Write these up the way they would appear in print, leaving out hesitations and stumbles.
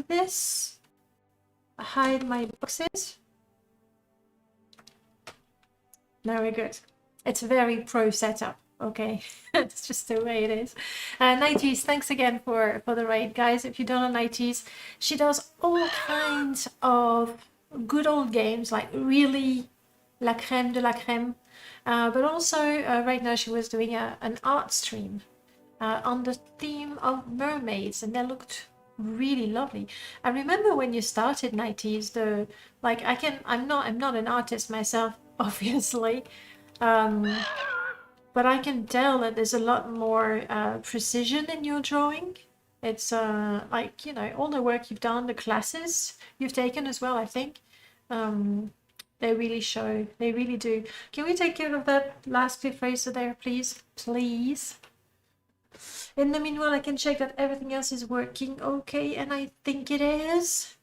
this. Hide my boxes. Very good. It's a very pro setup. Okay, it's just the way it is. 90s, thanks again for the raid, guys. If you don't know 90s, she does all kinds of good old games, like really la crème de la crème. But also right now she was doing an art stream on the theme of mermaids, and they looked really lovely. I remember when you started 90s, I'm not an artist myself, obviously, but I can tell that there's a lot more precision in your drawing. It's like, you know, all the work you've done, the classes you've taken as well, I think. They really show, they really do. Can we take care of that last clip phrase there, please? Please. In the meanwhile, I can check that everything else is working okay, and I think it is.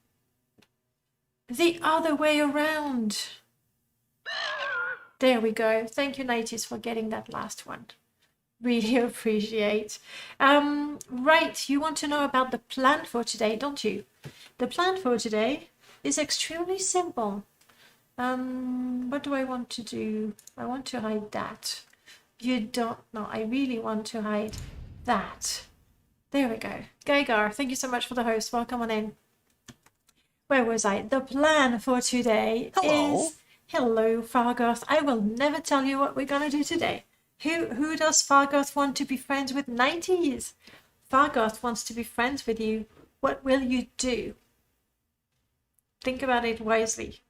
The other way around. There we go. Thank you, 90s, for getting that last one. Really appreciate. Right, you want to know about the plan for today, don't you? The plan for today is extremely simple. What do I want to do? I want to hide that. You don't know. I really want to hide that. There we go. Geigar, thank you so much for the host. Welcome on in. Where was I? The plan for today is... Hello, Fargoth. I will never tell you what we're gonna do today. Who does Fargoth want to be friends with? 90s. Fargoth wants to be friends with you. What will you do? Think about it wisely.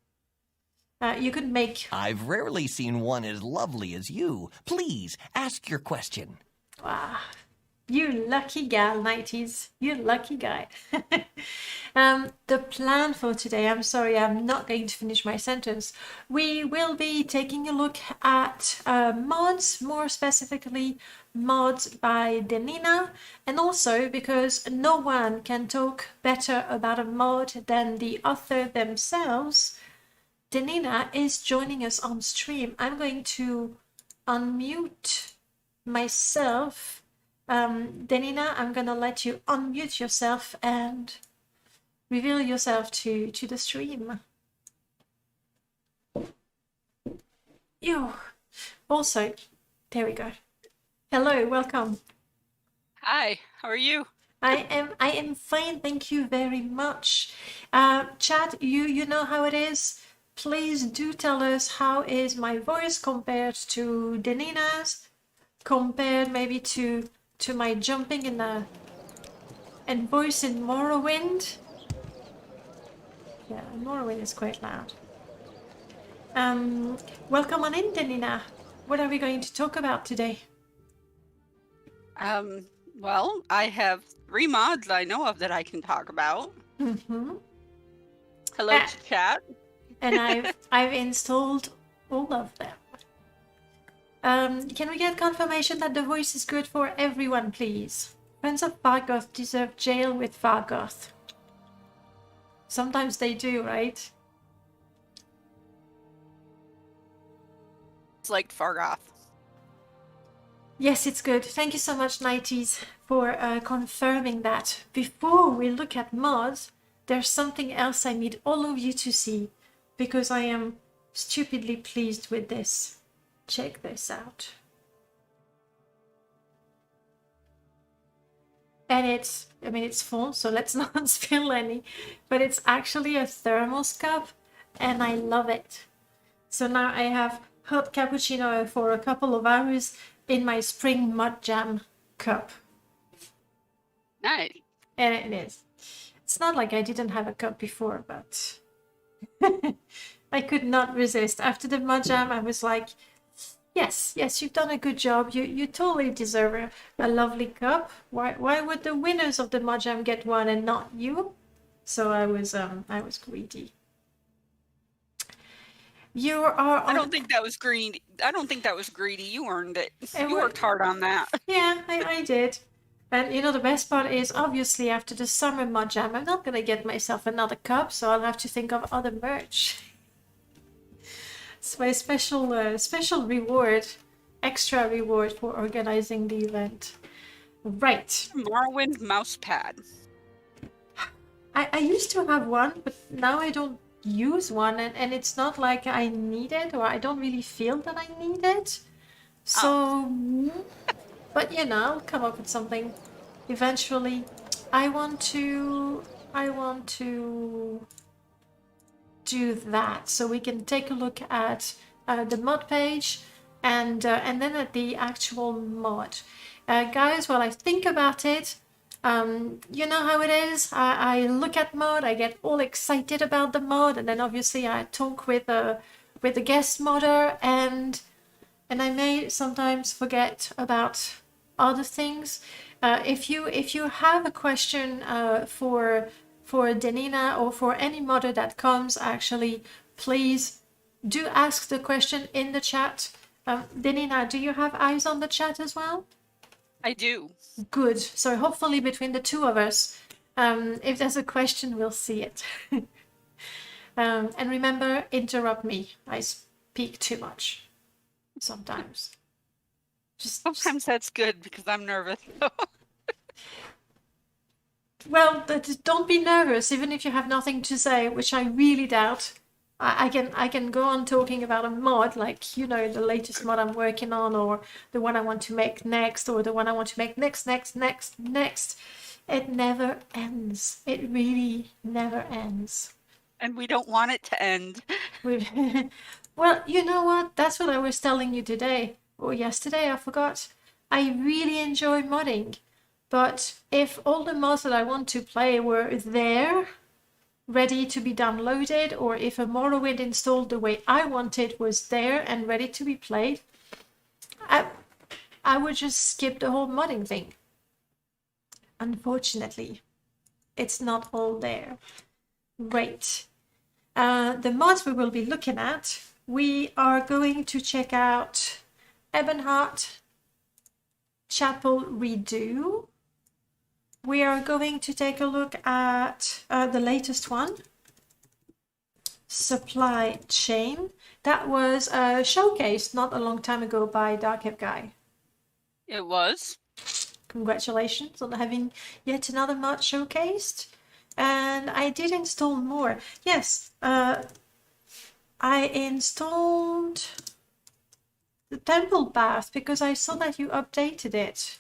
You could make... I've rarely seen one as lovely as you. Please, ask your question. Wow. You lucky gal, 90s. You lucky guy. The plan for today, I'm sorry, I'm not going to finish my sentence. We will be taking a look at mods, more specifically mods by Denina, and also because no one can talk better about a mod than the author themselves, Denina is joining us on stream. I'm going to unmute myself. Denina, I'm gonna let you unmute yourself and reveal yourself to the stream. You. Also, there we go. Hello, welcome. Hi, how are you? I am fine, thank you very much. Chat, you know how it is. Please do tell us how is my voice compared to Denina's, compared maybe to my jumping in and voice in Morrowind. Yeah, Morrowind is quite loud. Welcome on in, Denina. What are we going to talk about today? Well, I have 3 mods I know of that I can talk about. Hello, chat. And I've installed all of them. Can we get confirmation that the voice is good for everyone, please? Friends of Fargoth deserve jail with Fargoth. Sometimes they do, right? It's like Fargoth. Yes, it's good. Thank you so much, 90s, for confirming that. Before we look at mods, there's something else I need all of you to see, because I am stupidly pleased with this. Check this out. And it's full, so let's not spill any, but it's actually a thermos cup, and I love it. So now I have hot cappuccino for a couple of hours in my spring mud jam cup. Nice. And it is. It's not like I didn't have a cup before, but I could not resist. After the mud jam, I was like, yes, you've done a good job. You totally deserve a lovely cup. Why would the winners of the mud jam get one and not you? So I was greedy. You are. I don't think that was greedy. You earned it. You worked hard on that. Yeah, I did. And you know, the best part is, obviously, after the summer mud jam, I'm not gonna get myself another cup, so I'll have to think of other merch. It's my special reward, extra reward for organizing the event. Right. Morrowind mouse pad. I used to have one, but now I don't use one, and it's not like I need it, or I don't really feel that I need it. So, but I'll come up with something eventually. I want to do that so we can take a look at the mod page and then at the actual mod. Guys, while I think about it, you know how it is. I look at mod, I get all excited about the mod, and then obviously I talk with the guest modder, and I may sometimes forget about other things. If you have a question for Denina or for any modder that comes, actually, please do ask the question in the chat. Denina, do you have eyes on the chat as well? I do. Good. So hopefully between the two of us, if there's a question, we'll see it. And remember, interrupt me. I speak too much sometimes. Sometimes that's good because I'm nervous. Well, don't be nervous, even if you have nothing to say, which I really doubt. I can go on talking about a mod, like, the latest mod I'm working on, or the one I want to make next, or the one I want to make next. It never ends. It really never ends. And we don't want it to end. Well, you know what? That's what I was telling you today, or yesterday, I forgot. I really enjoy modding. But if all the mods that I want to play were there, ready to be downloaded, or if a Morrowind installed the way I want it was there and ready to be played, I would just skip the whole modding thing. Unfortunately, it's not all there. Great. The mods we will be looking at, we are going to check out Ebonheart Chapel Redo. We are going to take a look at the latest one, Supply Chain. That was showcased not a long time ago by Dark Guy. It was. Congratulations on having yet another mod showcased. And I did install more. Yes, I installed the Temple Bath because I saw that you updated it.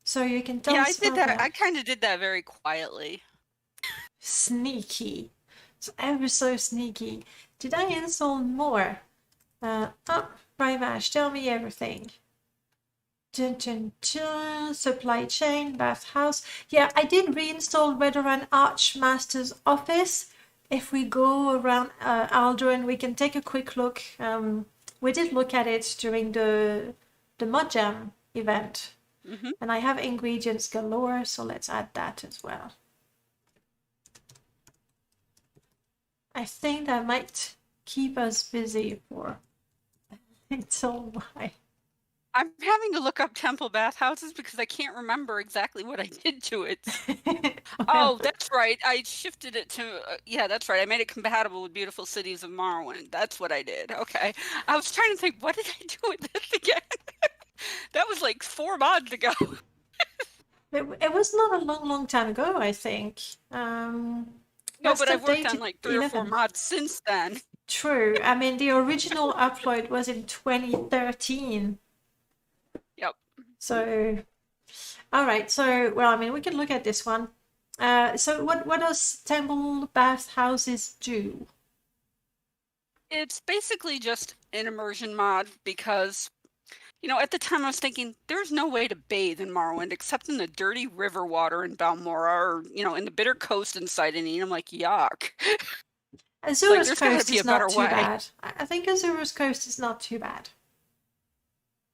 So you can tell us I did that. that. I kind of did that very quietly. Sneaky. It's ever so sneaky. Did I install more? Primash, tell me everything. Supply chain, bathhouse. Yeah, I did reinstall Redoran Archmaster's office. If we go around Alduin, we can take a quick look. We did look at it during the Mod Jam event. Mm-hmm. And I have ingredients galore, so let's add that as well. I think that might keep us busy for until why. I'm having to look up temple bathhouses because I can't remember exactly what I did to it. Oh, that's right. I shifted it to, yeah, that's right. I made it compatible with Beautiful Cities of Morrowind. That's what I did. Okay. I was trying to think, what did I do with this again? That was like 4 mods ago. It was not a long time ago, I think. No, but I've worked on like 3 or 4 mods since then. True. I mean, the original upload was in 2013. Yep. So, all right. So, well, I mean, we can look at this one. So what does temple bathhouses do? It's basically just an immersion mod because, at the time I was thinking, there's no way to bathe in Morrowind except in the dirty river water in Balmora or, in the bitter coast in Sidonine. I'm like, yuck. Azura's Coast is not too bad. I think Azura's Coast is not too bad.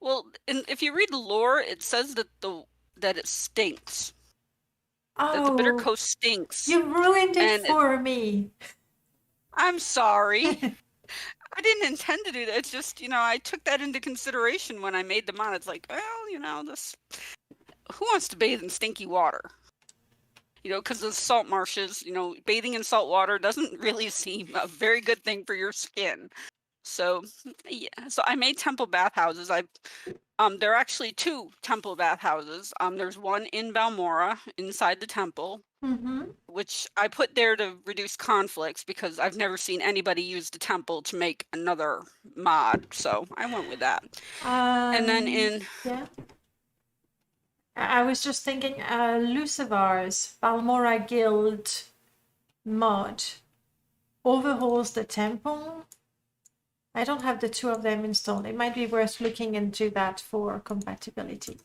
Well, if you read the lore, it says that it stinks. Oh, that the bitter coast stinks. You ruined it for me. I'm sorry. I didn't intend to do that. It's just, I took that into consideration when I made the mod. It's like, well, this. Who wants to bathe in stinky water? Because of the salt marshes, bathing in salt water doesn't really seem a very good thing for your skin. So, yeah. So I made temple bathhouses. There are actually 2 temple bathhouses. There's one in Balmora inside the temple, Mm-hmm. which I put there to reduce conflicts because I've never seen anybody use the temple to make another mod, so I went with that. And then Yeah. I was just thinking, Lucivar's Balmora Guild mod overhauls the temple. I don't have the two of them installed. It might be worth looking into that for compatibility.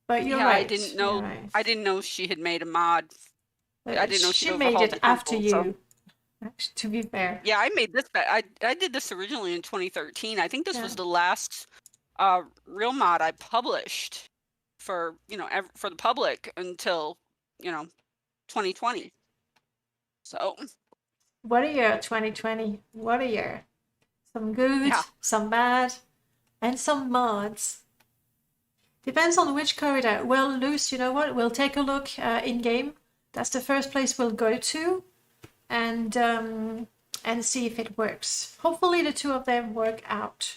But you're yeah, right. I didn't You're know. right. I didn't know she had made a mod. I didn't know she'd She made overhauled it the after temple. So you, actually, to be fair. yeah, I made this. I did this originally in 2013. I think this was Yeah. the last real mod I published for for the public until 2020. So What a year, 2020. What a year. Some good, yeah, some bad, and some mods. Depends on which corridor. Well, Luce, you know what? We'll take a look in game. That's the first place we'll go to, and see if it works. Hopefully, the two of them work out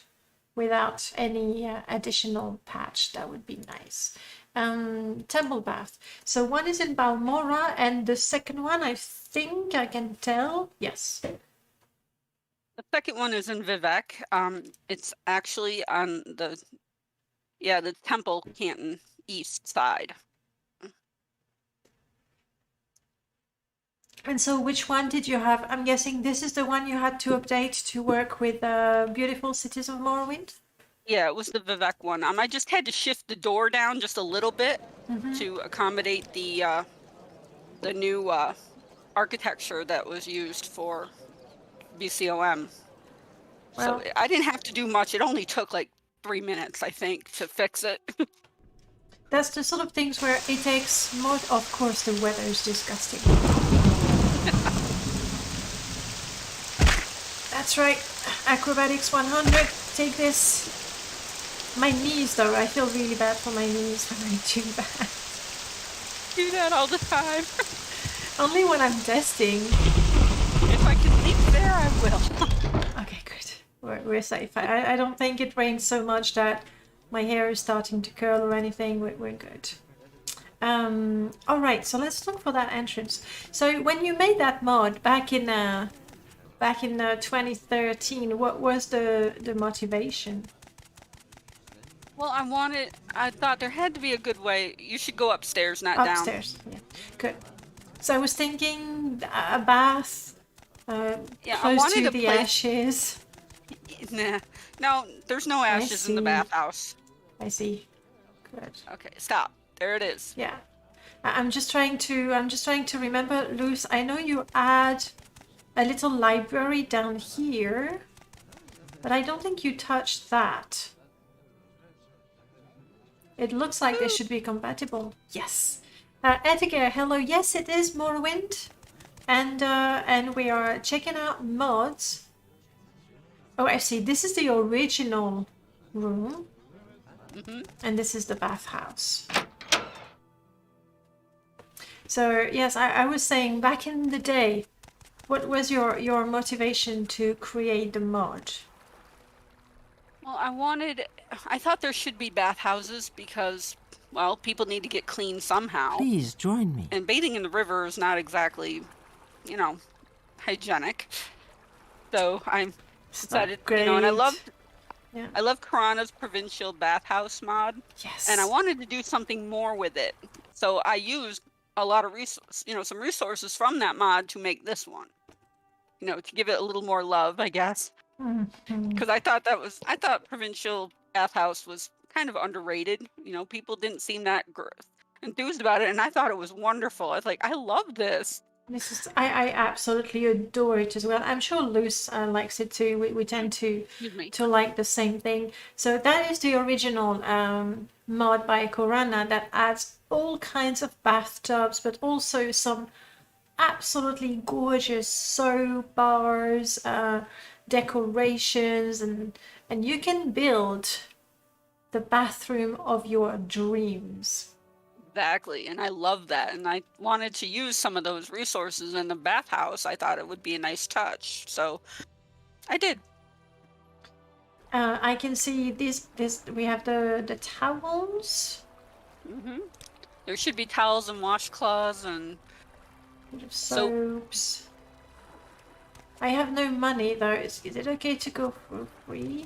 without any additional patch. That would be nice. Temple Bath. So one is in Balmora, and the second one, I think I can tell. Yes. the second one is in Vivek. It's actually on the Temple Canton east side. And so which one did you have? I'm guessing this is the one you had to update to work with Beautiful Cities of Morrowind? Yeah, it was the Vivek one. I just had to shift the door down just a little bit to accommodate the new architecture that was used for BCOM. Well, So I didn't have to do much. It only took like 3 minutes, I think, to fix it. that's the sort of things where it takes more. Of course, the weather is disgusting. That's right. Acrobatics 100. Take this. My knees, though. I feel really bad for my knees when I do that. Do that all the time. Only when I'm testing. If I can leap there, I will. Okay, good. We're safe. I don't think it rains so much that my hair is starting to curl or anything. We're good. All right, so let's look for that entrance. So when you made that mod back in 2013, what was the motivation? Well, I thought there had to be a good way. You should go upstairs, not down. Upstairs. Yeah, good. So I was thinking a bath, Yeah, I close wanted to a the place. ashes. Nah, no, there's no ashes in the see. bathhouse. I see. Good. Okay, stop. There it is. Yeah. I'm just trying to remember, Luce. I know you add a little library down here, but I don't think you touched that. It looks like they should be compatible. Yes. Edgar, hello. Yes, it is Morrowind, and we are checking out mods. Oh, I see. This is the original room, and this is the bathhouse. So yes, I was saying back in the day, what was your motivation to create the mod? Well, I thought there should be bathhouses because, well, people need to get clean somehow. Please join me. And bathing in the river is not exactly, hygienic. So I decided, and I love Karana's provincial bathhouse mod. Yes. And I wanted to do something more with it. So I used a lot of some resources from that mod to make this one. To give it a little more love, I guess. Because I thought provincial bathhouse was kind of underrated. People didn't seem that enthused about it, and I thought it was wonderful. I was like, I love this. I absolutely adore it as well. I'm sure Luce likes it too. We tend to like the same thing. So that is the original mod by Korana that adds all kinds of bathtubs, but also some absolutely gorgeous soap bars, decorations, and you can build the bathroom of your dreams. Exactly, and I love that, and I wanted to use some of those resources in the bathhouse. I thought it would be a nice touch, so I did. I can see this. We have the towels. There should be towels and washcloths and Bit of soaps. I have no money though. Is it okay to go for free?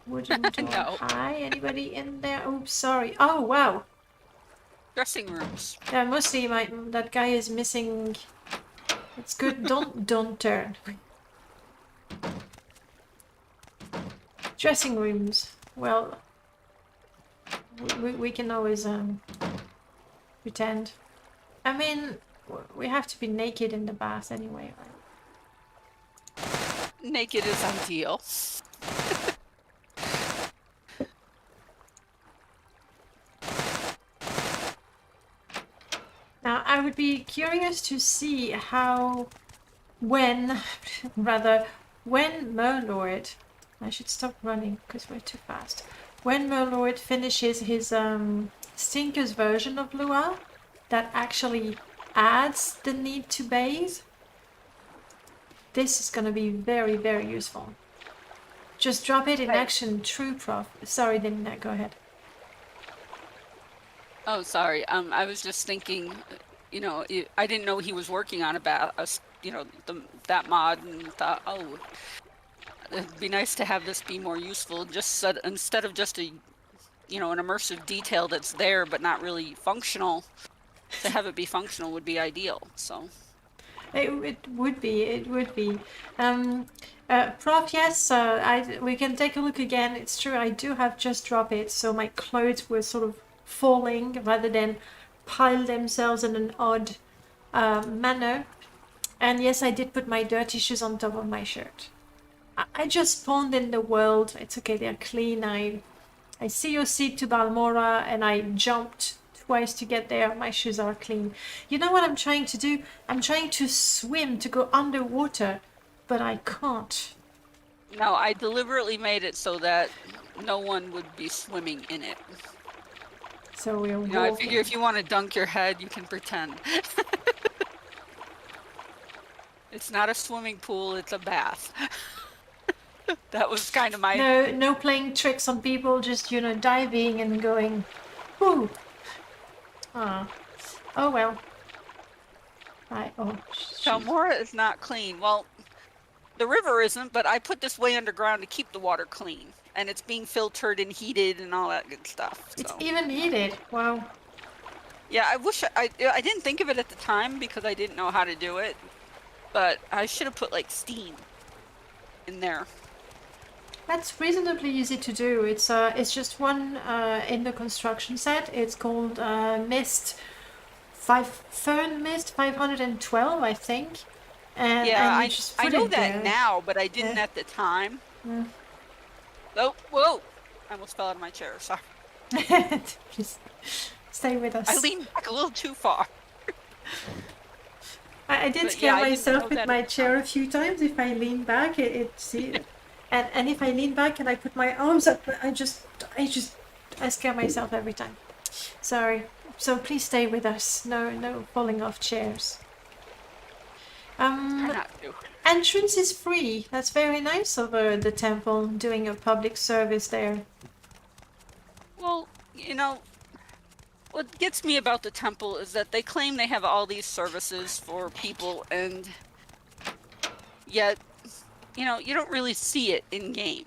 Wooden door. No. Hi, anybody in there? Oops, sorry. Oh wow. Dressing rooms. Yeah, mostly that guy is missing. It's good. Don't turn. Dressing rooms. Well, we can always pretend. I mean, we have to be naked in the bath anyway, right? Naked is ideal. Now, I would be curious to see when Merlord, I should stop running because we're too fast. When Merlord finishes his Stinker's version of Lua, that actually adds the need to bathe, this is going to be very, very useful. Just drop it in action, true prof. Sorry, Denina, go ahead. Oh, sorry. I was just thinking, you know, I didn't know he was working on that mod, and thought, oh, it'd be nice to have this be more useful. Just instead of just an immersive detail that's there but not really functional, to have it be functional would be ideal. So. It would be. Prof, yes, we can take a look again. It's true, I do have just drop it, so my clothes were sort of falling rather than pile themselves in an odd manner. And yes, I did put my dirty shoes on top of my shirt. I just spawned in the world. It's okay, they're clean. I see your seed to Balmora and I jumped twice to get there. My shoes are clean. You know what I'm trying to do? I'm trying to swim to go underwater, but I can't. No, I deliberately made it so that no one would be swimming in it. So we're walking. I figure if you want to dunk your head, you can pretend. It's not a swimming pool, it's a bath. That was kind of my... No playing tricks on people, just, diving and going, whoo. Oh well. Balmora is not clean. Well, the river isn't, but I put this way underground to keep the water clean. And it's being filtered and heated and all that good stuff. So. It's even heated. Wow. Yeah, I wish I didn't think of it at the time because I didn't know how to do it. But I should have put like steam in there. That's reasonably easy to do. It's just one in the construction set. It's called Fern Mist 512, I think. And I know that now, but I didn't at the time. Oh, whoa! I almost fell out of my chair. Sorry. Just stay with us. I leaned back a little too far. I did scare myself with my chair a few times. If I lean back, and if I lean back and I put my arms up, I scare myself every time. Sorry. So please stay with us. No falling off chairs. Entrance is free. That's very nice of the temple doing a public service there. Well, what gets me about the temple is that they claim they have all these services for people, and yet, you don't really see it in game.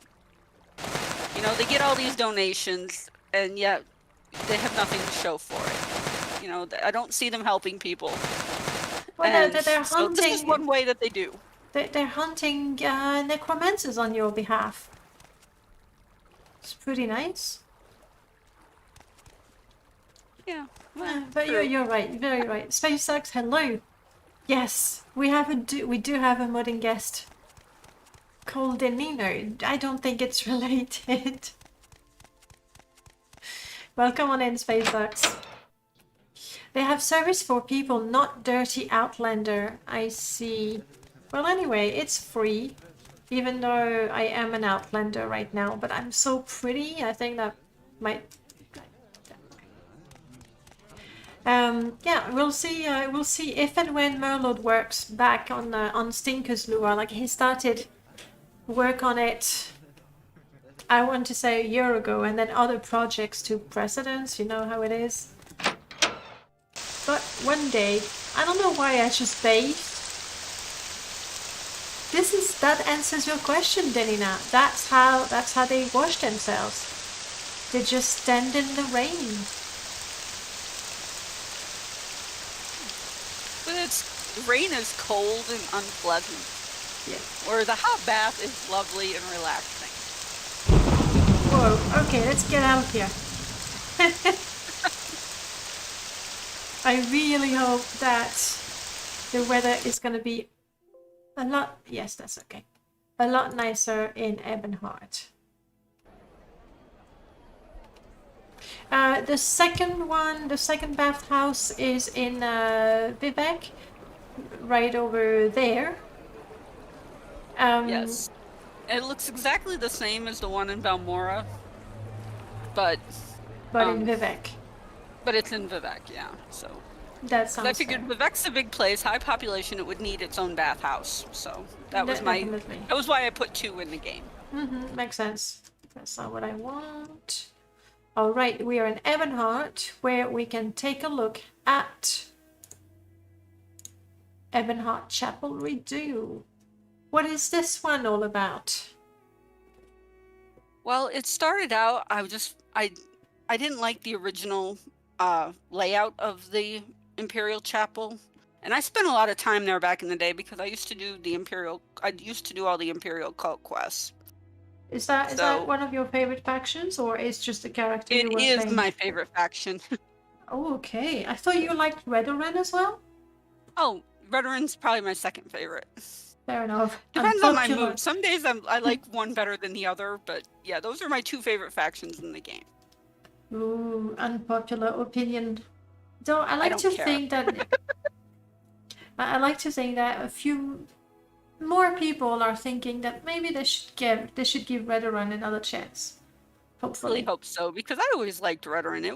They get all these donations, and yet they have nothing to show for it. I don't see them helping people. Well, they're hunting. So this is one way that they do. They're hunting necromancers on your behalf. It's pretty nice. Yeah. But you're right, very right. Space Sucks, hello. Yes, we do have a modding guest called Denina. I don't think it's related. Welcome on in, Space Sucks. They have service for people, not dirty Outlander. I see. Well, anyway, it's free, even though I am an Outlander right now, but I'm so pretty, I think that might... yeah, we'll see if and when Merlord works back on Stinker's Lure. Like, he started work on it, I want to say a year ago, and then other projects took precedence, you know how it is. But one day I don't know why I just bathed. That answers your question, Denina. That's how they wash themselves. They just stand in the rain. But rain is cold and unpleasant. Yeah. Or the hot bath is lovely and relaxing. Whoa, okay, let's get out of here. I really hope that the weather is going to be a lot, yes, that's okay, a lot nicer in Ebonheart. The second bathhouse is in Vivek, right over there. Yes. It looks exactly the same as the one in Balmora, but in Vivek. But it's in Vivek, yeah. So that sounds I figured fair. Vivek's a big place, high population. It would need its own bathhouse. So that was Definitely. That was why I put 2 in the game. Makes sense. That's not what I want. All right, we are in Ebonheart, where we can take a look at Ebonheart Chapel Redo. What is this one all about? Well, it started out, I didn't like the original layout of the Imperial Chapel. And I spent a lot of time there back in the day because I used to do all the Imperial cult quests. Is that one of your favorite factions, or is just the character you were playing? It is my favorite faction. Oh, okay. I thought you liked Redoran as well? Oh, Redoran's probably my second favorite. Fair enough. Depends on my mood. Some days I like one better than the other, but yeah, those are my 2 favorite factions in the game. Ooh, unpopular opinion. Though I like to think that I like to think that a few more people are thinking that maybe they should give Redoran another chance. Hopefully. I really hope so, because I always liked Redoran. It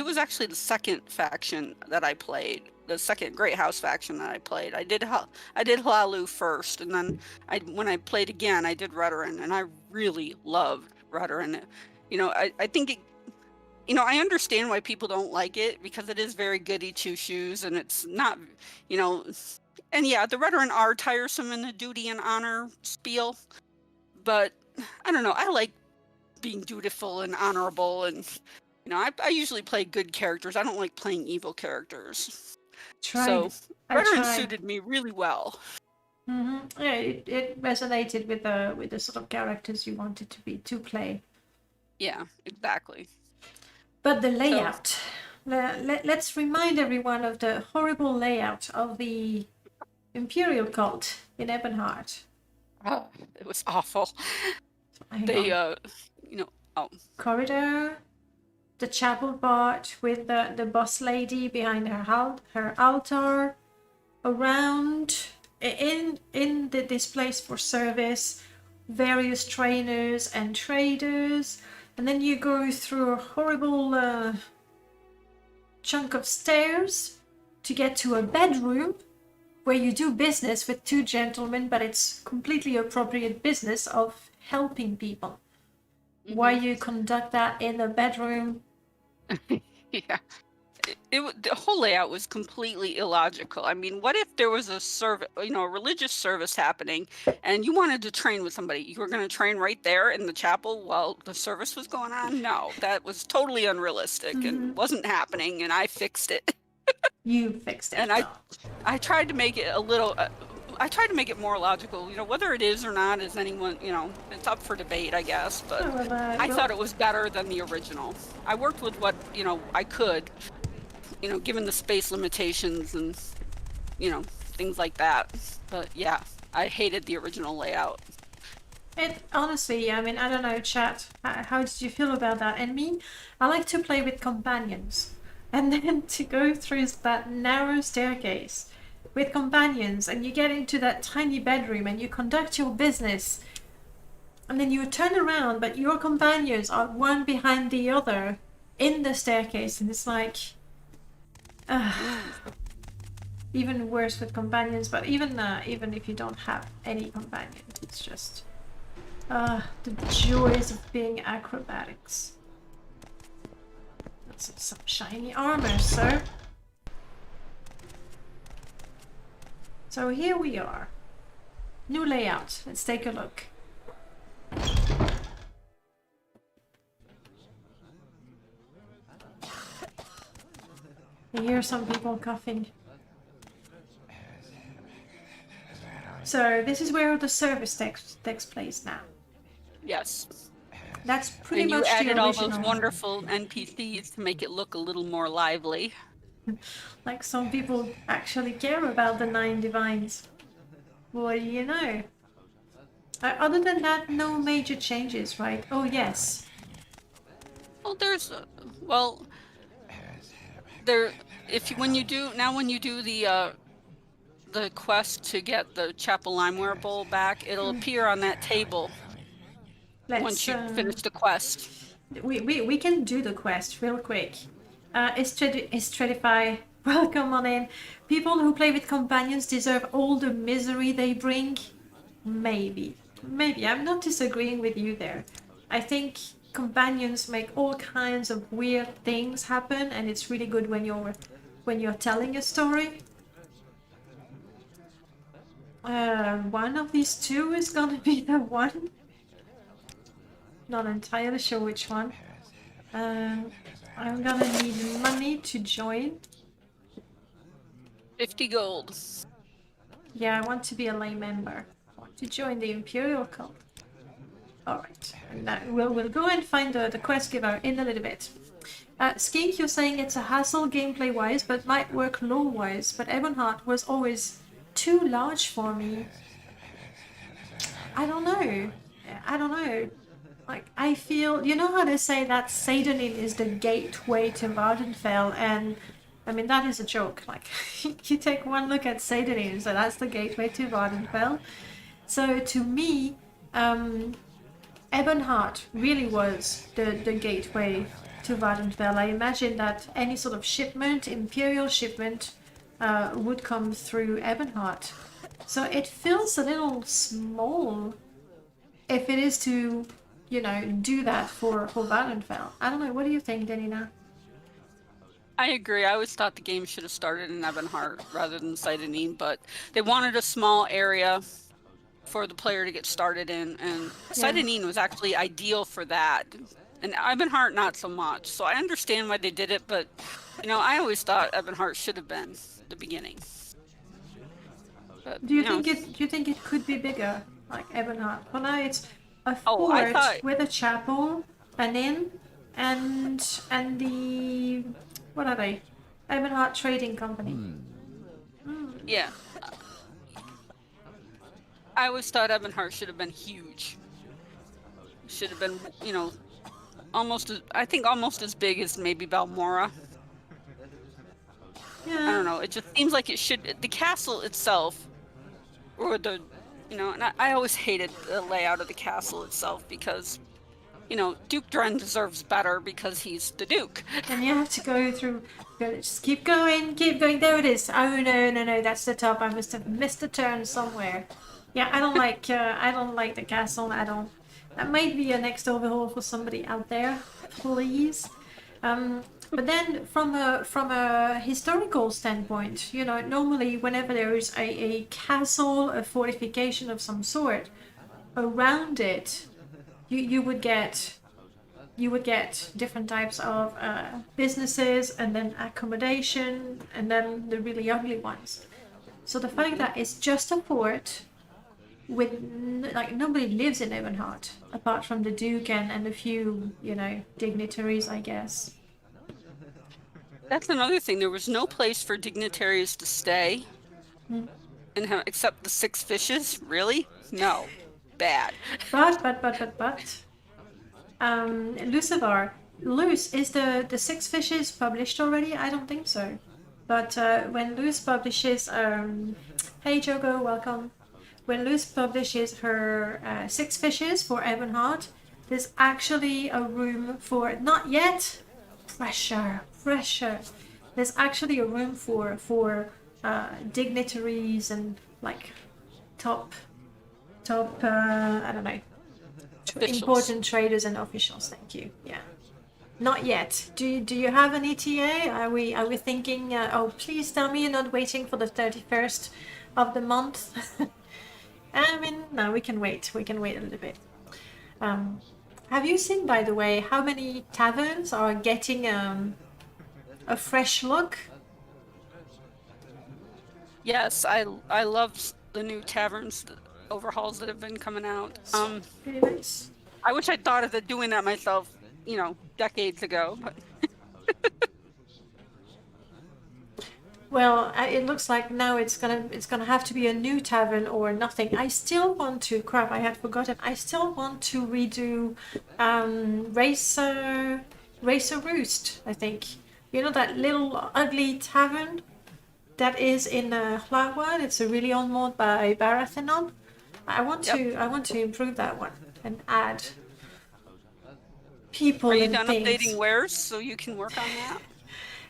was actually the second faction that I played, the second Great House faction that I played. I did Hlalu first, and then when I played again, I did Redoran, and I really loved Redoran. You know, I think it, you know, I understand why people don't like it, because it is very goody two shoes, and it's not, you know, and yeah, the Redoran are tiresome in the duty and honor spiel, but I don't know, I like being dutiful and honorable, and you know, I usually play good characters. I don't like playing evil characters. So Redoran suited me really well. Yeah, it resonated with the sort of characters you wanted to play. Yeah, exactly. But the layout. Let's remind everyone of the horrible layout of the Imperial cult in Ebonheart. Oh, it was awful. They corridor, the chapel part with the boss lady behind her altar, around in this place for service, various trainers and traders, and then you go through a horrible chunk of stairs to get to a bedroom where you do business with 2 gentlemen, but it's completely appropriate business of helping people. Why you conduct that in a bedroom? Yeah. The whole layout was completely illogical. I mean, what if there was a religious service happening, and you wanted to train with somebody? You were going to train right there in the chapel while the service was going on? No, that was totally unrealistic and wasn't happening, and I fixed it. You fixed it. And I tried to make it a little... I tried to make it more logical. You know, whether it is or not is anyone, you know, it's up for debate, I guess. But I thought it was better than the original. I worked with what, you know, I could, you know, given the space limitations and, you know, things like that. But yeah, I hated the original layout. It honestly, I mean, I don't know, chat. How did you feel about that? And me, I like to play with companions. And then to go through that narrow staircase with companions, and you get into that tiny bedroom and you conduct your business, and then you turn around, but your companions are one behind the other in the staircase, and it's like even worse with companions. But even if you don't have any companions, it's just the joys of being acrobatics. That's some shiny armor, sir. So here we are. New layout. Let's take a look. I hear some people coughing. So this is where the service takes place now. Yes. That's pretty And you much the added all original. those wonderful NPCs to make it look a little more lively. Like some people actually care about the 9 divines. What do you know? Other than that, no major changes, right? Oh yes. Well, when you do the quest to get the Chapel Limeware Bowl back, it'll appear on that table once you finish the quest. We can do the quest real quick. Stratify, welcome on in. People who play with companions deserve all the misery they bring. Maybe. I'm not disagreeing with you there. I think companions make all kinds of weird things happen, and it's really good when you're telling a story. One of these two is gonna be the one. Not entirely sure which one. I'm gonna need money to join. 50 gold. Yeah, I want to be a lay member. I want to join the Imperial Cult. Alright, we'll go and find the quest giver in a little bit. Skink, you're saying it's a hassle gameplay-wise, but might work lore-wise, but Ebonheart was always too large for me. I don't know. Like, I feel... You know how they say that Sadanin is the gateway to Vardenfell, and... I mean, that is a joke. Like, you take one look at Sadanin, so that's the gateway to Vardenfell. So, to me, Ebonheart really was the gateway to Vardenfell. I imagine that any sort of shipment, Imperial shipment, would come through Ebonheart. So it feels a little small if it is to, do that for Vardenfell. I don't know, what do you think, Denina? I agree. I always thought the game should have started in Ebonheart rather than Sadanin, but they wanted a small area for the player to get started in, and Sadanin was actually ideal for that. And Ebonheart not so much. So I understand why they did it, but I always thought Ebonheart should have been the beginning. But, do you think it could be bigger, like Ebonheart? Well, now it's a fort with a chapel, an inn, and the what are they? Ebonheart Trading Company. Yeah. I always thought Ebonheart should have been huge. Should have been, almost as big as maybe Balmora. Yeah. I don't know. It just seems like it should. The castle itself, or and I always hated the layout of the castle itself because, Duke Dren deserves better because he's the Duke. And you have to go through. Just keep going. There it is. Oh no! That's the top. I must have missed a turn somewhere. Yeah, I don't like the castle. That might be a next overhaul for somebody out there, please. But then from a historical standpoint, normally whenever there is a castle, a fortification of some sort, around it, you would get different types of businesses, and then accommodation, and then the really ugly ones. So the fact that it's just a fort with nobody lives in Ebonheart apart from the Duke and a few dignitaries, I guess. That's another thing. There was no place for dignitaries to stay, except the 6 fishes. Really? No, bad. But Lucifer, Luce, is the 6 fishes published already? I don't think so. But when Luce publishes, hey Jogo, welcome. When Luce publishes her 6 fishes for Ebonheart, there's actually a room for, not yet, pressure. There's actually a room for dignitaries and top I don't know, important traders and officials. Thank you. Yeah. Not yet. Do you have an ETA? Are we thinking? Oh, please tell me you're not waiting for the 31st of the month. I mean, no, we can wait. We can wait a little bit. Have you seen, by the way, how many taverns are getting a fresh look? Yes, I love the new taverns overhauls that have been coming out. Really nice. I wish I'd thought of doing that myself, decades ago. But Well, it looks like now it's gonna have to be a new tavern or nothing. I still want to crap. I had forgotten. I still want to redo Racer Roost. I think you know that little ugly tavern that is in Flowerwood. It's a really old mod by Baratheon. I want to improve that one and add people are you and done things. updating wares so you can work on that?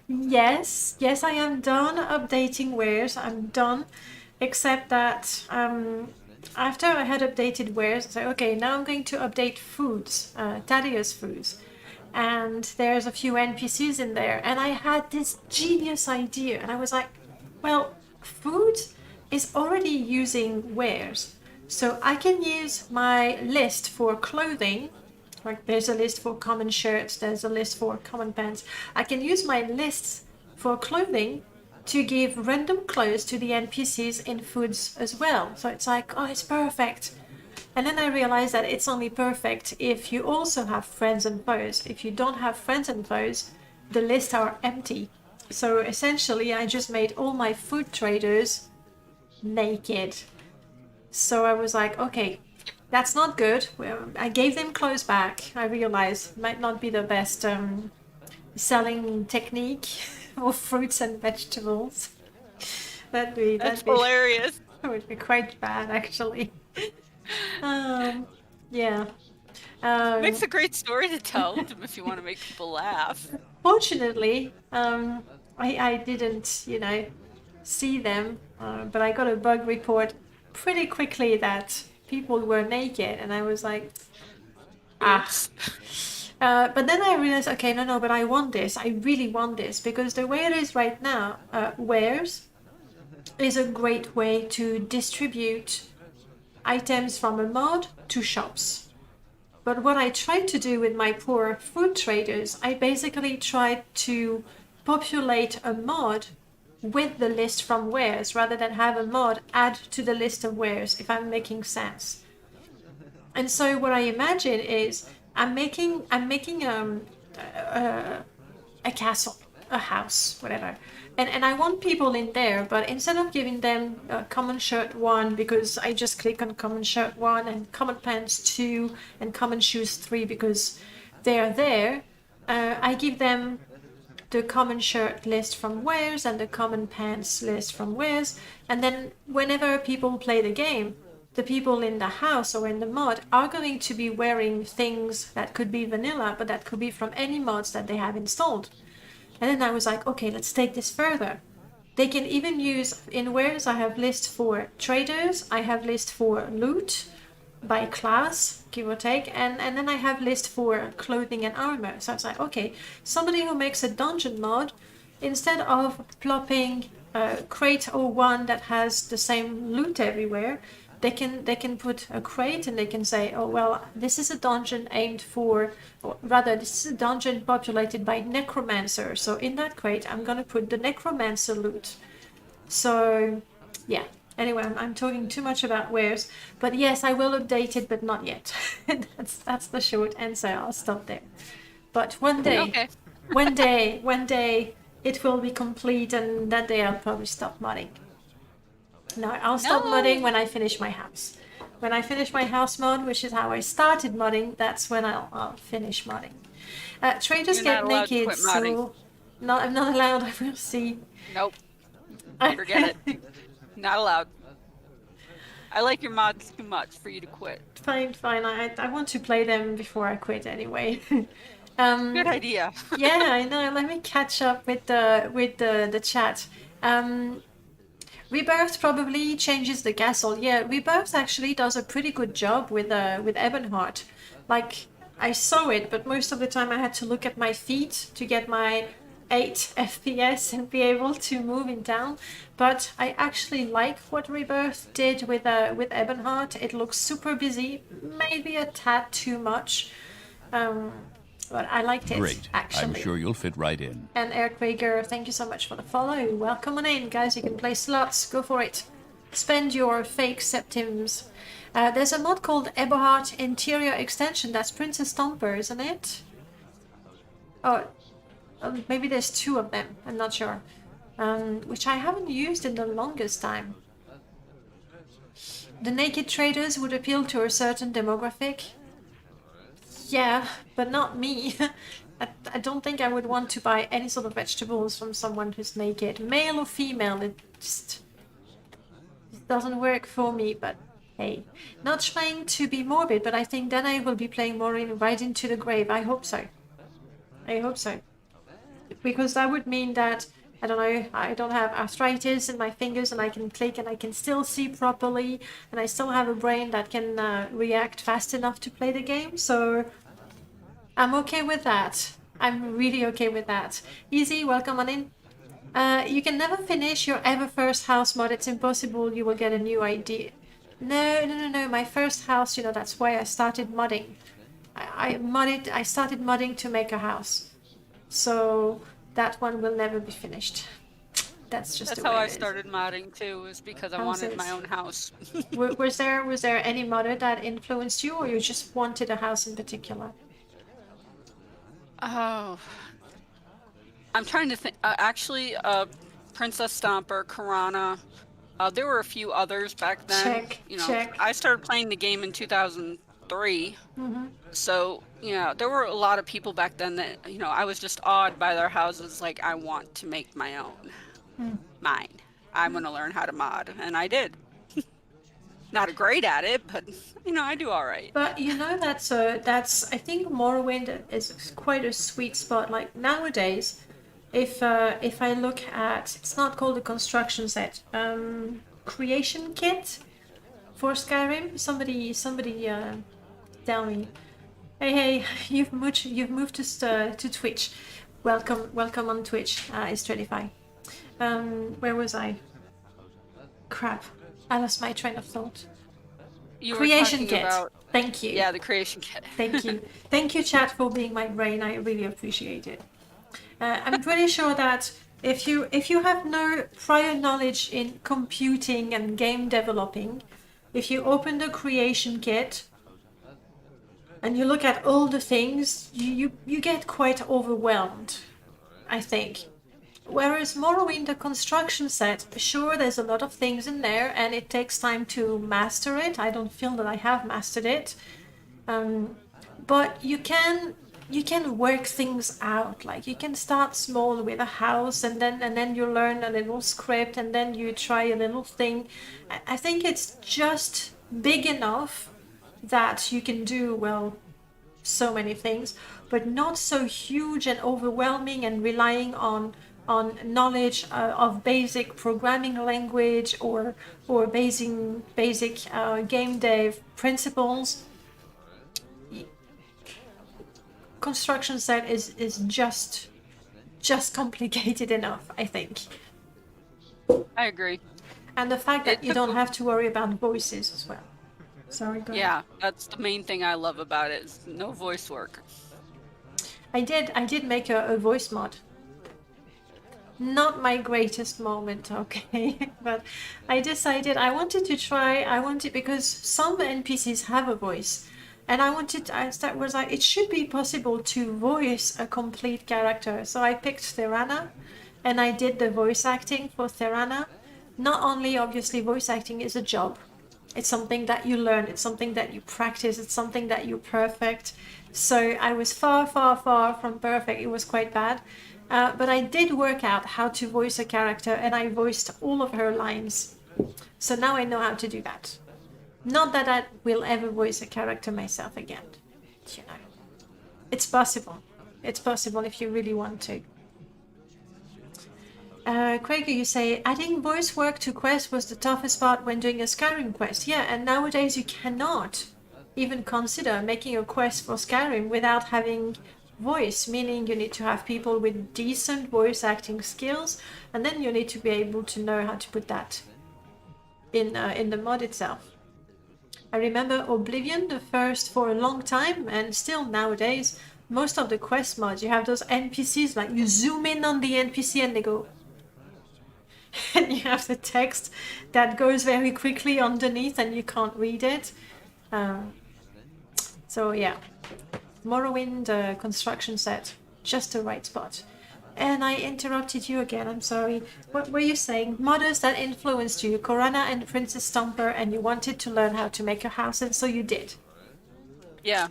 Yes, I am done updating wares. I'm done, except that after I had updated wares, I said, okay, now I'm going to update foods, Thaddeus foods, and there's a few NPCs in there, and I had this genius idea, and I was like, well, food is already using wares, so I can use my list for clothing. Like there's a list for common shirts, there's a list for common pants. I can use my lists for clothing to give random clothes to the NPCs in foods as well. So it's like, oh, it's perfect. And then I realized that it's only perfect if you also have friends and foes. If you don't have friends and foes, the lists are empty. So essentially, I just made all my food traders naked. So I was like, okay, that's not good. I gave them clothes back. I realized it might not be the best selling technique of fruits and vegetables. That's Hilarious. That would be quite bad, actually. Yeah. Makes a great story to tell if you want to make people laugh. Fortunately, I didn't, see them, but I got a bug report pretty quickly that people were naked, and I was like, but then I realized, okay, no, but I want this. I really want this, because the way it is right now, wares is a great way to distribute items from a mod to shops. But what I tried to do with my poor food traders, I basically tried to populate a mod with the list from wares rather than have a mod add to the list of wares, if I'm making sense. And so what I imagine is I'm making a castle, a house, whatever. And I want people in there, but instead of giving them common shirt 1, because I just click on common shirt 1, and common pants 2, and common shoes 3 because they're there, I give them the common shirt list from wares and the common pants list from wares, and then whenever people play the game, the people in the house or in the mod are going to be wearing things that could be vanilla, but that could be from any mods that they have installed. And then I was like, okay, let's take this further. They can even use, in wares, I have list for traders, I have list for loot by class, give or take, and then I have list for clothing and armor. So it's like, okay, somebody who makes a dungeon mod, instead of plopping a crate or one that has the same loot everywhere, they can put a crate and they can say, oh, well, this is a dungeon aimed for, or rather, this is a dungeon populated by necromancer. So in that crate, I'm going to put the necromancer loot. So, yeah. Anyway, I'm talking too much about wares. But yes, I will update it, but not yet. That's the short answer. I'll stop there. But one day, Okay. one day, it will be complete, and that day I'll probably stop modding. No, I'll stop modding when I finish my house. When I finish my house mod, which is how I started modding, that's when I'll finish modding. Traders You're get not allowed to naked, quit modding. so no, I'm not allowed. I will see. Nope. Forget it. Not allowed. I like your mods too much for you to quit. Fine. I want to play them before I quit anyway. Good idea. Yeah, I know. Let me catch up with the chat. Rebirth probably changes the castle. Yeah, Rebirth actually does a pretty good job with Ebonheart. Like, I saw it, but most of the time I had to look at my feet to get my 8 FPS and be able to move in town. But I actually like what Rebirth did with Ebonheart. It looks super busy, maybe a tad too much, but I liked it. Great. Actually. I'm sure you'll fit right in. And Eric Rager, thank you so much for the follow. Welcome on in, guys. You can play slots. Go for it. Spend your fake septims. There's a mod called Ebonheart Interior Extension. That's Princess Stomper, isn't it? Oh, maybe there's 2 of them. I'm not sure. Which I haven't used in the longest time. The naked traders would appeal to a certain demographic. Yeah, but not me. I don't think I would want to buy any sort of vegetables from someone who's naked. Male or female, it just doesn't work for me, but hey. Not trying to be morbid, but I think then I will be playing Morrowind right into the grave. I hope so. I hope so. Because that would mean that, I don't know, I don't have arthritis in my fingers and I can click and I can still see properly and I still have a brain that can react fast enough to play the game. So I'm okay with that. I'm really okay with that. Easy, welcome on in. You can never finish your ever first house mod. It's impossible. You will get a new idea. No. My first house, you know, that's why I started modding. I started modding to make a house. So that one will never be finished. That's just That's the way how I it is. started modding too, is because I How's wanted it? my own house. Was there any modder that influenced you, or you just wanted a house in particular? Oh, I'm trying to think. Actually, Princess Stomper, Karana. There were a few others back then. Check. I started playing the game in 2003. Mm-hmm. So, there were a lot of people back then that, I was just awed by their houses. Like, I want to make my own. Mine. I'm going to learn how to mod. And I did. Not great at it, but, I do all right. But that's I think Morrowind is quite a sweet spot. Like nowadays, if I look at, it's not called a construction set, creation kit for Skyrim. Somebody tell me. Hey, you've moved to Twitch. Welcome on Twitch. It's Tradify. Where was I? Crap, I lost my train of thought. Creation kit. Thank you. Yeah, the creation kit. Thank you, chat, for being my brain. I really appreciate it. I'm pretty sure that if you have no prior knowledge in computing and game developing, if you open the creation kit and you look at all the things, you get quite overwhelmed, I think. Whereas Morrowind, the construction set, sure, there's a lot of things in there and it takes time to master it. I don't feel that I have mastered it. But you can work things out. Like you can start small with a house and then you learn a little script and then you try a little thing. I think it's just big enough that you can do, well, so many things, but not so huge and overwhelming and relying on knowledge of basic programming language or basic game dev principles. Construction set is just complicated enough, I think. I agree. And the fact that you don't have to worry about voices as well. Sorry, go ahead. Yeah, that's the main thing I love about it, is no voice work. I did make a voice mod. Not my greatest moment, okay? But I decided I wanted because some NPCs have a voice. And it should be possible to voice a complete character. So I picked Therana and I did the voice acting for Therana. Not only, obviously, voice acting is a job. It's something that you learn. It's something that you practice. It's something that you perfect. So I was far, far, far from perfect. It was quite bad. But I did work out how to voice a character and I voiced all of her lines. So now I know how to do that. Not that I will ever voice a character myself again. It's possible. It's possible if you really want to. Craig, you say, adding voice work to quests was the toughest part when doing a Skyrim quest. Yeah, and nowadays you cannot even consider making a quest for Skyrim without having voice, meaning you need to have people with decent voice acting skills, and then you need to be able to know how to put that in the mod itself. I remember Oblivion, the first for a long time, and still nowadays, most of the quest mods, you have those NPCs, like you zoom in on the NPC and they go, and you have the text that goes very quickly underneath and you can't read it. So yeah, Morrowind construction set, just the right spot. And I interrupted you again, I'm sorry. What were you saying? Modders that influenced you, Corana and Princess Stomper, and you wanted to learn how to make your house, and so you did. Yeah,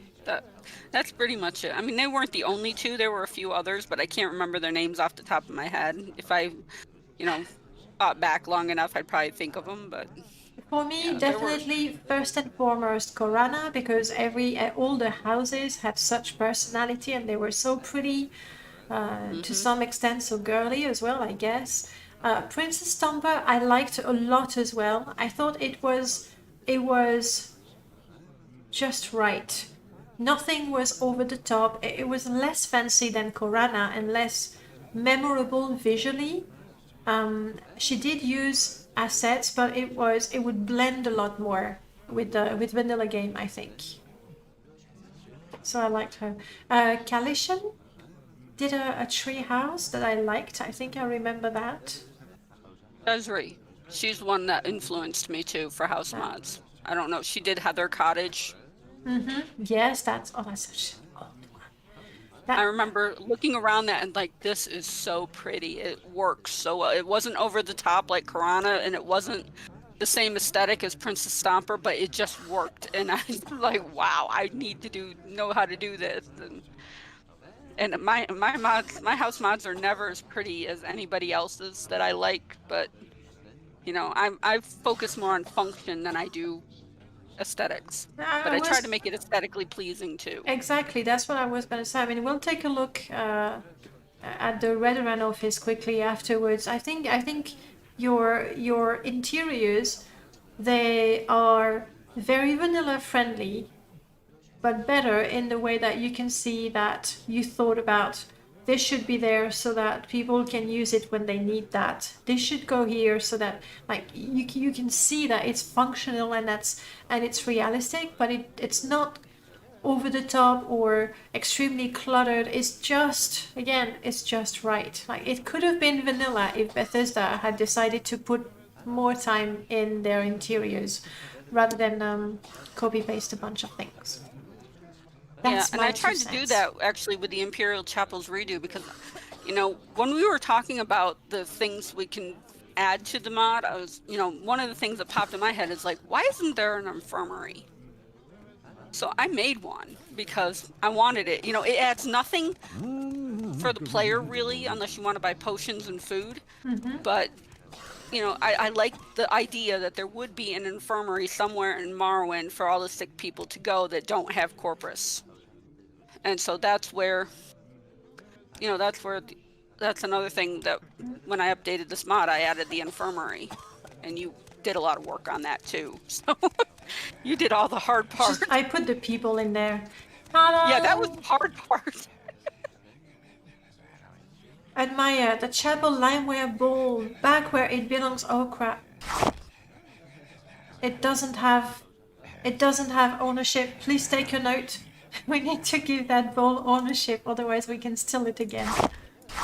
that's pretty much it. I mean, they weren't the only two. There were a few others, but I can't remember their names off the top of my head. If I, thought back long enough, I'd probably think of them, but... For me, Yeah, definitely first and foremost Corana, because all the houses had such personality and they were so pretty, to some extent so girly as well, I guess. Princess Stomper I liked a lot as well. I thought it was just right. Nothing was over the top. It was less fancy than Corana and less memorable visually. She did use assets, but it would blend a lot more with vanilla game, I think. So I liked her. Kalishan did a tree house that I liked. I think I remember that. Desiree, she's one that influenced me too for house mods. I don't know. She did Heather Cottage. Yes, that's such an old one. I remember looking around that and like, this is so pretty. It works so well. It wasn't over the top like Corana, and it wasn't the same aesthetic as Princess Stomper, but it just worked. And I was like, wow, I need to know how to do this. And my house mods are never as pretty as anybody else's that I like, but I focus more on function than I do aesthetics. But I try to make it aesthetically pleasing too. Exactly, that's what I was going to say. I mean, we'll take a look at the Redoran office quickly afterwards. I think your interiors, they are very vanilla friendly, but better in the way that you can see that you thought about this should be there so that people can use it when they need that. This should go here so that like you can see that it's functional and it's realistic, but it's not over the top or extremely cluttered. It's just right. Like it could have been vanilla if Bethesda had decided to put more time in their interiors rather than copy paste a bunch of things. That's and I tried to do that actually with the Imperial Chapel's redo because, when we were talking about the things we can add to the mod, I was, one of the things that popped in my head is like, why isn't there an infirmary? So I made one because I wanted it. It adds nothing for the player really, unless you want to buy potions and food. But I like the idea that there would be an infirmary somewhere in Morrowind for all the sick people to go that don't have Corpus. And so that's where, that's another thing that when I updated this mod, I added the infirmary. And you did a lot of work on that too. So you did all the hard part. I put the people in there. Ta-da! Yeah, that was the hard part. Admire the chapel limeware bowl back where it belongs. Oh crap. It doesn't have ownership. Please take a note. We need to give that bowl ownership, otherwise we can steal it again.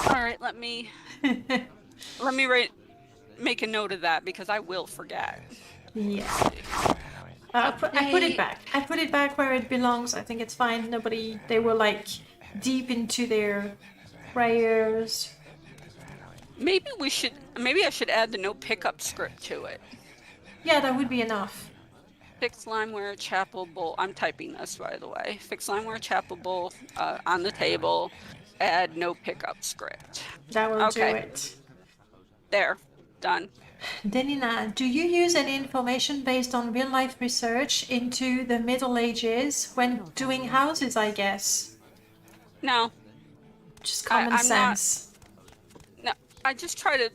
All right, let me make a note of that because I will forget. Yeah. I put it back. I put it back where it belongs. I think it's fine. They were like deep into their prayers. Maybe I should add the no pickup script to it. Yeah, that would be enough. Fix limeware chapel bowl. I'm typing this, by the way. Fix limeware chapel bowl on the table. Add no pickup script. That will do it. There. Done. Denina, do you use any information based on real-life research into the Middle Ages when doing houses, I guess? No. Just common sense. No, I just try to...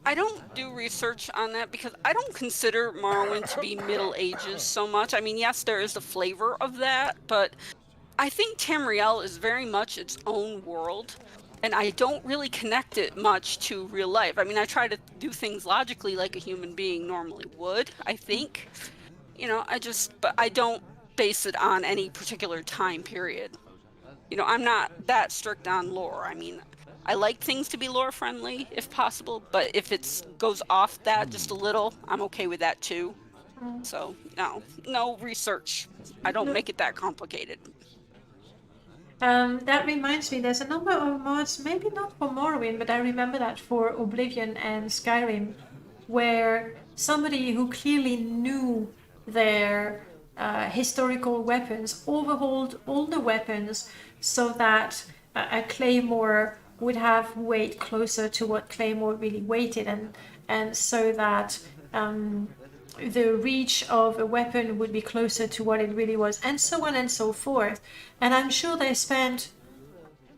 I don't do research on that because I don't consider Morrowind to be Middle Ages so much. I mean, yes, there is the flavor of that, but I think Tamriel is very much its own world, and I don't really connect it much to real life. I mean, I try to do things logically like a human being normally would, I think. But I don't base it on any particular time period. I'm not that strict on lore. I mean, I like things to be lore friendly if possible, but if it goes off that just a little, I'm okay with that too. So, no research. I don't No. make it that complicated. That reminds me, there's a number of mods, maybe not for Morrowind, but I remember that for Oblivion and Skyrim, where somebody who clearly knew their historical weapons overhauled all the weapons so that a claymore would have weight closer to what claymore really weighted, and so that the reach of a weapon would be closer to what it really was, and so on and so forth. And I'm sure they spent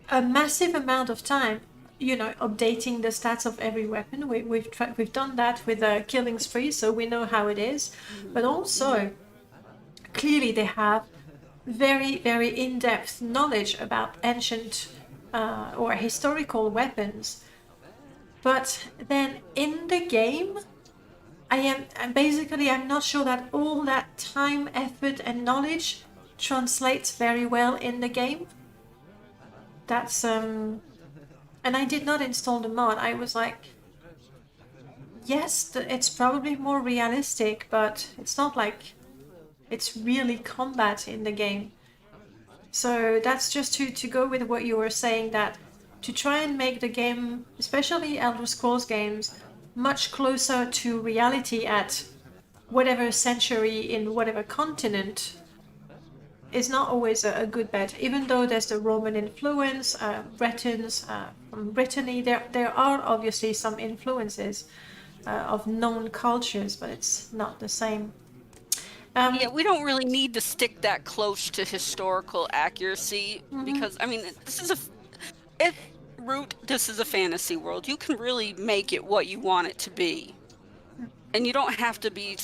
a massive amount of time, updating the stats of every weapon. We've done that with Killing Spree, so we know how it is. But also, clearly, they have very, very in-depth knowledge about ancient or historical weapons. But then in the game, I'm not sure that all that time, effort, and knowledge translates very well in the game. That's and I did not install the mod. I was like, yes, it's probably more realistic, but it's not like it's really combat in the game. So that's just to go with what you were saying, that to try and make the game, especially Elder Scrolls games, much closer to reality at whatever century in whatever continent is not always a good bet. Even though there's the Roman influence, Bretons from Brittany, there are obviously some influences of known cultures, but it's not the same. Yeah, we don't really need to stick that close to historical accuracy because, I mean, this is a fantasy world. You can really make it what you want it to be. And you don't have to be,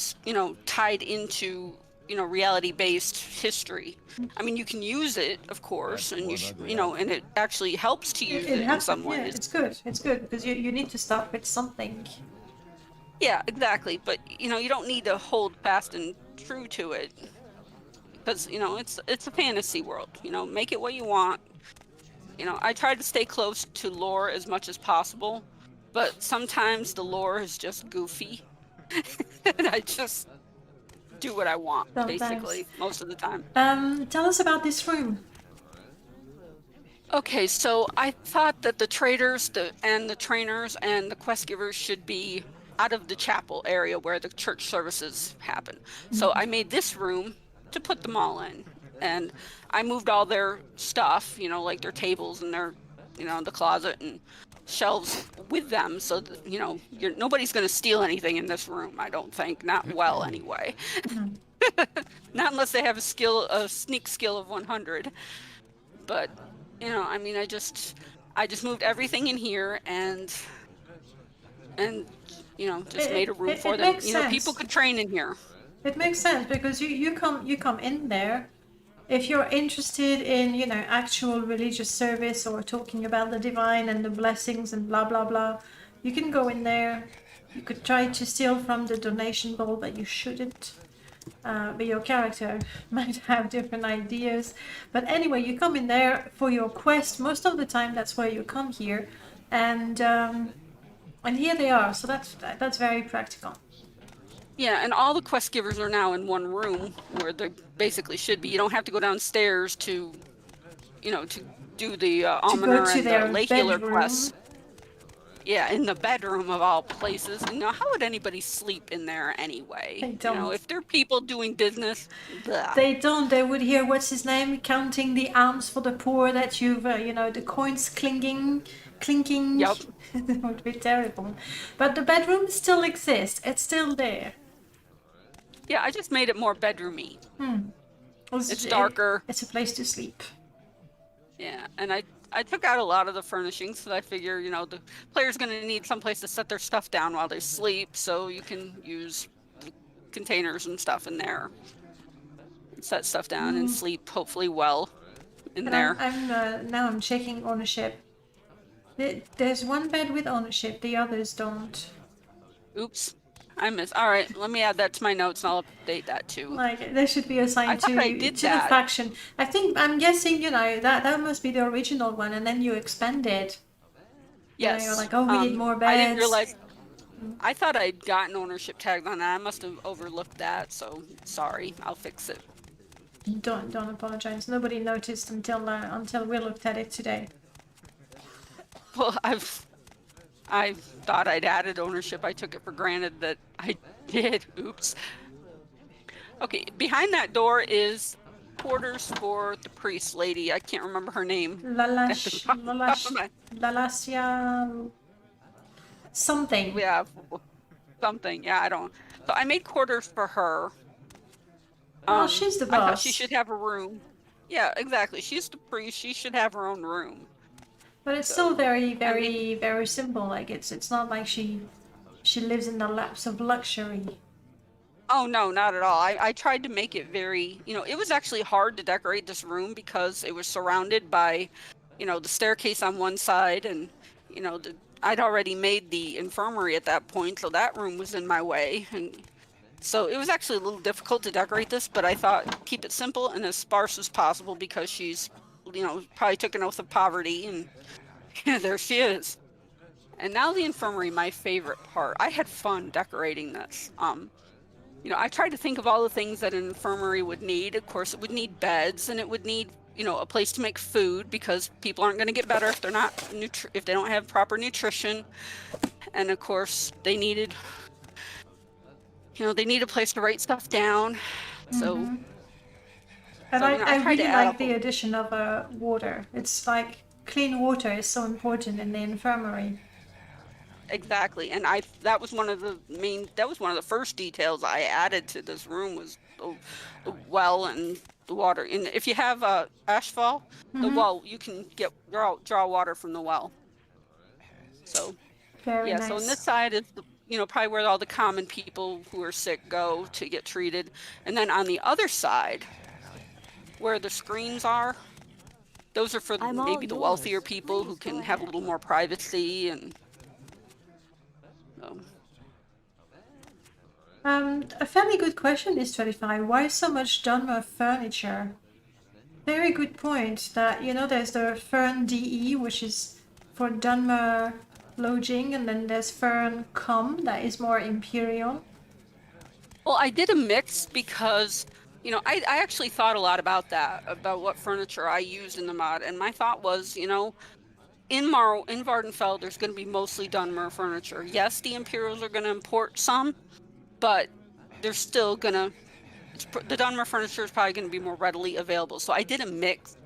tied into, reality-based history. I mean, you can use it, of course, and and it actually helps to use it in some ways. Yeah, it's good. It's good because you need to start with something. Yeah, exactly. But, you don't need to hold fast and true to it because, it's a fantasy world. Make it what you want. I try to stay close to lore as much as possible, but sometimes the lore is just goofy. And I just do what I want, Sometimes. basically, most of the time. Tell us about this room. Okay, so I thought that the traders and the trainers and the quest givers should be out of the chapel area where the church services happen. So I made this room to put them all in. And I moved all their stuff, like their tables and their, the closet and shelves with them, so that, nobody's going to steal anything in this room, I don't think. Not well, anyway. Not unless they have a sneak skill of 100. But, I mean, I just moved everything in here and just made a room for them. People could train in here. It makes sense because you come in there. If you're interested in, actual religious service or talking about the divine and the blessings and blah, blah, blah, you can go in there. You could try to steal from the donation bowl, but you shouldn't. But your character might have different ideas. But anyway, you come in there for your quest. Most of the time, that's why you come here. And here they are. So that's very practical. Yeah, and all the quest givers are now in one room where they basically should be. You don't have to go downstairs to do the Almoner and the Lake Healer quests. Yeah, in the bedroom of all places. How would anybody sleep in there anyway? They don't. If they're people doing business, blah. They don't. They would hear, what's his name, counting the alms for the poor that you've, the coins clinking. Yep. It would be terrible. But the bedroom still exists. It's still there. Yeah, I just made it more bedroomy. It's darker. It's a place to sleep. Yeah, and I took out a lot of the furnishings, so I figure, the player's going to need some place to set their stuff down while they sleep, so you can use the containers and stuff in there. Set stuff down and sleep, hopefully well. in And there. now I'm checking ownership. There's one bed with ownership, the others don't. Oops. I missed. All right, let me add that to my notes and I'll update that too. Like they should be I assigned thought I to did the that. faction. I'm guessing, that must be the original one, and then you expand it. You're Yes. like, oh, we need more I didn't beds. realize. I thought I'd gotten ownership tagged on that. I must have overlooked that. So sorry. I'll fix it. Don't apologize. Nobody noticed until we looked at it today. Well, I thought I'd added ownership. I took it for granted that I did. Oops. Okay, behind that door is quarters for the priest lady. I can't remember her name. Lalasia something. Yeah, something. Yeah, I don't. So I made quarters for her. Well, she's the I thought she boss. should have a room. Yeah, exactly. She's the priest. She should have her own room. But it's still very, very, very simple. Like it's not like she lives in the laps of luxury. Oh no, not at all. I tried to make it very, it was actually hard to decorate this room because it was surrounded by, the staircase on one side and, I'd already made the infirmary at that point, so that room was in my way. And so it was actually a little difficult to decorate this, but I thought keep it simple and as sparse as possible because she's, probably took an oath of poverty and there she is. And now the infirmary, my favorite part. I had fun decorating this. I tried to think of all the things that an infirmary would need. Of course, it would need beds, and it would need, a place to make food because people aren't going to get better if they're not if they don't have proper nutrition. And of course, they needed, they need a place to write stuff down. So, and I really like the addition of water. It's like clean water is so important in the infirmary. Exactly, and that was one of the first details I added to this room was the well and the water. And if you have ashfall, the well, you can draw water from the well. So Very nice. So on this side is probably where all the common people who are sick go to get treated, and then on the other side, where the screens are, those are for maybe the wealthier people who can have a little more privacy and. A fairly good question is 25. Why so much Dunmer furniture? Very good point. That there's the Fern DE, which is for Dunmer lodging, and then there's Fern Com, that is more imperial. Well, I did a mix because I actually thought a lot about that, about what furniture I used in the mod, and my thought was, in Vardenfell, there's going to be mostly Dunmer furniture. Yes, the Imperials are going to import some, but they're still going to... The Dunmer furniture is probably going to be more readily available. So I did a mix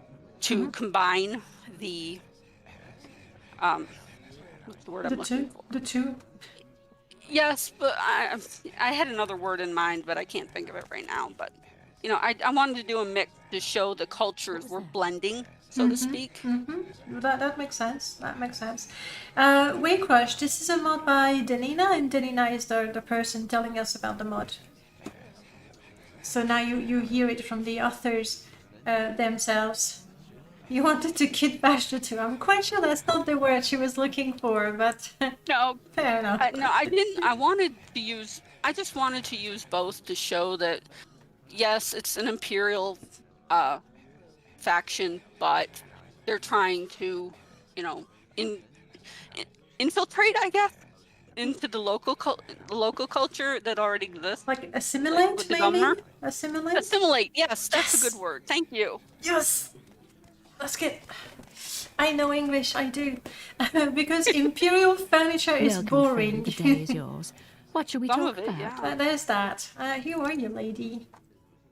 to combine the... what's the word I'm looking for? The two? Yes, but I had another word in mind, but I can't think of it right now. But, I wanted to do a mix to show the cultures were blending, so to speak. That makes sense. That makes sense. Waycrush, this is a mod by Denina, and Denina is the person telling us about the mod. So now you hear it from the authors themselves. You wanted to kit bash the two. I'm quite sure that's not the word she was looking for, but no, fair enough. No, I didn't. I just wanted to use both to show that, yes, it's an Imperial faction, but they're trying to, infiltrate, I guess, into the local culture that already exists. Like assimilate, maybe? Governor. Assimilate? Assimilate, yes, that's a good word. Thank you. Yes! That's good. I know English, I do. Because Imperial furniture is Welcome, boring. friend. The day is yours. What shall we Some talk of it, about? yeah. There's that. Who are you, lady?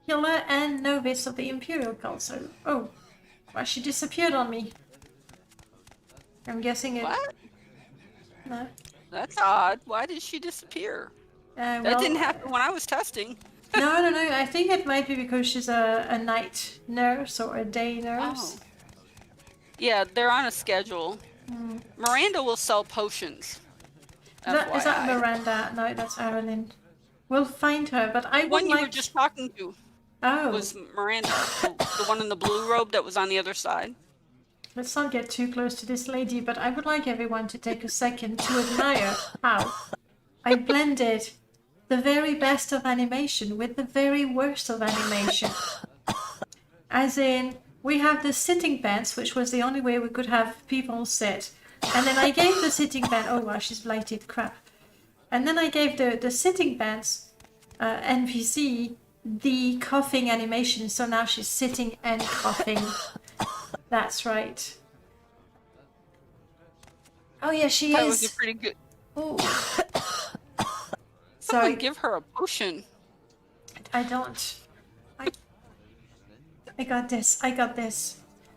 Healer and novice of the Imperial cult. So, well, she disappeared on me. I'm guessing it. What? No. That's odd. Why did she disappear? That didn't happen when I was testing. No. I think it might be because she's a night nurse or a day nurse. Oh. Yeah, they're on a schedule. Miranda will sell potions. Is that Miranda? No, that's Erilyn. We'll find her, but I would One you like... were just talking to. Oh, was Miranda, the one in the blue robe that was on the other side. let's not get too close to this lady, but I would like everyone to take a second to admire how I blended the very best of animation with the very worst of animation. As in, we have the sitting bench, which was the only way we could have people sit. And then I gave the sitting bench, oh wow, she's blighted, crap. And then I gave the sitting bench NPC the coughing animation, so now she's sitting and coughing. That's right. Oh yeah, she That is. was a pretty good. Oh. Someone Sorry, give her a potion. I don't. I got this. I got this.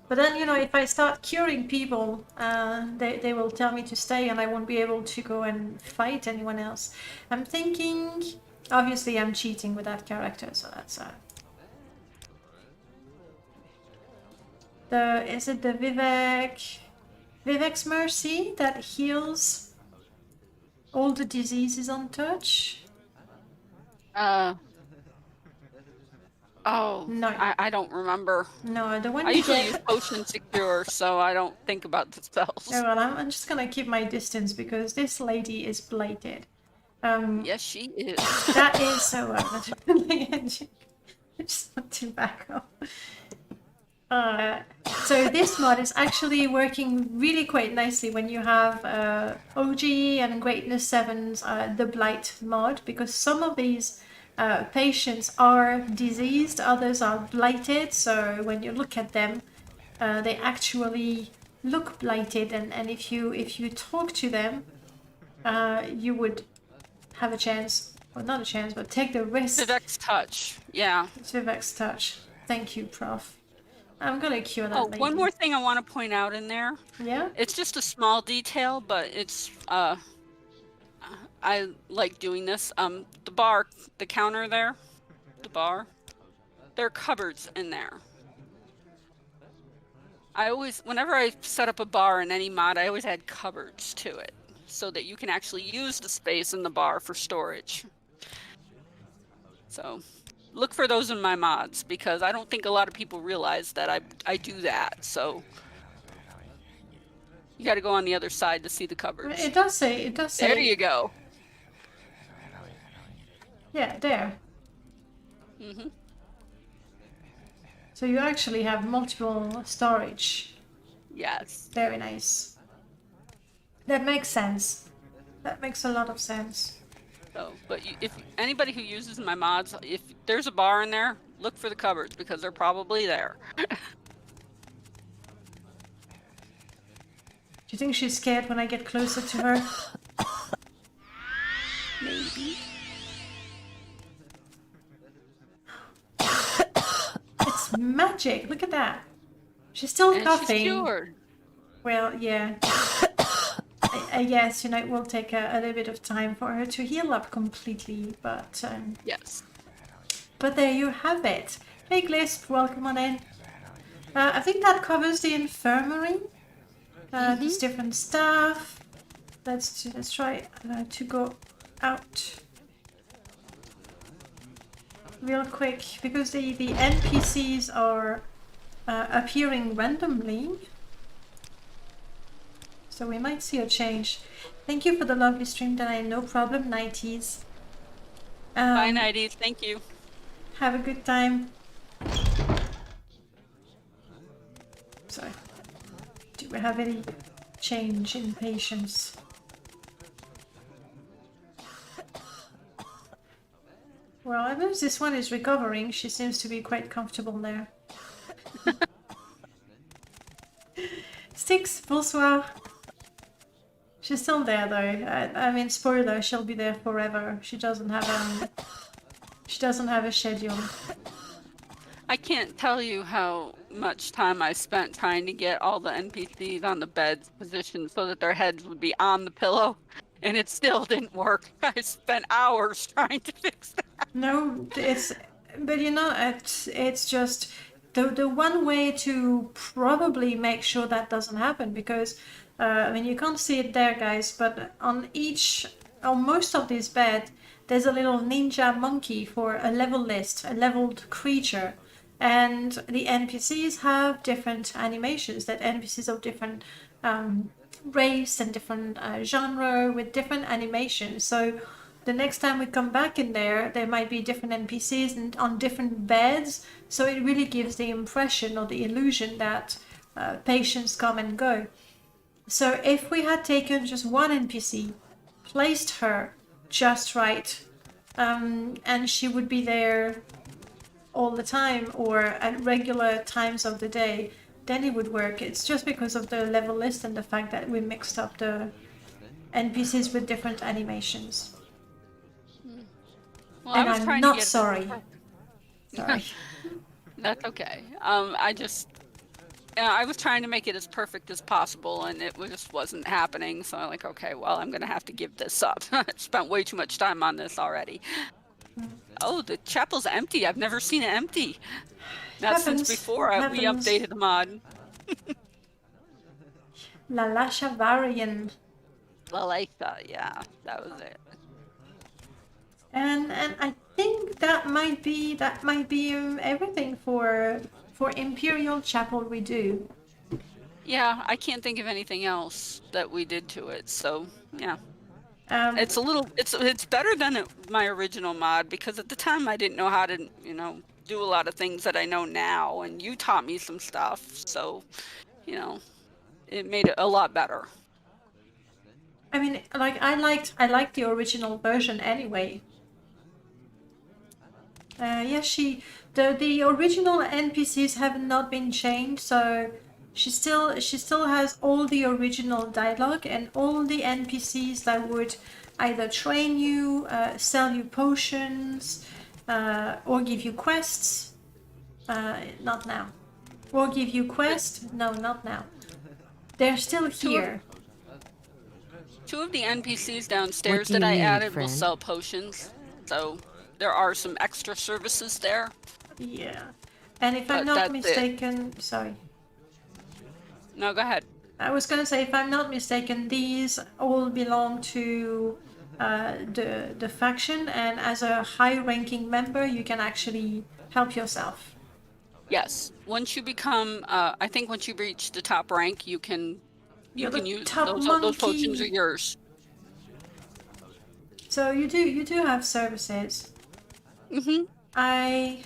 But then, you know, if I start curing people, they will tell me to stay and I won't be able to go and fight anyone else. I'm thinking... Obviously, I'm cheating with that character, so that's... Is it the Vivek's Mercy that heals all the diseases on touch? Oh, No. I don't remember. No, the one I you usually get... use potion to cure, so I don't think about the spells. Oh, well, I'm just gonna keep my distance because this lady is blighted. Yes, she is. That is so I just want to back up. So this mod is actually working really quite nicely when you have OG and Greatness 7's the Blight mod, because some of these patients are diseased, others are blighted, so when you look at them, they actually look blighted, and if you talk to them, you would have a chance, or not a chance, but take the risk. Vivek's touch, yeah. Vivek's touch. Thank you, Prof. I'm gonna cure that lady. One more thing I want to point out in there. Yeah? It's just a small detail, but it's I like doing this. The bar, the counter there, the bar, there are cupboards in there. Whenever I set up a bar in any mod, I always add cupboards to it, so that you can actually use the space in the bar for storage. So look for those in my mods, because I don't think a lot of people realize that I do that. So you got to go on the other side to see the cupboards. It does say. There you go. Yeah, there. Mm-hmm. So you actually have multiple storage. Yes. Very nice. That makes sense. That makes a lot of sense. So, but if anybody who uses my mods, if there's a bar in there, look for the cupboards, because they're probably there. Do you think she's scared when I get closer to her? Maybe. It's magic. Look at that. She's still And coughing. she's cured. Well, yeah. Yes, you know, it will take a little bit of time for her to heal up completely, but... Yes. But there you have it. Hey, Glisp, welcome on in. I think that covers the infirmary. These different stuff. Let's try to go out real quick, because the NPCs are appearing randomly. So we might see a change. Thank you for the lovely stream, Denina. No problem, 90s. Bye, 90s. Thank you. Have a good time. Sorry. Do we have any change in patience? Well, I notice this one is recovering. She seems to be quite comfortable there. Six, bonsoir. She's still there though. I mean, spoiler, she'll be there forever. She doesn't have a schedule. I can't tell you how much time I spent trying to get all the NPCs on the beds positioned so that their heads would be on the pillow, and it still didn't work. I spent hours trying to fix that. No, but you know, it's just the one way to probably make sure that doesn't happen, because I mean, you can't see it there, guys, but on most of this bed, there's a little ninja monkey for a level list, a leveled creature. And the NPCs have different animations, that NPCs of different race and different genre with different animations. So the next time we come back in there, there might be different NPCs and on different beds. So it really gives the impression or the illusion that patients come and go. So if we had taken just one NPC, placed her just right, and she would be there all the time or at regular times of the day, then it would work. It's just because of the level list and the fact that we mixed up the NPCs with different animations. Well, And I was I'm trying not to get sorry. Sorry. That's okay. I was trying to make it as perfect as possible, and it just wasn't happening. So I'm like, okay, well, I'm gonna have to give this up. I spent way too much time on this already. Oh, the chapel's empty. I've never seen it empty. Not since before we updated the mod. Lalasha Varian. Lalaica, yeah, that was it. And I think that might be everything for Imperial Chapel we do. Yeah, I can't think of anything else that we did to it. So yeah, It's it's better than my original mod, because at the time I didn't know how to do a lot of things that I know now, and you taught me some stuff. So it made it a lot better. I mean, like I liked the original version anyway. The original NPCs have not been changed, so she still has all the original dialogue, and all the NPCs that would either train you, sell you potions, or give you quests. Not now. Or give you quests. No, not now. They're still here. Two of the NPCs downstairs What do that you I need, added will friend? sell potions, so there are some extra services there. Yeah. And if I'm But not that's mistaken, sorry. No, go ahead. I was going to say, if I'm not mistaken, these all belong to the faction, and as a high-ranking member, you can actually help yourself. Yes, once you become, I think once you reach the top rank, you can You're the use top those potions monkey. are yours. So you do have services. I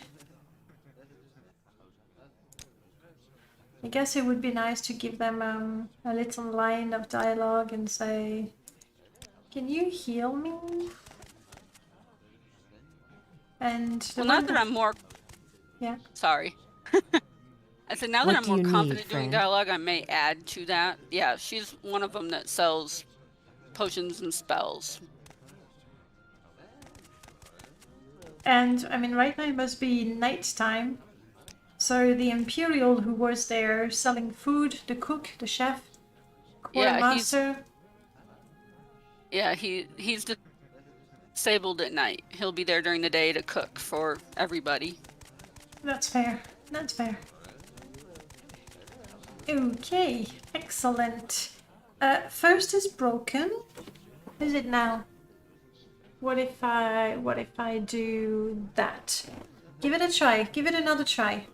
guess it would be nice to give them a little line of dialogue and say, "Can you heal me?" And Well, now that I'm more yeah. sorry. I said now that What I'm do more you need, confident doing friend? dialogue, I may add to that. Yeah, she's one of them that sells potions and spells. And I mean, right now it must be night time. So the Imperial who was there selling food, the cook, the chef, quartermaster. He's disabled at night. He'll be there during the day to cook for everybody. That's fair. That's fair. Okay, excellent. First is broken. Is it now? What if I do that? Give it a try. Give it another try.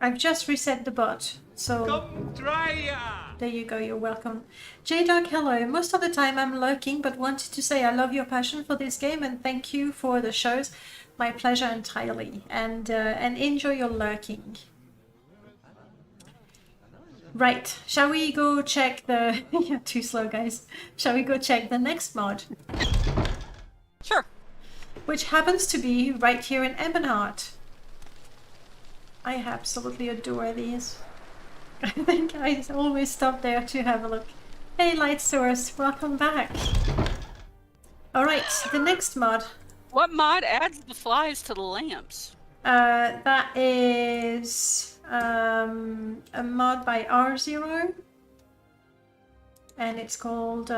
I've just reset the bot, so Come try ya! there you go. You're welcome. J-Dog, hello. Most of the time I'm lurking, but wanted to say I love your passion for this game and thank you for the shows. My pleasure entirely. And enjoy your lurking. Right, shall we go check the... You're too slow, guys. Shall we go check the next mod? Sure. Which happens to be right here in Ebonheart. I absolutely adore these. I think I always stop there to have a look. Hey, Light Source, welcome back. Alright, the next mod. What mod adds the flies to the lamps? That is a mod by R0. And it's called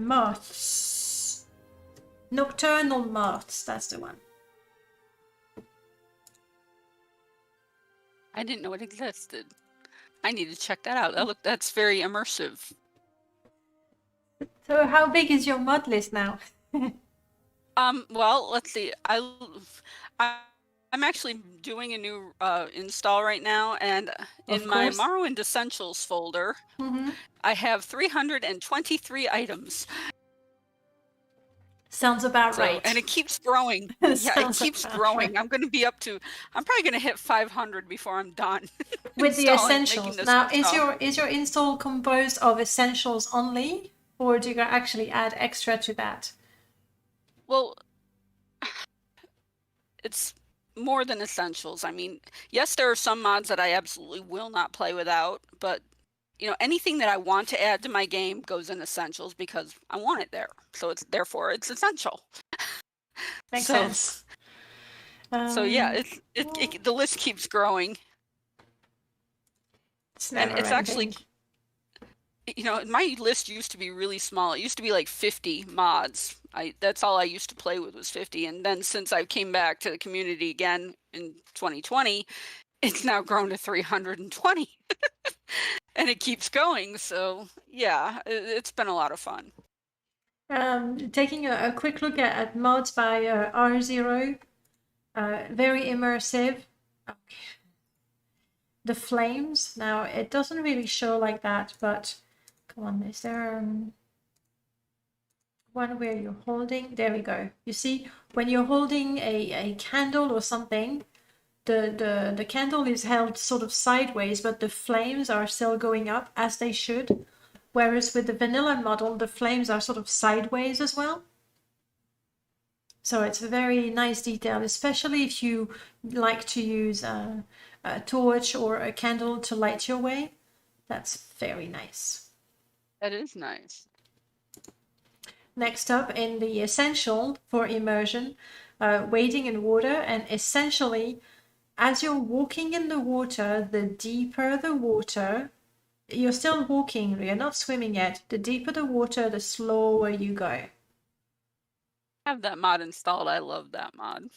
Moths. Nocturnal Moths, that's the one. I didn't know it existed. I need to check that out. That's very immersive. So how big is your mod list now? Well, let's see. I'm actually doing a new install right now, and Of in my course. Morrowind Essentials folder, I have 323 items. Sounds about So, and right. it keeps growing. Yeah, it Sounds keeps about growing. right. I'm probably gonna hit 500 before I'm done With the installing, making essentials. this Now, install. is your install composed of essentials only, or do you actually add extra to that? Well, it's more than essentials. I mean, yes, there are some mods that I absolutely will not play without, but anything that I want to add to my game goes in essentials because I want it there. So it's essential. Makes So sense. yeah, Well, the list keeps growing, it's and never it's actually ending. my list used to be really small. It used to be like 50 mods. That's all I used to play with was 50, and then since I came back to the community again in 2020, it's now grown to 320. And it keeps going. So yeah, it's been a lot of fun. Taking a quick look at mods by R0, very immersive. Okay. The flames, now it doesn't really show like that, but come on, is there one where you're holding? There we go. You see, when you're holding a candle or something, the candle is held sort of sideways, but the flames are still going up as they should. Whereas with the vanilla model, the flames are sort of sideways as well. So it's a very nice detail, especially if you like to use a torch or a candle to light your way. That's very nice. That is nice. Next up in the essential for immersion, wading in water, and essentially as you're walking in the water, the deeper the water, you're still walking, you're not swimming yet. The deeper the water, the slower you go. I have that mod installed. I love that mod.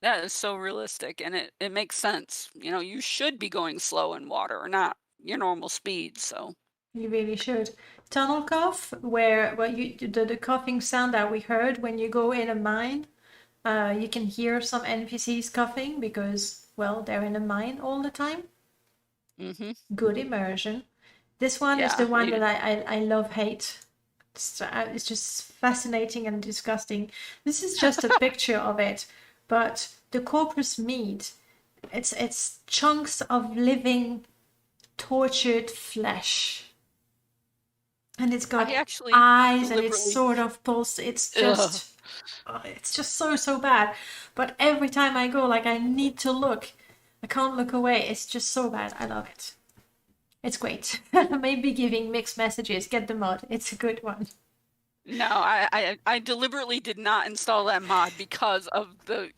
That is so realistic, and it makes sense. You should be going slow in water, or not your normal speed. So You really should. Tunnel cough, where the coughing sound that we heard when you go in a mine, you can hear some NPCs coughing because, well, they're in a mine all the time. Good immersion. This one is yeah, the one that I love hate. It's just fascinating and disgusting. This is just a picture of it, but the corpus meat, it's chunks of living, tortured flesh. And it's got I actually eyes and it's deliberately. sort of pulse. Ugh. It's just so bad. But every time I go, like I need to look. I can't look away. It's just so bad. I love it. It's great. Maybe giving mixed messages. Get the mod. It's a good one. No, I deliberately did not install that mod because of the.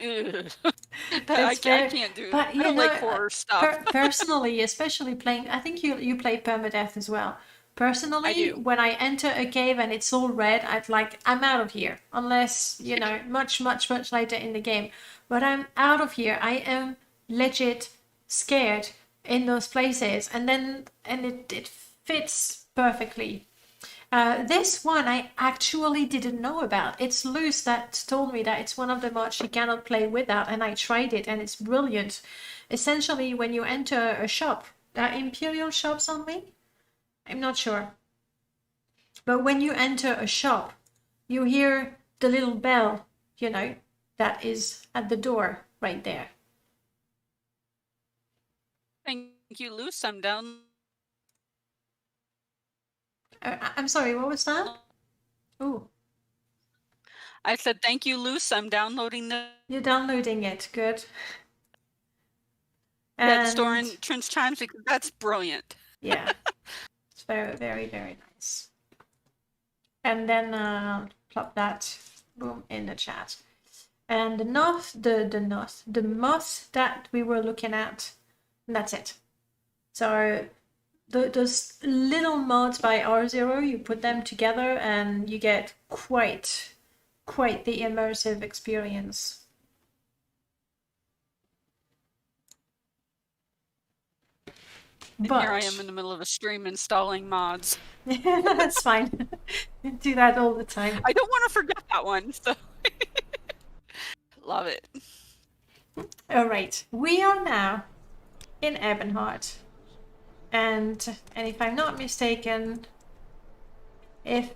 I can't do. But I don't like horror stuff. Personally, especially playing, I think you play permadeath as well. I Personally, do. when I enter a cave and it's all red, I'm out of here. Unless, much later in the game. But I'm out of here. I am legit scared in those places. And it fits perfectly. This one I actually didn't know about. It's Luz that told me that it's one of the mods she cannot play without, and I tried it and it's brilliant. Essentially, when you enter a shop, Imperial shops only? I'm not sure. But when you enter a shop, you hear the little bell, that is at the door right there. Thank you, Luce. I'm down. I'm sorry, what was that? Oh, I said thank you, Luce. I'm downloading you're downloading it. Good. that store in Trench Chimes because that's brilliant. Yeah, it's very, very, very nice. And then plop that, boom, in the chat. And the moth that we were looking at, and that's it. So those little mods by R0, you put them together and you get quite the immersive experience. But here I am in the middle of a stream installing mods. That's fine. Do that all the time. I don't want to forget that one. So love it. All right, we are now in Ebonheart, and if I'm not mistaken, if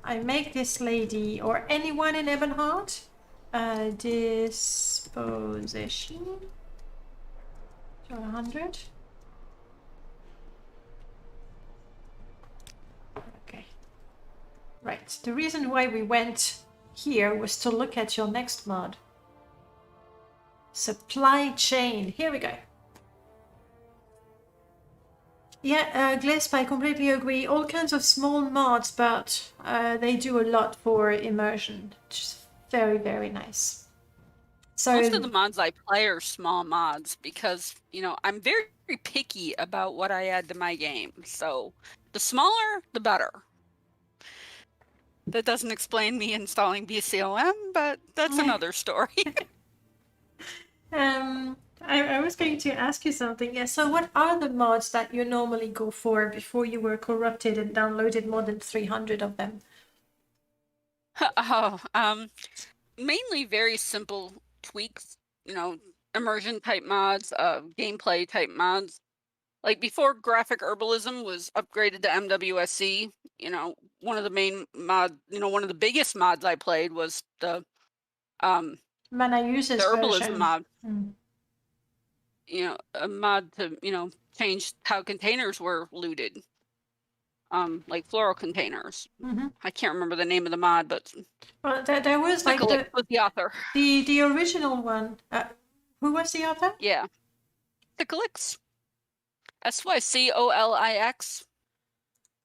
I make this lady or anyone in Ebonheart disposition to 100. Okay. Right. The reason why we went here was to look at your next mod. Supply chain. Here we go. Yeah, Glisp, I completely agree. All kinds of small mods, but they do a lot for immersion. Just very, very nice. So Most of the mods I play are small mods because, I'm very picky about what I add to my game. So the smaller, the better. That doesn't explain me installing BCOM, but that's another story. I was going to ask you something. Yeah, so what are the mods that you normally go for before you were corrupted and downloaded more than 300 of them? Mainly very simple tweaks, immersion type mods, gameplay type mods. Like before graphic herbalism was upgraded to MWSC, one of the biggest mods I played was the Mana users herbalism version. mod. A mod to, change how containers were looted. Like floral containers. I can't remember the name of the mod, but well, there was like was the author. The original one. Who was the author? Yeah, Sycolix. Sycolix.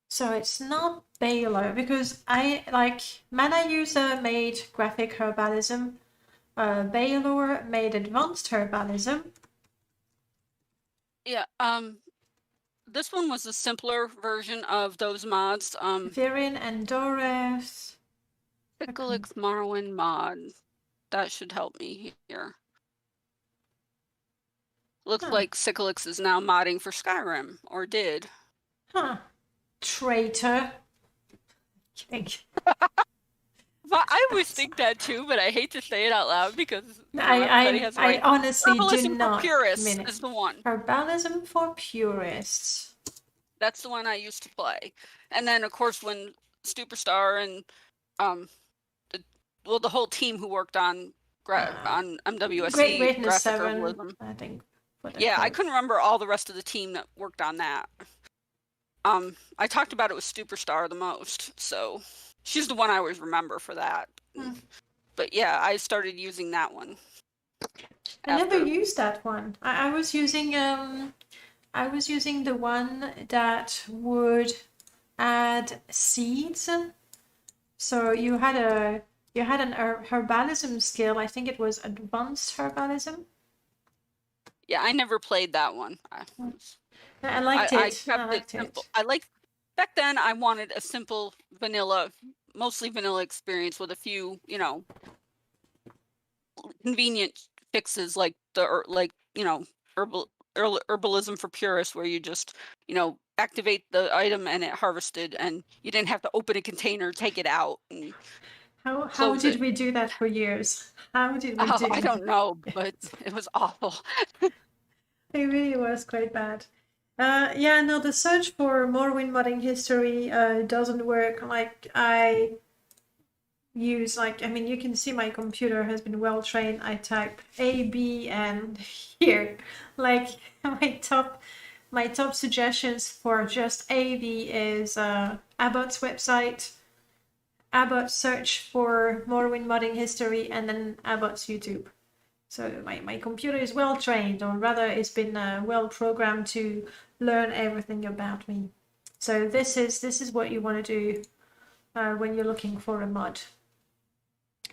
So it's not Baylor because I like Mana user made graphic herbalism. Baylor made advanced herbalism. Yeah. This one was a simpler version of those mods. Virin and Doris. Sycolix Morrowind mod. That should help me here. Looks like Sycolix is now modding for Skyrim, or did. Huh. Traitor. Well, I always think that too, but I hate to say it out loud because I honestly do not. For Purists is the one. Herbalism for Purists. That's the one I used to play, and then of course when Superstar and the whole team who worked on MWSC Great Greatness graphic 7, herbalism. I think. Yeah, I couldn't remember all the rest of the team that worked on that. I talked about it with Superstar the most, so she's the one I always remember for that. But yeah, I started using that one. I never used that one. I was using the one that would add seeds. So you had an herbalism skill. I think it was advanced herbalism. Yeah, I never played that one. I liked it. I kept it simple. Back then I wanted a simple mostly vanilla experience with a few, convenient fixes like herbalism for purists, where you just, activate the item and it harvested, and you didn't have to open a container, take it out. And how did we do that for years? How did we do I don't know, but it was awful. It really was quite bad. Yeah, no, the search for Morrowind modding history doesn't work. Like, I use, you can see my computer has been well trained. I type A, B, and here. Like, my top suggestions for just AV is Abbott's website, Abbott search for Morrowind modding history, and then Abbott's YouTube. So my computer is well trained, or rather it's been well programmed to learn everything about me. So this is what you want to do when you're looking for a mod.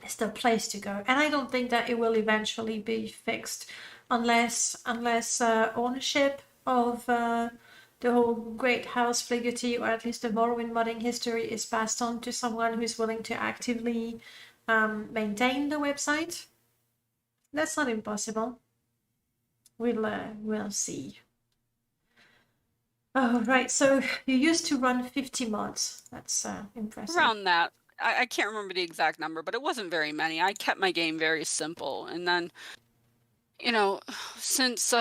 It's the place to go. And I don't think that it will eventually be fixed unless ownership of the whole Great House Fligety, or at least the Morrowind modding history, is passed on to someone who's willing to actively maintain the website. That's not impossible. We'll see. Oh, right. So you used to run 50 mods. That's impressive. Around that. I can't remember the exact number, but it wasn't very many. I kept my game very simple. And then, you know, since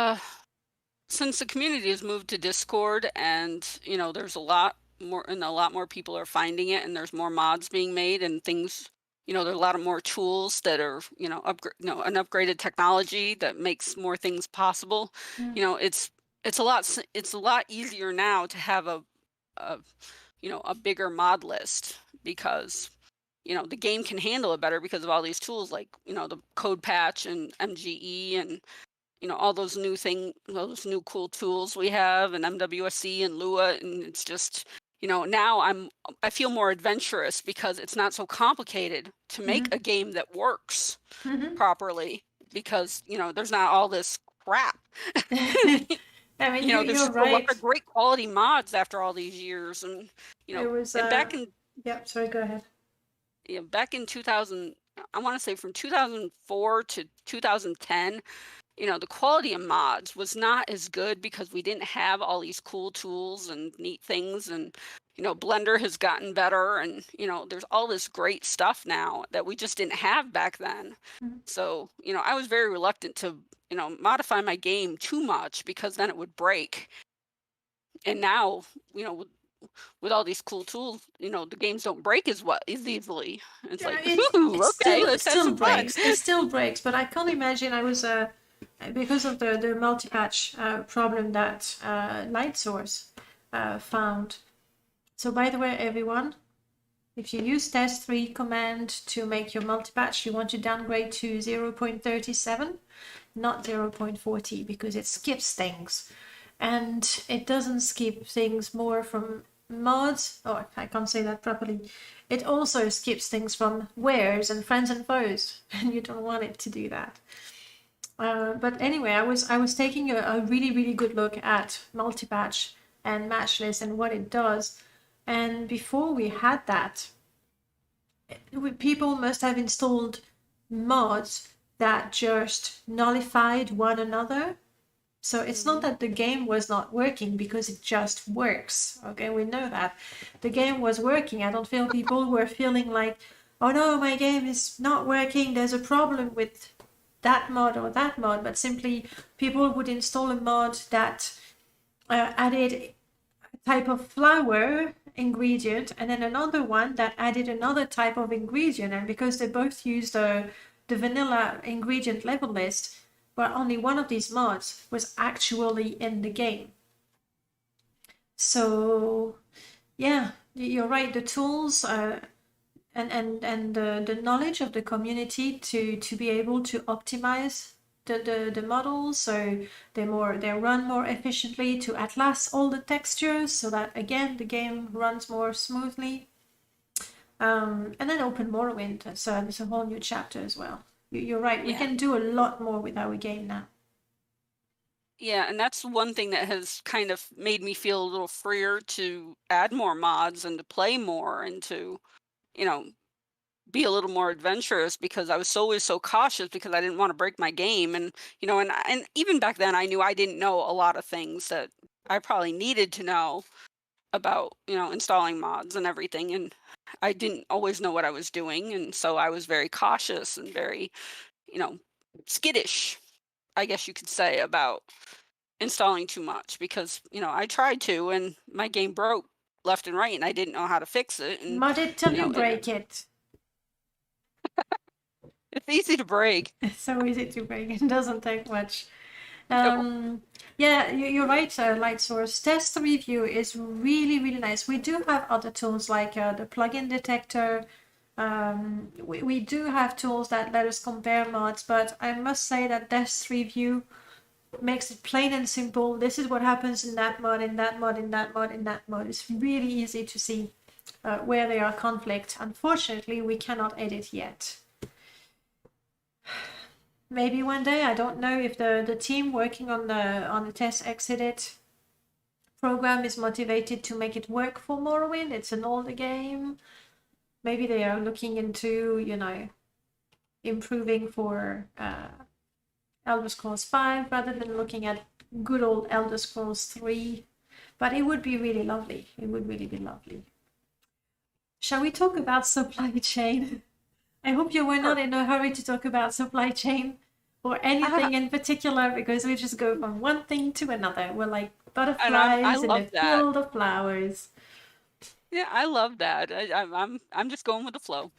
since the community has moved to Discord and, you know, there's a lot more and a lot more people are finding it and there's more mods being made and things, you know, there are a lot of more tools that are, you know, an upgraded technology that makes more things possible. Mm. You know, it's a lot easier now to have a you know, a bigger mod list because you know the game can handle it better because of all these tools like you know the code patch and MGE and you know all those new cool tools we have and MWSC and Lua, and it's just you know now I feel more adventurous because it's not so complicated to make a game that works properly because you know there's not all this crap. I mean, You know, there's you're just a lot right. of great quality mods after all these years, and you It know, was, and back in yep, sorry, go ahead. you know, back in 2000, I want to say from 2004 to 2010, you know, the quality of mods was not as good because we didn't have all these cool tools and neat things, and you know, Blender has gotten better, and you know, there's all this great stuff now that we just didn't have back then. Mhm. So, you know, I was very reluctant to, you know, modify my game too much because then it would break. And now, you know, with all these cool tools, you know, the games don't break as easily. It's Yeah, like, it ooh, okay, still, it let's have still some fun. breaks. It still breaks, but I can't imagine I was because of the multi-patch problem that Light Source found. So by the way, everyone, if you use test3 command to make your multi-patch, you want to downgrade to 0.37, not 0.40, because it skips things. And it doesn't skip things more from mods. Oh, I can't say that properly. It also skips things from wares and friends and foes, and you don't want it to do that. But anyway, I was taking a really good look at multi-patch and match list and what it does. And before we had that, people must have installed mods that just nullified one another. So it's not that the game was not working because it just works. Okay, we know that. The game was working. I don't feel people were feeling like, oh no, my game is not working. There's a problem with that mod or that mod. But simply people would install a mod that added a type of flower ingredient and then another one that added another type of ingredient. And because they both used the vanilla ingredient level list, but only one of these mods was actually in the game. So yeah, you're right. The tools and the knowledge of the community to be able to optimize the models so they run more efficiently to atlas all the textures so that again the game runs more smoothly. And then open Morrowind, so it's a whole new chapter as well. You're right. We can do a lot more with our game now. Yeah, and that's one thing that has kind of made me feel a little freer to add more mods and to play more and to, you know, be a little more adventurous because I was always so cautious because I didn't want to break my game. And, you know, and even back then I knew I didn't know a lot of things that I probably needed to know about, you know, installing mods and everything. And I didn't always know what I was doing. And so I was very cautious and very, you know, skittish, I guess you could say, about installing too much because, you know, I tried to and my game broke left and right and I didn't know how to fix it. And, Mod it till you know, you break it. it's easy to break. It's so easy to break. It doesn't take much. No. Yeah, you're right, Light Source. Test review is really nice. We do have other tools like the plugin detector. We do have tools that let us compare mods, but I must say that test review makes it plain and simple. This is what happens in that mod, in that mod, in that mod, in that mod. It's really easy to see where there are conflicts. Unfortunately, we cannot edit yet. Maybe one day. I don't know if the team working on the test exit program is motivated to make it work for Morrowind. It's an older game. Maybe they are looking into, you know, improving for Elder Scrolls 5 rather than looking at good old Elder Scrolls 3. But it would be really lovely. It would really be lovely. shall we talk about supply chain? I hope you were not in a hurry to talk about supply chain or anything in particular, because we just go from one thing to another. We're like And I butterflies in a love that. field of flowers. Yeah, I love that. I'm just going with the flow.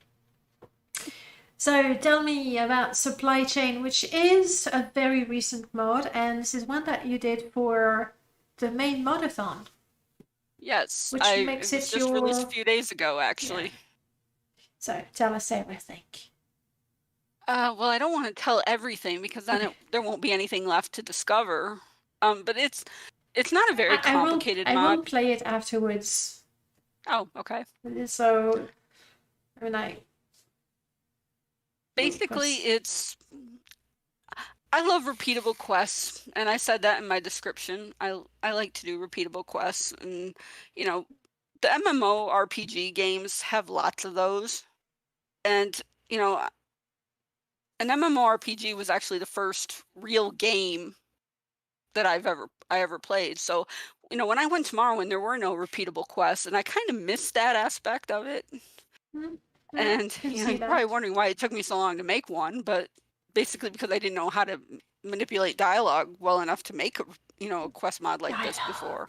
So tell me about supply chain, which is a very recent mod, and this is one that you did for the main modathon. Yes, Which it makes was it just released a your... few days ago, actually. Yeah. So tell us everything. Well, I don't want to tell everything because then there won't be anything left to discover. But it's not a very complicated I mod. will play it afterwards. Oh, okay. So, I mean, basically, I love repeatable quests, and I said that in my description. I like to do repeatable quests, and you know, the MMORPG games have lots of those. And you know, an MMORPG was actually the first real game that I ever played. So, you know, when I went to Morrowind, there were no repeatable quests, and I kind of missed that aspect of it. And you know, you're probably wondering why it took me so long to make one, but basically because I didn't know how to manipulate dialogue well enough to make a quest mod like this before.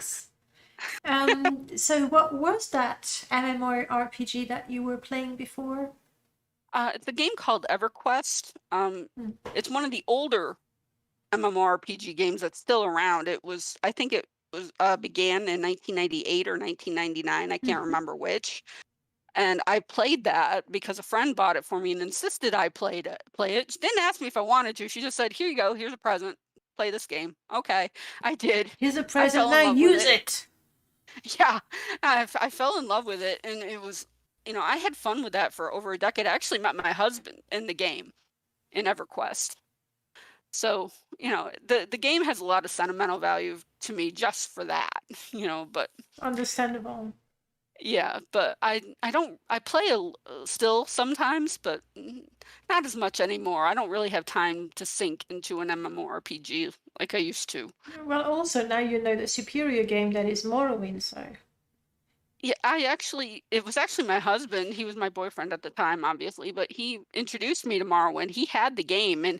So what was that MMORPG that you were playing before? It's a game called Everquest. It's one of the older MMORPG games that's still around. I think it was began in 1998 or 1999. I can't remember which. And I played that because a friend bought it for me and insisted I play it. She didn't ask me if I wanted to. She just said, "Here you go. Here's a present. Play this game." Okay, I did. Here's a present. Now use it. Yeah, I fell in love with it, and it was, I had fun with that for over a decade. I actually met my husband in the game, in Everquest. So, the game has a lot of sentimental value to me just for that, but... Understandable. Yeah, but I play still sometimes, but not as much anymore. I don't really have time to sink into an MMORPG like I used to. Well, also now you know the superior game that is Morrowind, so... Yeah, it was actually my husband. He was my boyfriend at the time, obviously, but he introduced me to Morrowind. He had the game, and,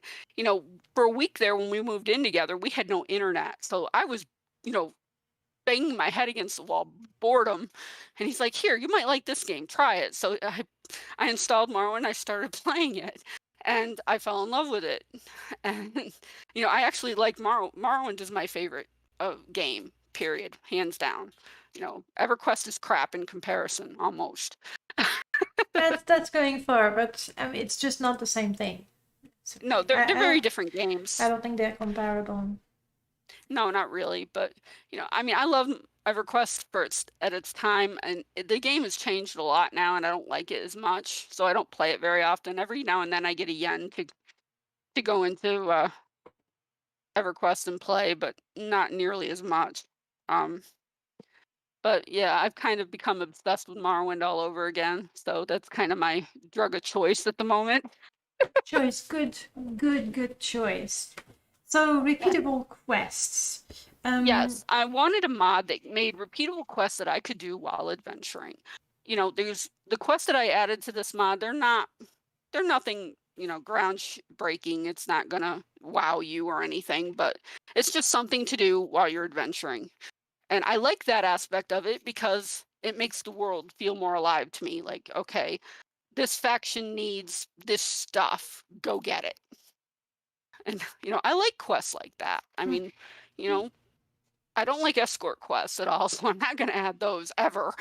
for a week there when we moved in together, we had no internet. So I was, banging my head against the wall, boredom, and he's like, "Here, you might like this game, try it." So I installed Morrowind, I started playing it, and I fell in love with it. And I actually like Morrowind is my favorite game, period, hands down. Everquest is crap in comparison, almost. That's going far, but it's just not the same thing. No, they're very different games. I don't think they're comparable. No, not really, but I love EverQuest at its time, and the game has changed a lot now, and I don't like it as much, so I don't play it very often. Every now and then I get a yen to go into EverQuest and play, but not nearly as much. But yeah, I've kind of become obsessed with Morrowind all over again, so that's kind of my drug of choice at the moment. Choice, good choice. So, repeatable quests. Yes, I wanted a mod that made repeatable quests that I could do while adventuring. There's the quests that I added to this mod, they're nothing, ground-breaking. It's not gonna wow you or anything, but it's just something to do while you're adventuring. And I like that aspect of it because it makes the world feel more alive to me. Like, okay, this faction needs this stuff, go get it. And, I like quests like that. I mean, I don't like escort quests at all, so I'm not going to add those ever.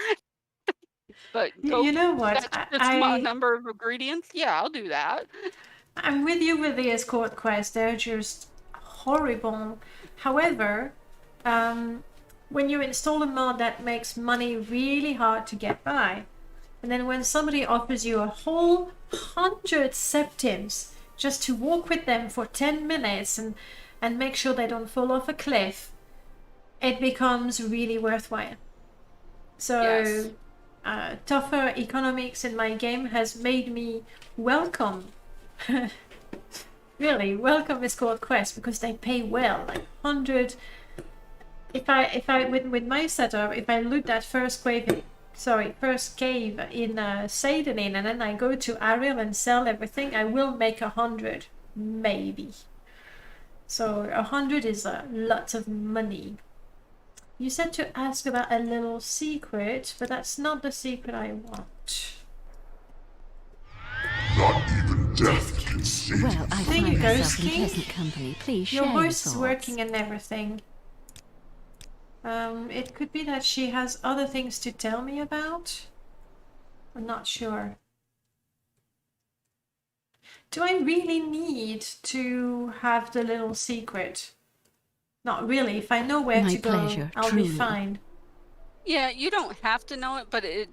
But you know what? A number of ingredients. Yeah, I'll do that. I'm with you with the escort quests. They're just horrible. However, when you install a mod that makes money really hard to get by, and then when somebody offers you a whole 100 septims just to walk with them for 10 minutes and make sure they don't fall off a cliff, it becomes really worthwhile. So, yes. Tougher economics in my game has made me welcome, really welcome escort quests because they pay well. Like 100. If I with my setup, if I loot that first first cave in Denina, and then I go to Ariel and sell everything, I will make 100, maybe. So 100 is a lot of money. You said to ask about a little secret, but that's not the secret I want. Not even death can save Well, I There find you go, myself in Skeet. pleasant company. Please share Your your voice is thoughts. working and everything. It could be that she has other things to tell me about. I'm not sure. Do I really need to have the little secret? Not really. If I know where My to go, pleasure, I'll truly. be fine. Yeah, you don't have to know it, but it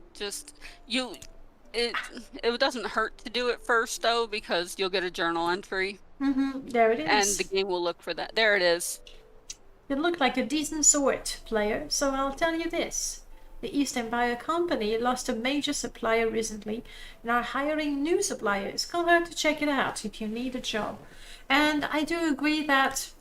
doesn't hurt to do it first though, because you'll get a journal entry There it and is. the game will look for that. There it is. You look like a decent sort, player, so I'll tell you this. The East Empire Company lost a major supplier recently and are hiring new suppliers. Can't hurt to check it out if you need a job. And I do agree that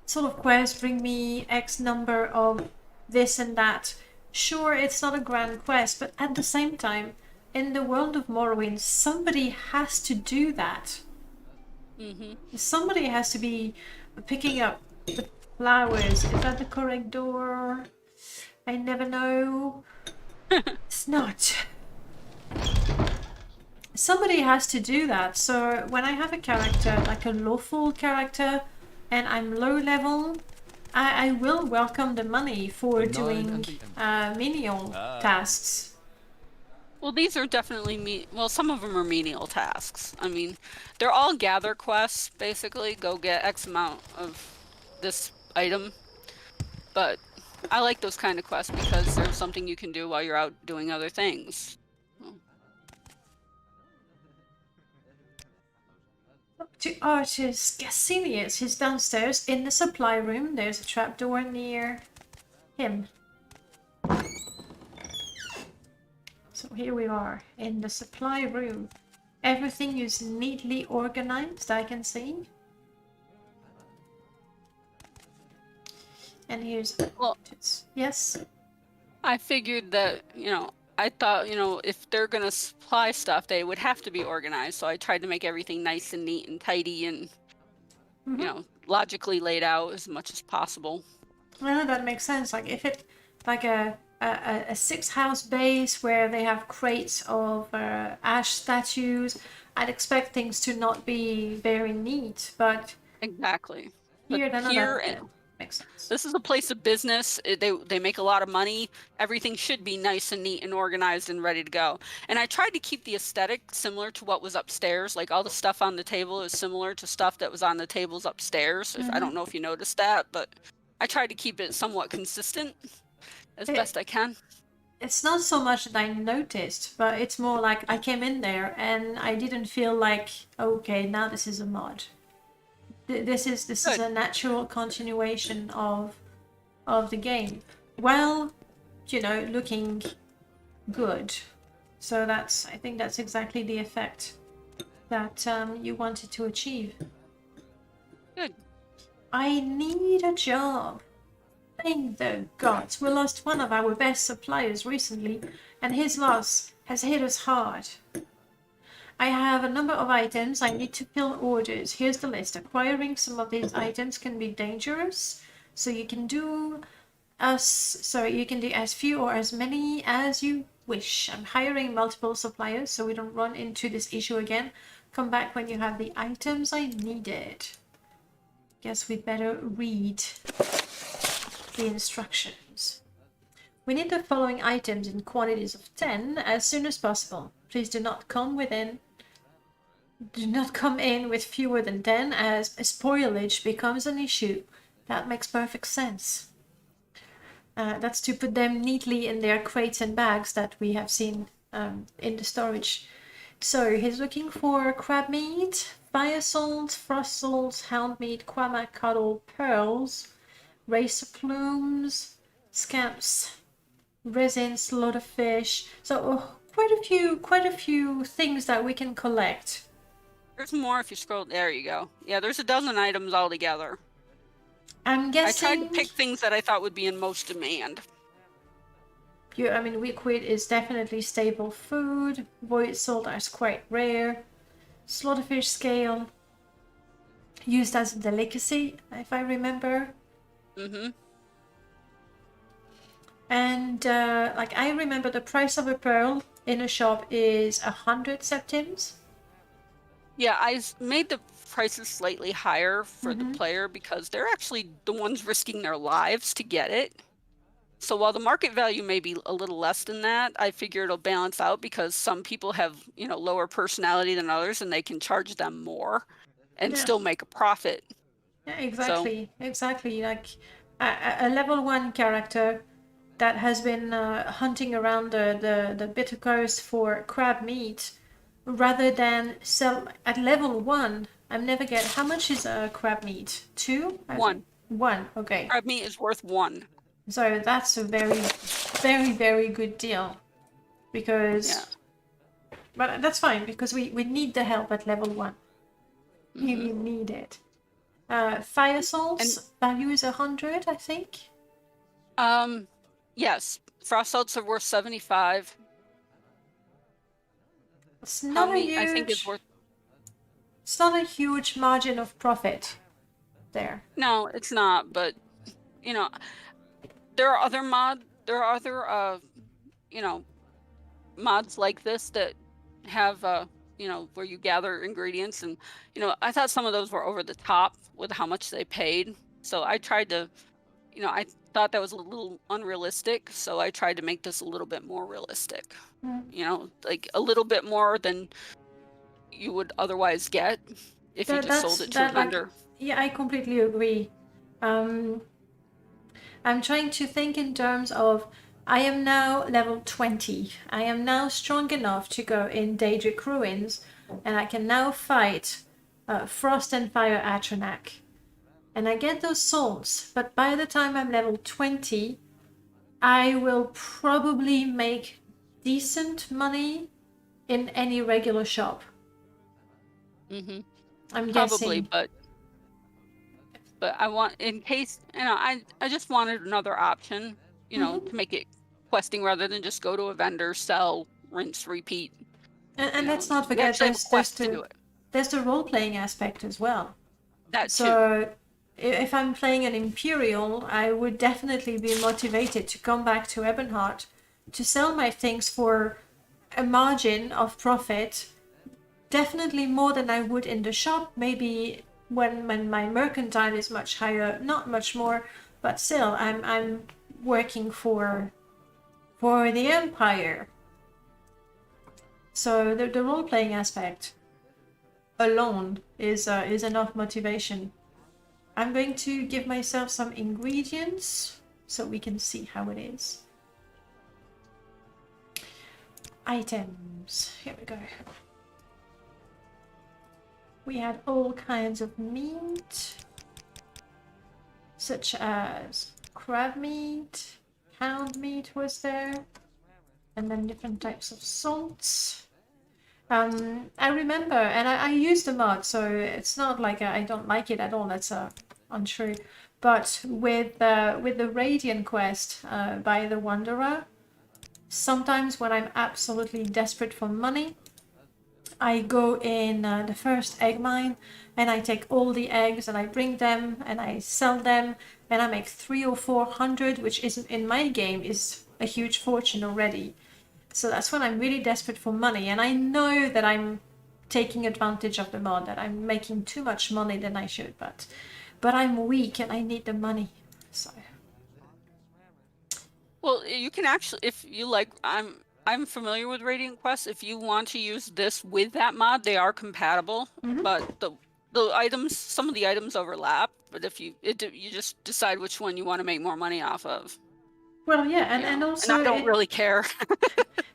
sort of quests bring me X number of this and that. Sure, it's not a grand quest, but at the same time, in the world of Morrowind, somebody has to do that. Somebody has to be picking up the flowers. Is that the correct door? I never know. It's not. Somebody has to do that. So when I have a character, like a lawful character, and I'm low level, I will welcome the money for doing menial tasks. Well, these are definitely some of them are menial tasks. I mean, they're all gather quests, basically. Go get X amount of this item. But I like those kind of quests because there's something you can do while you're out doing other things. To Artist Cassinius, he's downstairs in the supply room. There's a trapdoor near him. So here we are in the supply room. Everything is neatly organized, I can see. And here's yes. I figured that, I thought, if they're going to supply stuff, they would have to be organized. So I tried to make everything nice and neat and tidy and, logically laid out as much as possible. Well, that makes sense. Like if it, like a 6-house base where they have crates of ash statues, I'd expect things to not be very neat. But exactly. Here, but that makes sense. This is a place of business. They make a lot of money. Everything should be nice and neat and organized and ready to go. And I tried to keep the aesthetic similar to what was upstairs. Like all the stuff on the table is similar to stuff that was on the tables upstairs. I don't know if you noticed that, but I tried to keep it somewhat consistent as best I can. It's not so much that I noticed, but it's more like I came in there and I didn't feel like, okay, now this is a mod. This is a natural continuation of the game. Well, looking good. So I think that's exactly the effect that you wanted to achieve. Good. I need a job. Thank the gods. We lost one of our best suppliers recently, and his loss has hit us hard. I have a number of items. I need to fill orders. Here's the list. Acquiring some of these items can be dangerous, so you can do as few or as many as you wish. I'm hiring multiple suppliers so we don't run into this issue again. Come back when you have the items I needed. Guess we'd better read the instructions. We need the following items in quantities of 10 as soon as possible. Please do not come in with fewer than 10 as spoilage becomes an issue. That makes perfect sense. That's to put them neatly in their crates and bags that we have seen in the storage. So he's looking for crab meat, fire salt, frost salt, hound meat, quamac cuddle, pearls, racer plumes, scamps, resin, slaughter fish. So quite a few things that we can collect. There's more if you scroll. There you go. Yeah, there's a dozen items altogether. I'm guessing. I tried to pick things that I thought would be in most demand. I mean, Weakweed is definitely staple food. Void Salt is quite rare. Slaughterfish scale, used as a delicacy, if I remember. Mm-hmm. And like I remember, the price of a pearl in a shop is 100 septims. Yeah, made the prices slightly higher for the Mm-hmm. player because they're actually the ones risking their lives to get it. So while the market value may be a little less than that, I figure it'll balance out because some people have, lower personality than others and they can charge them more and Yeah. still make a profit. Yeah, So, exactly. Like a level 1 character that has been hunting around the bitter coast for crab meat, rather than sell at level 1. I'm never get how much is crab meat? 2? I think 1. 1. Okay, Crab meat is worth 1. so that's a very good deal Yeah. because, but that's fine because we need the help at level 1. Mm-hmm. You need it. Fire And salts value is 100, I think. yes, frost salts are worth 75. It's not a Pound meat I think is huge. worth It's not a huge margin of profit there. No, it's not, but you know, there are other mods like this that have where you gather ingredients, and I thought some of those were over the top with how much they paid. So I tried to, I thought that was a little unrealistic, so I tried to make this a little bit more realistic. Like a little bit more than you would otherwise get if you just sold it to a That like, vendor. yeah, I completely agree. Um, I'm trying to think in terms of I am now level 20. I am now strong enough to go in Daedric Ruins, and I can now fight Frost and Fire Atronak. And I get those salts, but by the time I'm level 20, I will probably make decent money in any regular shop. Mm-hmm. I'm Probably, guessing. but I want, in case, I just wanted another option, to make it questing rather than just go to a vendor, sell, rinse, repeat. And let's not You forget actually have a quest to do it. there's the role playing aspect as well. That too. So if I'm playing an Imperial, I would definitely be motivated to come back to Ebonheart to sell my things for a margin of profit, definitely more than I would in the shop. Maybe when my mercantile is much higher, not much more, but still, I'm working for the Empire. So the role playing aspect alone is enough motivation. I'm going to give myself some ingredients so we can see how it is. Items. Here we go. We had all kinds of meat, such as crab meat, hound meat was there, and then different types of salts. I remember, and I used the mod, so it's not like I don't like it at all. That's untrue. But with the Radiant quest by the Wanderer, sometimes when I'm absolutely desperate for money, I go in the first egg mine and I take all the eggs and I bring them and I sell them and I make 300 or 400, which isn't in my game is a huge fortune already. So that's when I'm really desperate for money, and I know that I'm taking advantage of the mod, that I'm making too much money than I should, but I'm weak and I need the money. So Well, you can actually, if you like, I'm familiar with Radiant Quest. If you want to use this with that mod, they are compatible. But the items, some of the items overlap. But if you just decide which one you want to make more money off of. well, yeah, and also and I don't really care.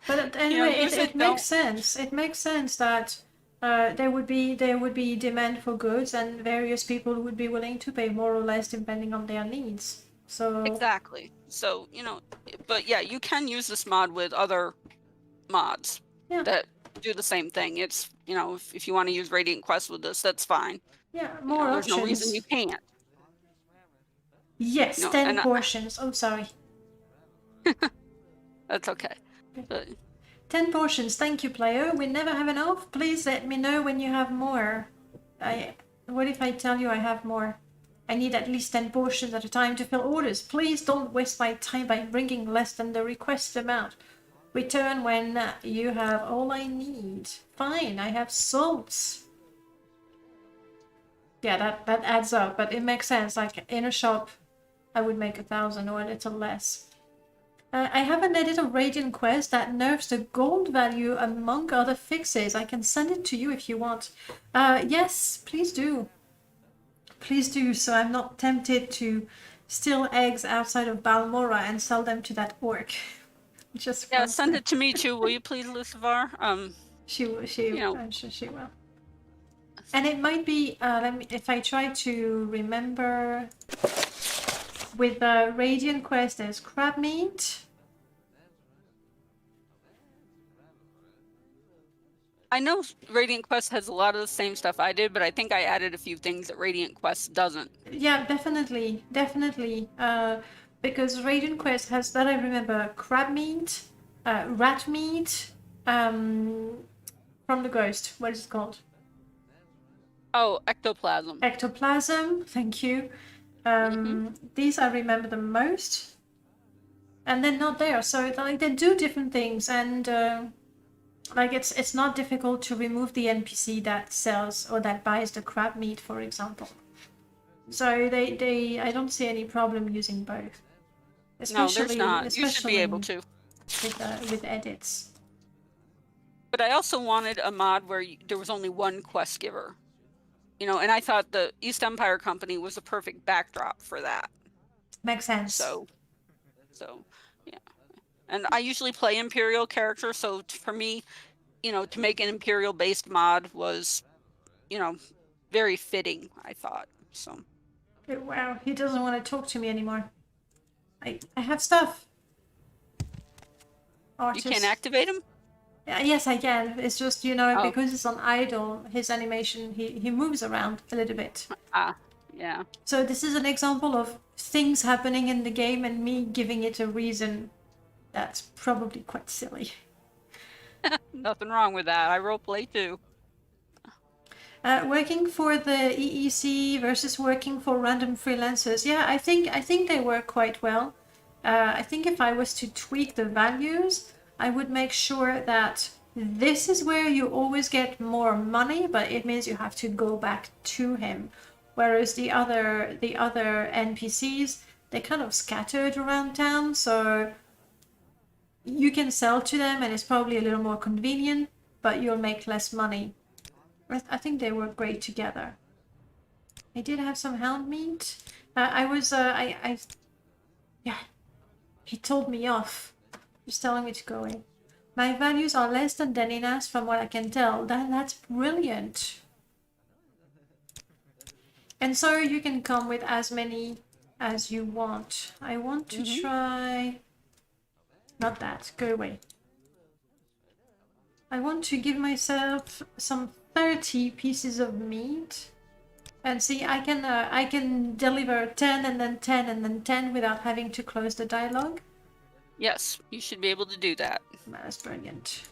But anyway, use it it, don't. makes sense. It makes sense that there would be demand for goods, and various people would be willing to pay more or less depending on their needs. So Exactly. So, but yeah, you can use this mod with other mods yeah, that do the same thing. It's, if you want to use Radiant Quest with this, that's fine. yeah, more There's no reason you options. can't. Yes, 10 And portions. Oh, sorry. That's okay. But 10 portions, thank you, player. We never have enough. Please let me know when you have more. What if I tell you I have more? I need at least 10 portions at a time to fill orders. Please don't waste my time by bringing less than the requested amount. Return when you have all I need. Fine, I have salts. Yeah, that adds up, but it makes sense. Like in a shop, I would make 1,000 or a little less. I have an edit of Radiant Quest that nerfs the gold value among other fixes. I can send it to you if you want. Yes, please do. Please do, so I'm not tempted to steal eggs outside of Balmora and sell them to that orc. Just yeah, once send there. it to me too, will you please, Lucifer? You know, I'm sure she will. And it might be, if I try to remember, with Radiant Quest, there's crab meat. I know Radiant Quest has a lot of the same stuff I did, but I think I added a few things that Radiant Quest doesn't. Yeah, definitely. Because Radiant Quest has, that I remember, crab meat, rat meat, from the ghost. What is it called? Oh, ectoplasm. Ectoplasm. Thank you. These I remember the most, and they're not there. So like they do different things, and like it's not difficult to remove the NPC that sells or that buys the crab meat, for example. So they I don't see any problem using both. No, there's not. You should be able to. With edits. But I also wanted a mod where there was only one quest giver. You know, and I thought the East Empire Company was a perfect backdrop for that. Makes sense. So yeah. And I usually play Imperial characters, so for me, you know, to make an Imperial-based mod was, you know, very fitting, I thought. So. Wow, he doesn't want to talk to me anymore. I have stuff. Artist. You can't activate him? Yes, I can. It's just, you know, Oh. because it's on idle, his animation, he moves around a little bit. Yeah. So this is an example of things happening in the game and me giving it a reason that's probably quite silly. Nothing wrong with that. I roleplay too. Working for the EEC versus working for random freelancers. Yeah, I think they work quite well. I think if I was to tweak the values, I would make sure that this is where you always get more money, but it means you have to go back to him. Whereas the other NPCs, they're kind of scattered around town, so you can sell to them and it's probably a little more convenient, but you'll make less money. I think they work great together. I did have some hound meat. Yeah, he told me off. He's telling me to go away. My values are less than Denina's from what I can tell. That's brilliant. And so you can come with as many as you want. I want to try... Not that. Go away. I want to give myself some 30 pieces of meat. And see, I can deliver 10 and then 10 and then 10 without having to close the dialogue. Yes, you should be able to do that. That's brilliant.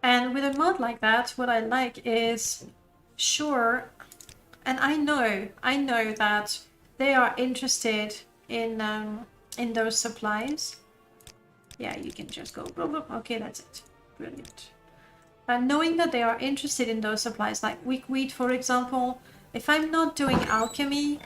And with a mod like that, what I like is, sure, and I know that they are interested in those supplies. Yeah, you can just go, blah, blah. Okay, that's it. Brilliant. Knowing that they are interested in those supplies, like weak wheat, for example, if I'm not doing alchemy,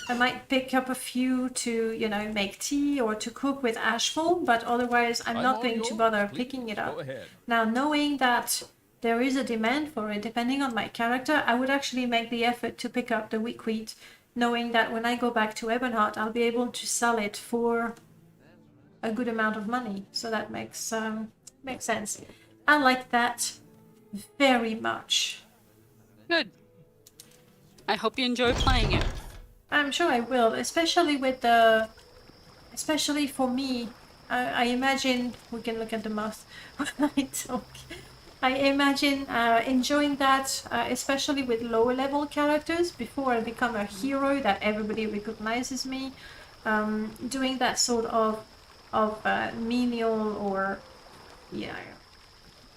I might pick up a few to, you know, make tea or to cook with ashfall, but otherwise I'm not going to bother picking it up. Now, knowing that there is a demand for it, depending on my character, I would actually make the effort to pick up the weak wheat, knowing that when I go back to Ebonheart, I'll be able to sell it for a good amount of money. So that makes sense. I like that very much. Good. I hope you enjoy playing it. I'm sure I will, especially for me. I imagine we can look at the mouth when I talk. I imagine enjoying that, especially with lower level characters before I become a hero that everybody recognizes me. doing that sort of menial or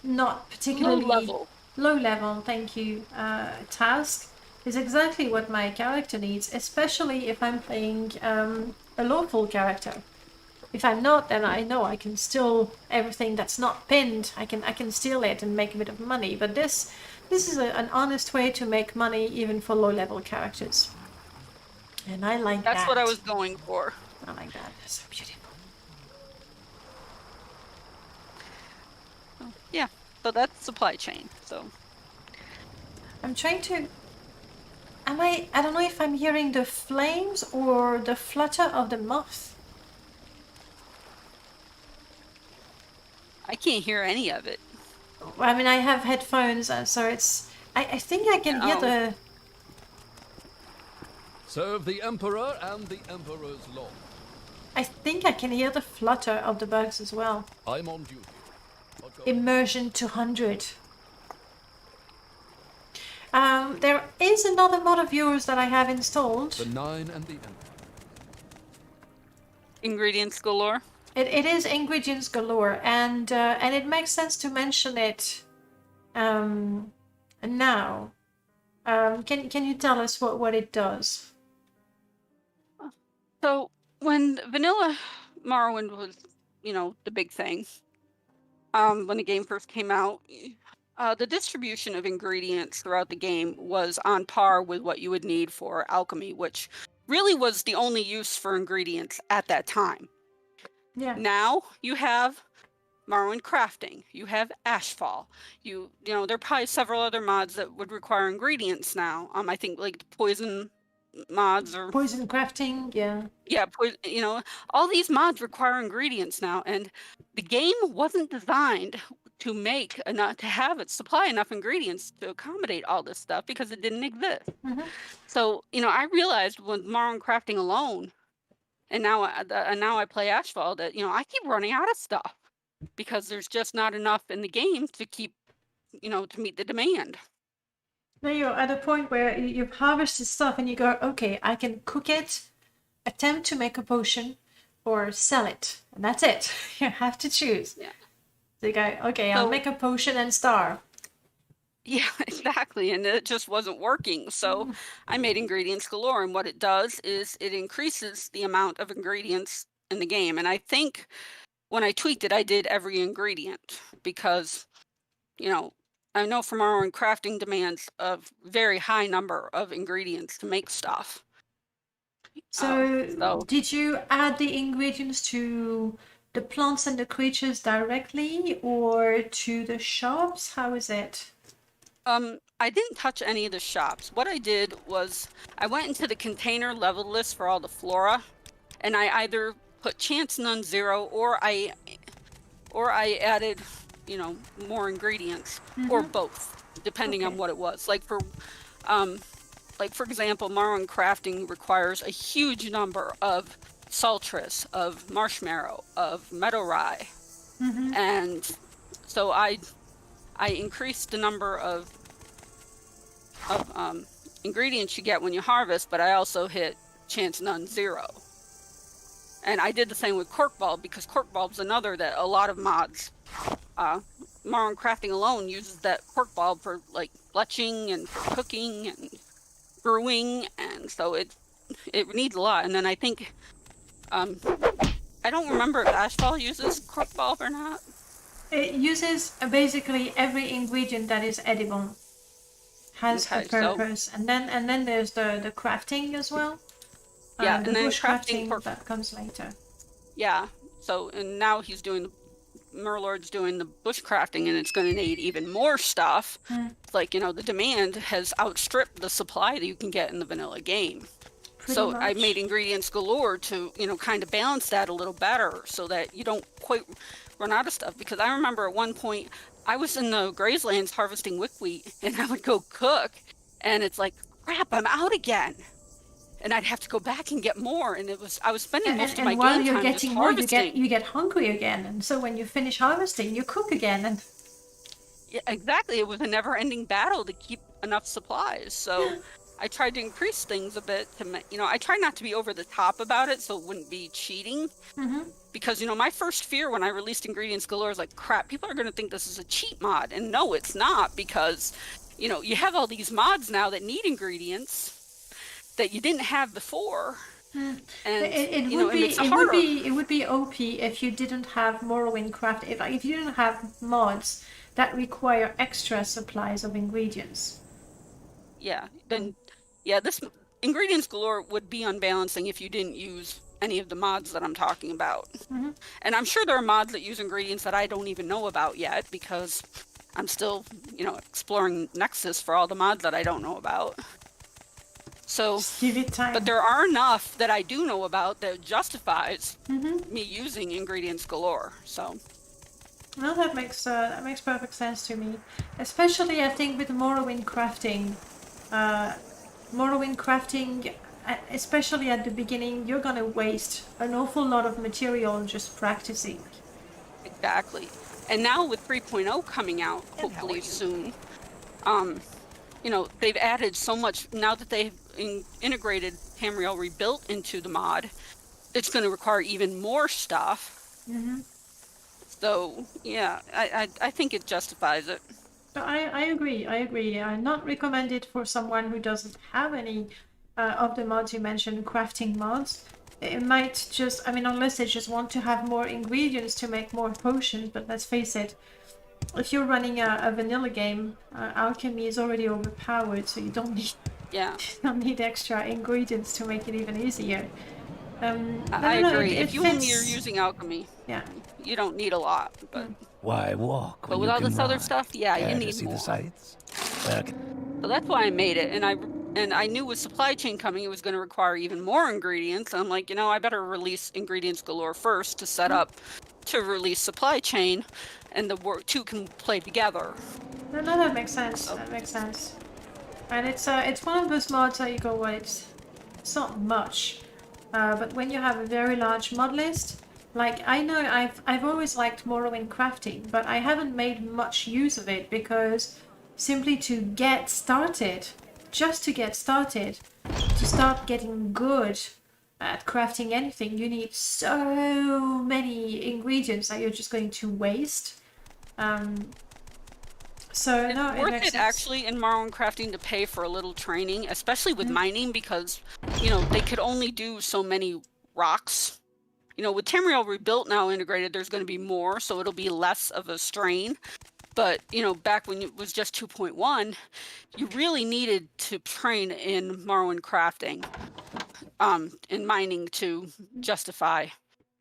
not particularly Low level. low level, thank you, task is exactly what my character needs, especially if I'm playing a lawful character. If I'm not, then I know I can still everything that's not pinned. I can steal it and make a bit of money. But this is an honest way to make money even for low level characters, and I like that. That's what I was going for. I like that. That's so beautiful. Yeah, so that's supply chain. So I'm trying to. I don't know if I'm hearing the flames or the flutter of the moth. I can't hear any of it. I mean, I have headphones, so it's. I think I can hear the. Serve the Emperor and the Emperor's law. I think I can hear the flutter of the bugs as well. I'm on duty. Immersion 200. There is another mod of yours that I have installed. The Nine and the Emperor. Ingredients galore. It is ingredients galore, and it makes sense to mention it now. Can you tell us what it does? So when vanilla Morrowind was, the big thing, when the game first came out, the distribution of ingredients throughout the game was on par with what you would need for alchemy, which really was the only use for ingredients at that time. Yeah. Now you have Morrowind crafting, you have Ashfall, there are probably several other mods that would require ingredients now. I think like the poison mods or poison crafting, yeah, all these mods require ingredients now, and the game wasn't designed to supply enough ingredients to accommodate all this stuff because it didn't exist. Mm-hmm. So I realized with Morrowind crafting alone, and now I play Ashfall, that I keep running out of stuff because there's just not enough in the game to keep to meet the demand. Now you're at a point where you've harvested stuff and you go, okay, I can cook it, attempt to make a potion, or sell it, and that's it. You have to choose. Yeah. So you go, okay, I'll make a potion and starve. Yeah, exactly, and it just wasn't working. So I made ingredients galore, and what it does is it increases the amount of ingredients in the game. And I think when I tweaked it, I did every ingredient because, I know from our own crafting demands a very high number of ingredients to make stuff. So did you add the ingredients to the plants and the creatures directly or to the shops? How is it? I didn't touch any of the shops. What I did was I went into the container level list for all the flora, and I either put chance none 0 or I added, more ingredients, or both, depending on what it was. Like for example, Morrowind crafting requires a huge number of saltris, of marshmallow, of meadow rye, and so I increased the number of ingredients you get when you harvest, but I also hit chance none 0. And I did the same with cork bulb, because cork bulb's another that a lot of mods, Morrowind crafting alone uses that cork bulb for like bletching and for cooking and brewing, and so it needs a lot. And then I think I don't remember if Ashfall uses cork bulb or not. It uses basically every ingredient that is edible has a purpose, and then there's the crafting as well. Yeah, the and then bush crafting that comes later. Yeah, so and now Murlord's doing the bush crafting, and it's going to need even more stuff. Like the demand has outstripped the supply that you can get in the vanilla game. So I made ingredients galore to kind of balance that a little better, so that you don't quite run out of stuff. Because I remember at one point I was in the Grazelands harvesting wickweed, and I would go cook, and it's like, crap, I'm out again. And I'd have to go back and get more, and I was spending most of my game time just harvesting. And while you're getting more, you get hungry again, and so when you finish harvesting, you cook again. And yeah, exactly, it was a never-ending battle to keep enough supplies. So I tried to increase things a bit to, I try not to be over the top about it so it wouldn't be cheating. Because, my first fear when I released Ingredients Galore is like, crap, people are going to think this is a cheat mod. And no, it's not, because, you have all these mods now that need ingredients that you didn't have before. And, It would be OP if you didn't have Morrowind craft. If you didn't have mods that require extra supplies of ingredients. Yeah, then, this Ingredients Galore would be unbalancing if you didn't use any of the mods that I'm talking about. And I'm sure there are mods that use ingredients that I don't even know about yet, because I'm still, exploring Nexus for all the mods that I don't know about. So, Just give it time. but there are enough that I do know about that justifies me using Ingredients Galore. So, Well, that makes perfect sense to me. Especially, I think, with Morrowind crafting. Morrowind crafting, especially at the beginning, you're gonna waste an awful lot of material just practicing. exactly. And now with 3.0 coming out, hopefully soon, they've added so much. Now that they've integrated Tamriel Rebuilt into the mod, it's going to require even more stuff. So, yeah, I think it justifies it. I agree. Not recommended for someone who doesn't have any of the mods you mentioned, crafting mods. It might just, unless they just want to have more ingredients to make more potions, but let's face it, if you're running a vanilla game, alchemy is already overpowered, so you don't need don't need extra ingredients to make it even easier. I agree. If you only are using alchemy, you don't need a lot. But Why walk but when with you all can this other ride? stuff, you Care need to see more. the sights? Okay. So that's why I made it, and I knew with supply chain coming, it was going to require even more ingredients. I'm like, I better release Ingredients Galore first to set up to release supply chain, and the two can play together. No, that makes sense. That makes sense. And it's one of those mods that you go, well, it's not much, but when you have a very large mod list, like I know I've always liked Morrowind crafting, but I haven't made much use of it because simply to get started, just to get started, to start getting good at crafting anything, you need so many ingredients that you're just going to waste. So It's no, it worth makes it sense. actually in Morrowind crafting to pay for a little training, especially with mining, because they could only do so many rocks. With Tamriel Rebuilt now integrated, there's going to be more, so it'll be less of a strain. But back when it was just 2.1, you really needed to train in Morrowind crafting, in mining to justify.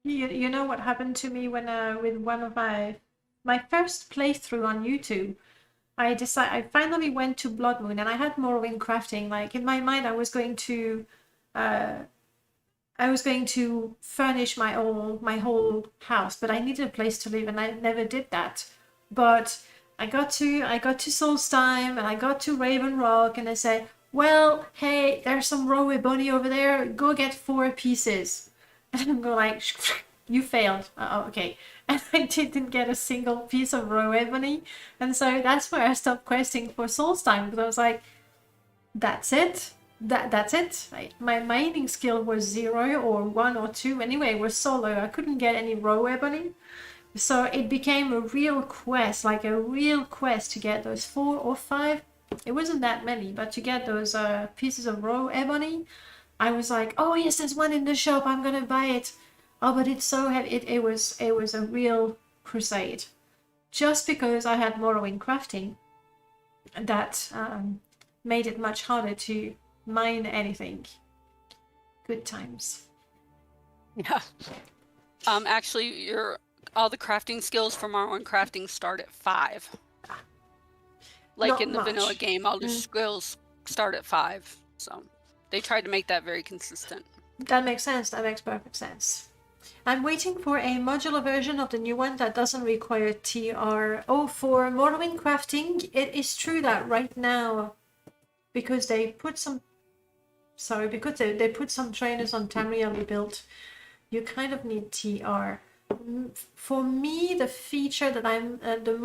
You know what happened to me when with one of my first playthrough on YouTube. I finally went to Blood Moon and I had Morrowind crafting. Like in my mind, I was going to furnish my whole house, but I needed a place to live, and I never did that. But I got to Solstheim and I got to Raven Rock, and I said, "Well, hey, there's some raw ebony over there. Go get 4 pieces." And I'm going like, "You failed." Oh, okay. And I didn't get a single piece of raw ebony, and so that's where I stopped questing for Solstheim, because I was like, "That's it." That's it. My mining skill was 0 or 1 or 2. Anyway, it was so low I couldn't get any raw ebony. So it became a real quest, like a real quest to get those 4 or 5. It wasn't that many, but to get those pieces of raw ebony, I was like, "Oh yes, there's one in the shop. I'm gonna buy it." Oh, but it's so heavy. It was a real crusade, just because I had Morrowind crafting. That made it much harder to mine anything. Good times. Yeah. Actually, all the crafting skills for Morrowind crafting start at 5. Like Not in the much. vanilla game, all the skills start at 5. So they tried to make that very consistent. That makes sense. That makes perfect sense. I'm waiting for a modular version of the new one that doesn't require TR. Oh, for Morrowind crafting, it is true that right now, because they put some they put some trainers on Tamriel Rebuilt, you kind of need TR. For me, the feature that I'm the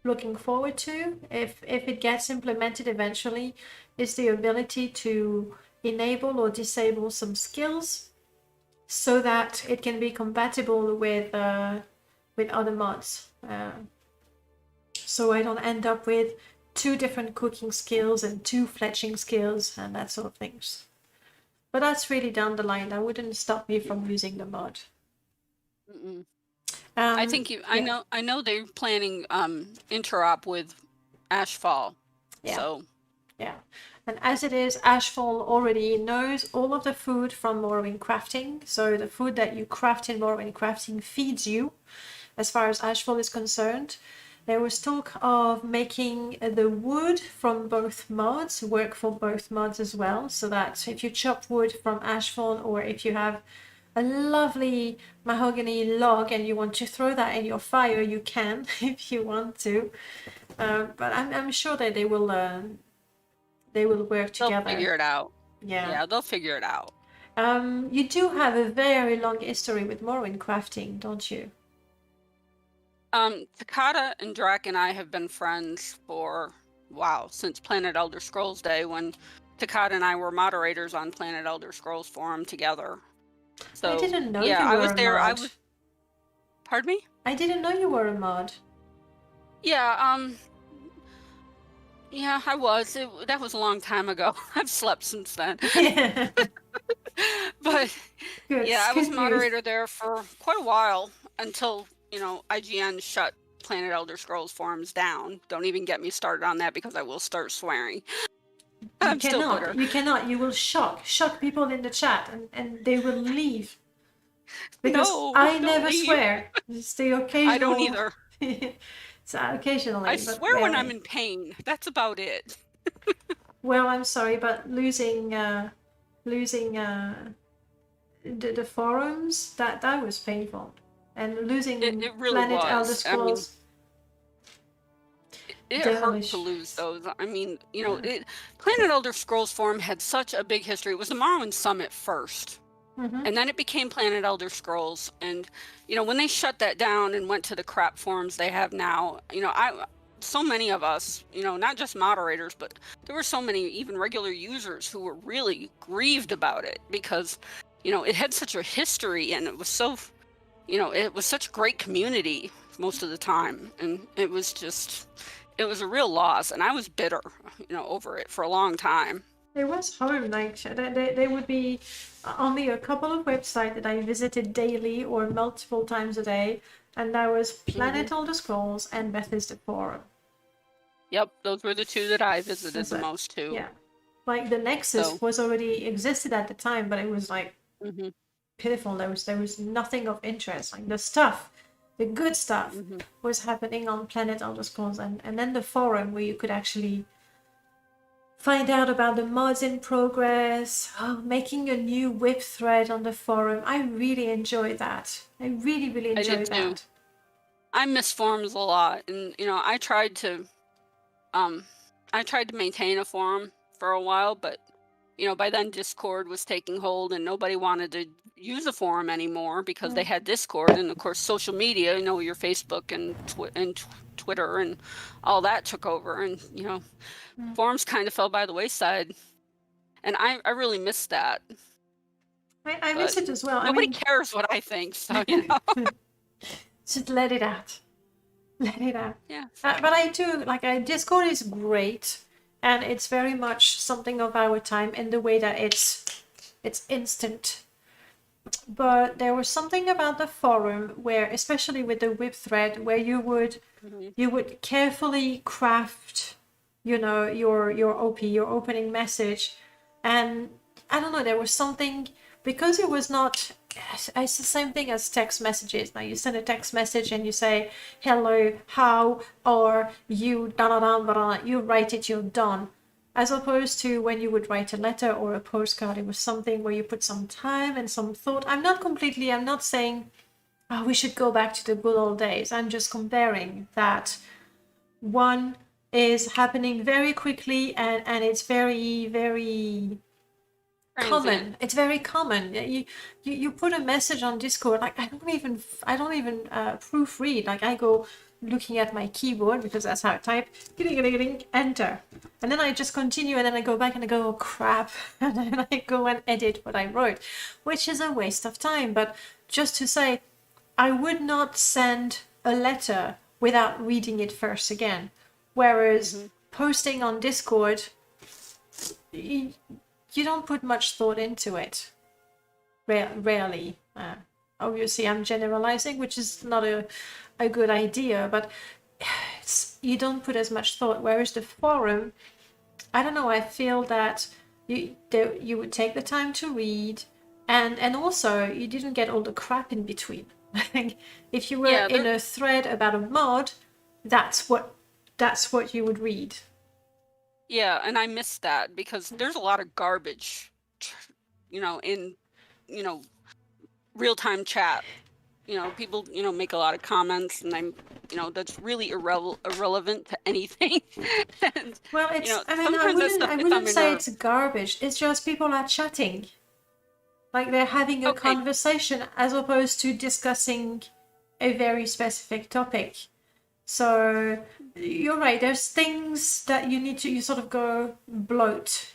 looking forward to, if it gets implemented eventually, is the ability to enable or disable some skills so that it can be compatible with other mods. So I don't end up with 2 different cooking skills and 2 fletching skills and that sort of things. But that's really down the line. That wouldn't stop me from using the mod. I think yeah. I know they're planning interop with Ashfall. Yeah. So Yeah. And as it is, Ashfall already knows all of the food from Morrowind crafting. So the food that you craft in Morrowind crafting feeds you, as far as Ashfall is concerned. There was talk of making the wood from both mods work for both mods as well, so that if you chop wood from Ashfall, or if you have a lovely mahogany log and you want to throw that in your fire, you can if you want to. But I'm sure that they will work together. they'll figure it out. Yeah. Yeah, they'll figure it out. You do have a very long history with Morrowind crafting, don't you? Takata and Drac and I have been friends for, since Planet Elder Scrolls Day, when Takata and I were moderators on Planet Elder Scrolls Forum together. So I didn't know yeah, you I were was a there. mod. Pardon me? I didn't know you were a mod. Yeah, yeah, I was. That was a long time ago. I've slept since then. But Good. yeah, I was Good news. moderator there for quite a while until, IGN shut Planet Elder Scrolls forums down. Don't even get me started on that because I will start swearing. I'm still bitter. You cannot. You will shock people in the chat, and they will leave. Because No, I don't never leave. swear. It's the occasional. I don't either. It's occasionally. I but swear when I'm rarely. in pain. That's about it. Well, I'm sorry, but losing the forums, that was painful, and losing It really Planet was. Elder Scrolls. It hurt devilish. to lose those. I mean, Planet Elder Scrolls Forum had such a big history. It was the Morrowind Summit first. Mhm. And then it became Planet Elder Scrolls. And, when they shut that down and went to the crap forums they have now, so many of us, not just moderators, but there were so many even regular users who were really grieved about it because, it had such a history and it was so, it was such a great community most of the time. And it was a real loss. And I was bitter, over it for a long time. There was home, like there would be only a couple of websites that I visited daily or multiple times a day, and that was Planet Elder Scrolls and Bethesda Forum. Yep, those were the 2 that I visited That's the it. most too. Yeah, like the Nexus So- was already existed at the time, but it was like Mhm. pitiful. There was nothing of interest. Like the good stuff was happening on Planet Elder Scrolls, and then the forum where you could actually find out about the mods in progress, making a new whip thread on the forum. I really enjoy that. I really, really enjoy did too. that. I miss forums a lot, and I tried to maintain a forum for a while, but by then Discord was taking hold, and nobody wanted to use a forum anymore because they had Discord, and of course social media, your Facebook and Twitter and all that took over, and forums kind of fell by the wayside, and I really miss that. I miss it as well. Nobody cares what I think, so Just let it out. Let it out. Yeah. But I do, Discord is great, and it's very much something of our time in the way that it's instant. But there was something about the forum where, especially with the whip thread, where you would carefully craft, your OP, your opening message, and I don't know, there was something, because it was not. It's the same thing as text messages. Now you send a text message and you say, hello, how are you, you write it, you're done. As opposed to when you would write a letter or a postcard, it was something where you put some time and some thought. I'm not saying, we should go back to the good old days. I'm just comparing that one is happening very quickly and it's very, very common. It's very common. You put a message on Discord, I don't even proofread. I go, looking at my keyboard because that's how I type, enter. And then I just continue and then I go back and I go, oh crap, and then I go and edit what I wrote, which is a waste of time. But just to say, I would not send a letter without reading it first again. Whereas posting on Discord, you don't put much thought into it. Rarely. Obviously, I'm generalizing, which is not a good idea, but you don't put as much thought. Whereas the forum, I don't know, I feel that you would take the time to read, and also you didn't get all the crap in between. I think if you were in a thread about a mod, that's what you would read. Yeah, and I miss that because there's a lot of garbage, in, real-time chat. People, make a lot of comments, and I'm, that's really irrelevant to anything. And, Well, it's, I mean, sometimes that stuff I gets wouldn't on my say nerves. it's garbage. It's just people are chatting. Like they're having a Okay. conversation as opposed to discussing a very specific topic. So you're right. There's things that you sort of go bloat.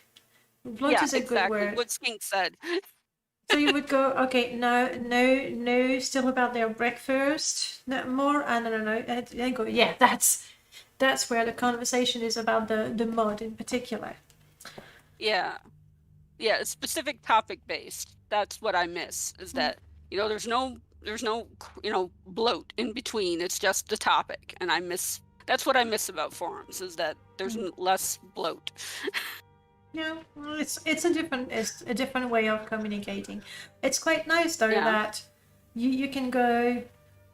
Bloat Yeah, is a good exactly. word. What Skink said. So you would go, okay, no, still about their breakfast, no more, no. And I go, yeah, that's where the conversation is about the mod in particular. Yeah. Yeah, it's specific topic based. That's what I miss, is that, there's no, bloat in between. It's just the topic. And that's what I miss about forums, is that there's less bloat. Yeah, well, it's a different way of communicating. It's quite nice though Yeah. that you can go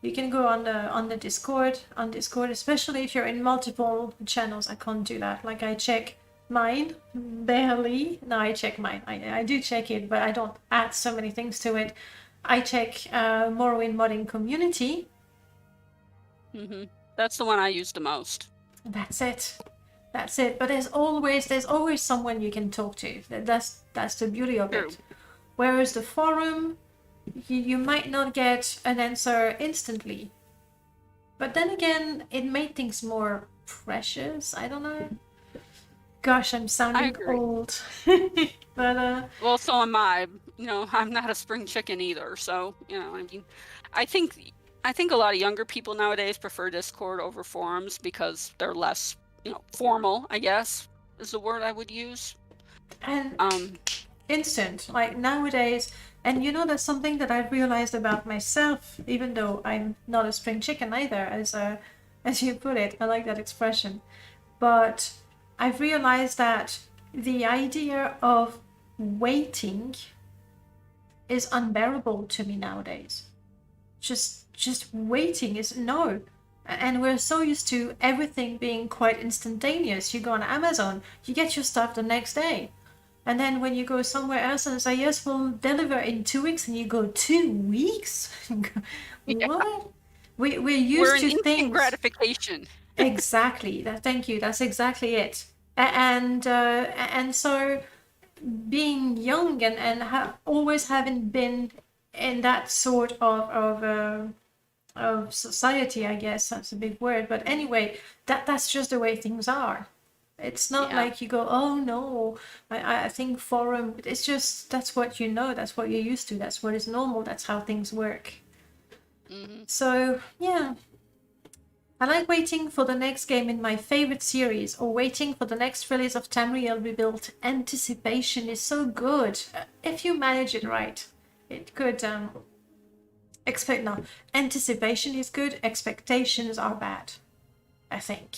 on the Discord, especially if you're in multiple channels. I can't do that. Like I check mine barely. No, I check mine. I do check it, but I don't add so many things to it. I check Morrowind modding community. That's the one I use the most. That's it. But there's always someone you can talk to. That's the beauty of True. it. Whereas the forum, you might not get an answer instantly. But then again, it made things more precious. I don't know. Gosh, I'm sounding agree. old. But Well, so am I. I'm not a spring chicken either. So, I mean, I think a lot of younger people nowadays prefer Discord over forums because they're less, formal, I guess, is the word I would use. and instant, like nowadays, and that's something that I've realized about myself, even though I'm not a spring chicken either, as you put it. I like that expression. But I've realized that the idea of waiting is unbearable to me nowadays. Just waiting is no. And we're so used to everything being quite instantaneous. You go on Amazon, you get your stuff the next day. And then when you go somewhere else and say, yes, we'll deliver in 2 weeks, and you go, 2 weeks? What? We're used We're an to instant things. gratification. Exactly. Thank you. That's exactly it. And so being young and always having been in that sort of society, I guess that's a big word, but anyway, that's just the way things are. It's not like you go, oh no, I think forum, it's just that's what that's what you're used to, that's what is normal, that's how things work. So yeah, I like waiting for the next game in my favorite series, or waiting for the next release of Tamriel Rebuilt. Anticipation is so good if you manage it right. It could anticipation is good, expectations are bad, I think.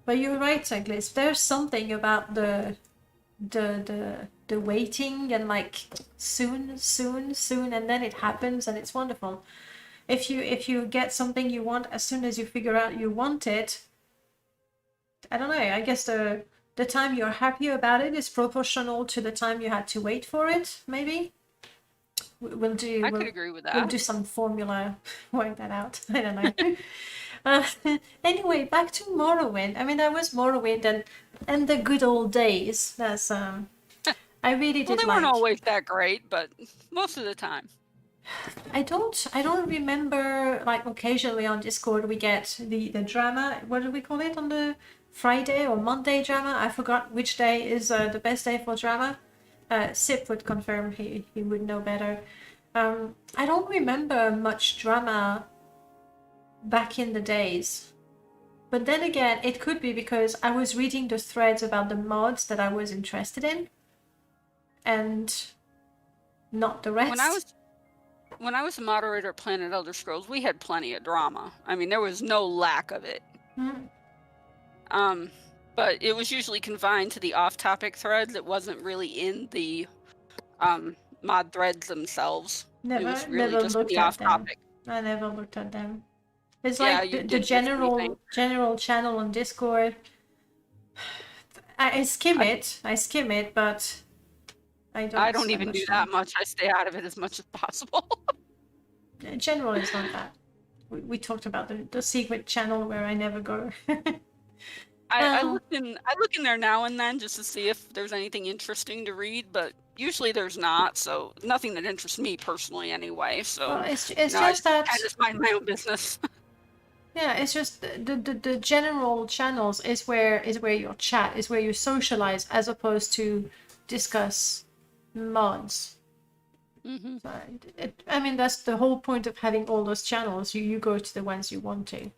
But you're right, Cyclist. There's something about the waiting and like soon, and then it happens and it's wonderful. If you get something you want as soon as you figure out you want it, I don't know. I guess the time you're happy about it is proportional to the time you had to wait for it. Maybe. We'll could agree with that. We'll do some formula, work that out. I don't know. Anyway, back to Morrowind. I mean, that was Morrowind and the good old days. That's I really did Well, they like. weren't always that great, but most of the time. I don't remember, like occasionally on Discord we get the drama, what do we call it, on the Friday or Monday drama? I forgot which day is the best day for drama. Sip would confirm, he would know better. I don't remember much drama back in the days. But then again, it could be because I was reading the threads about the mods that I was interested in, and not the rest. When I was a moderator at Planet Elder Scrolls, we had plenty of drama. I mean, there was no lack of it. But it was usually confined to the off-topic threads. It wasn't really in the mod threads themselves. It was really just the off-topic. I never looked at them. It's Yeah, like you the did general channel on Discord. I skim it, but I don't even do that much. I stay out of it as much as possible. General is not that. We talked about the secret channel where I never go. I look in there now and then just to see if there's anything interesting to read, but usually there's not. So nothing that interests me personally, anyway. So well, it's just that I just mind my own business. Yeah, it's just the general channels is where you chat, is where you socialize, as opposed to discuss mods. Mm-hmm. So I mean, that's the whole point of having all those channels. You go to the ones you want to.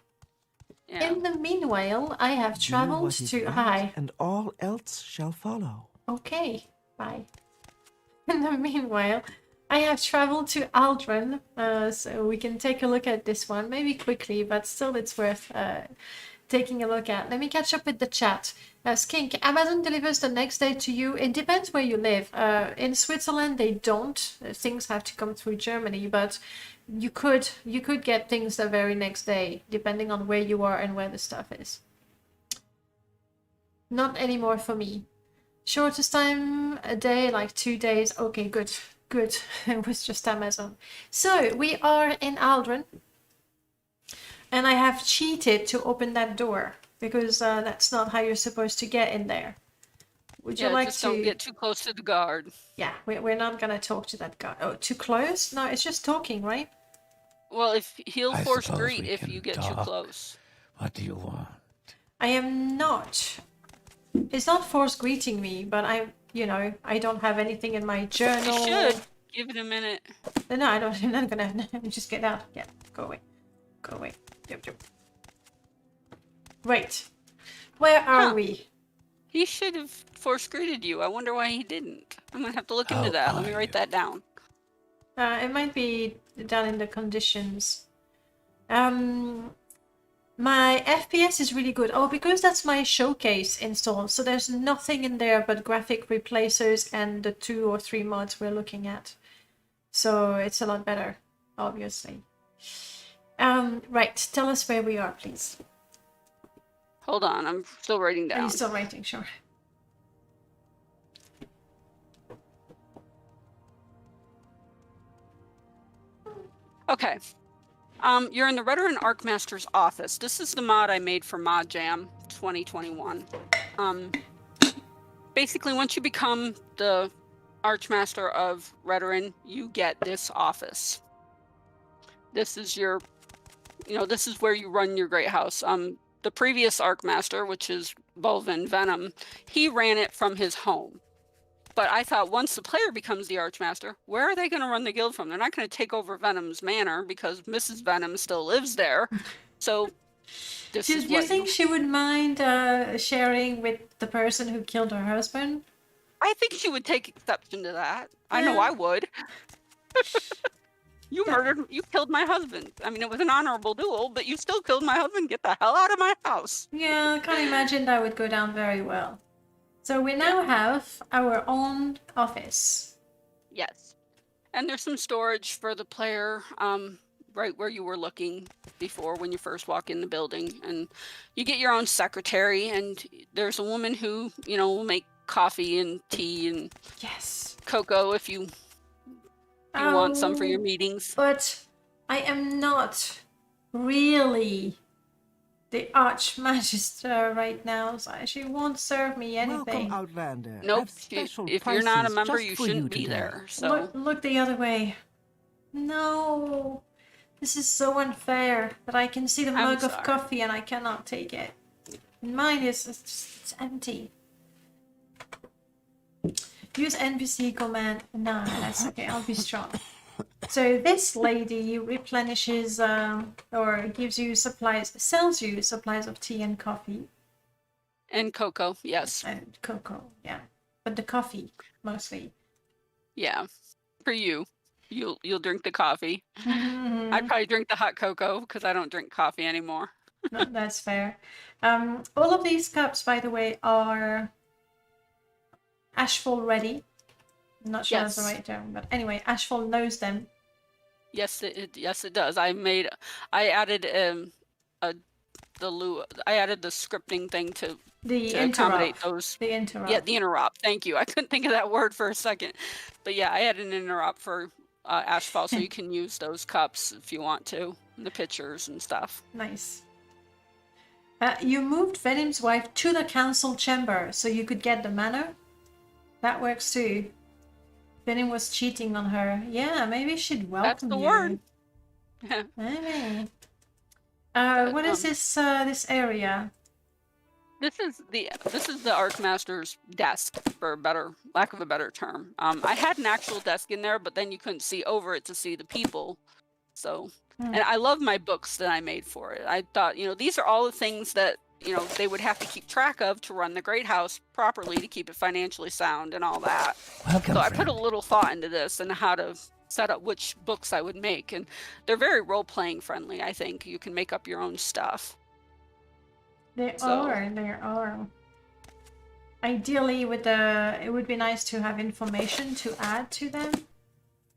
Yeah. In the meanwhile, I have traveled to hi. And all else shall follow. Okay, bye. In the meanwhile, I have traveled to Aldrin, so we can take a look at this one, maybe quickly, but still it's worth taking a look at. Let me catch up with the chat. Skink, Amazon delivers the next day to you. It depends where you live. In Switzerland, they don't. Things have to come through Germany, but you could get things the very next day, depending on where you are and where the stuff is. Not anymore for me. Shortest time a day, like 2 days. Okay, good. It was just Amazon. So we are in Aldrin, and I have cheated to open that door because that's not how you're supposed to get in there. Would you like just to? Don't get too close to the guard. Yeah, we're not gonna talk to that guy. Oh, too close? No, it's just talking, right? Well, if he'll I force suppose greet we if can you get too talk. close. What do you want? I am not. It's not force greeting me, but I don't have anything in my journal. You should give it a minute. No, I don't. I'm not gonna. Just get out. Yeah, go away. Go away. Yep. Right. Where are we? He should have force greeted you. I wonder why he didn't. I'm gonna have to look into that. Let me write that down. It might be down in the conditions. My FPS is really good. Oh, because that's my showcase installed. So there's nothing in there but graphic replacers and the 2 or 3 mods we're looking at. So it's a lot better, obviously. Right, tell us where we are, please. Hold on, I'm still writing down. Are you still writing? Sure. Okay. You're in the Veteran Arcmaster's office. This is the mod I made for Mod Jam 2021. Basically, once you become the Archmaster of Redoran, you get this office. This is your, this is where you run your great house. The previous Archmaster, which is Bolvin Venom, he ran it from his home. But I thought once the player becomes the Archmaster, where are they going to run the guild from? They're not going to take over Venom's manor because Mrs. Venom still lives there. So, Do you think she would mind sharing with the person who killed her husband? I think she would take exception to that. I know I would. You killed my husband. I mean, it was an honorable duel, but you still killed my husband. Get the hell out of my house. Yeah, I can't imagine that would go down very well. So we now have our own office. Yes. And there's some storage for the player, right where you were looking before when you first walk in the building. And you get your own secretary, and there's a woman who, will make coffee and tea and cocoa if you want some for your meetings. But I am not really the Archmagister right now, so she won't serve me anything. Welcome, Outlander. Nope. If you're not a member, you shouldn't be there. So look the other way. No. This is so unfair that I can see the I'm mug of sorry. coffee and I cannot take it. Mine is it's empty. Use NPC command. No, that's okay. I'll be strong. So this lady replenishes or gives you supplies, sells you supplies of tea and coffee And cocoa, yes. and cocoa. Yeah, but the coffee mostly. Yeah. For you. You'll drink the coffee. Mhm. I'd probably drink the hot cocoa because I don't drink coffee anymore. No, that's fair. All of these cups, by the way, are Ashfall ready. I'm not sure that's the Yes. right term, but anyway, Ashfall knows them. Yes, it does. I added I added the scripting thing to The accommodate interrupt. those. The interrupt. Yeah, the interrupt. Thank you. I couldn't think of that word for a second, but yeah, I had an interrupt for Ashfall, so you can use those cups if you want to, and the pictures and stuff. Nice. You moved Venom's wife to the council chamber so you could get the manor. That works too. Venom was cheating on her. Yeah, maybe she'd welcome That's the you. word. Maybe. What is this area? This is the Archmaster's desk, for lack of a better term. I had an actual desk in there, but then you couldn't see over it to see the people. So, and I love my books that I made for it. I thought, these are all the things that they would have to keep track of to run the Great House properly to keep it financially sound and all that. Welcome, So I friend. put a little thought into this and how to set up which books I would make, and they're very role-playing friendly. I think you can make up your own stuff. There So- are. Ideally, it would be nice to have information to add to them.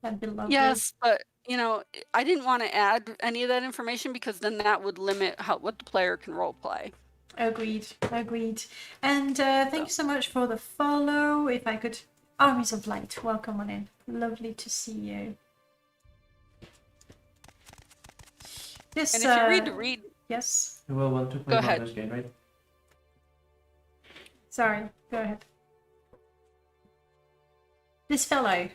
That'd be lovely. Yes, but I didn't want to add any of that information because then that would limit what the player can role play. Agreed. And thank you so much for the follow. If I could... Armies of Light, welcome on in. Lovely to see you. This, And if you read the read, Yes? You will want to play Go ahead. Baldur's Gate, right? Sorry, go ahead. This fellow.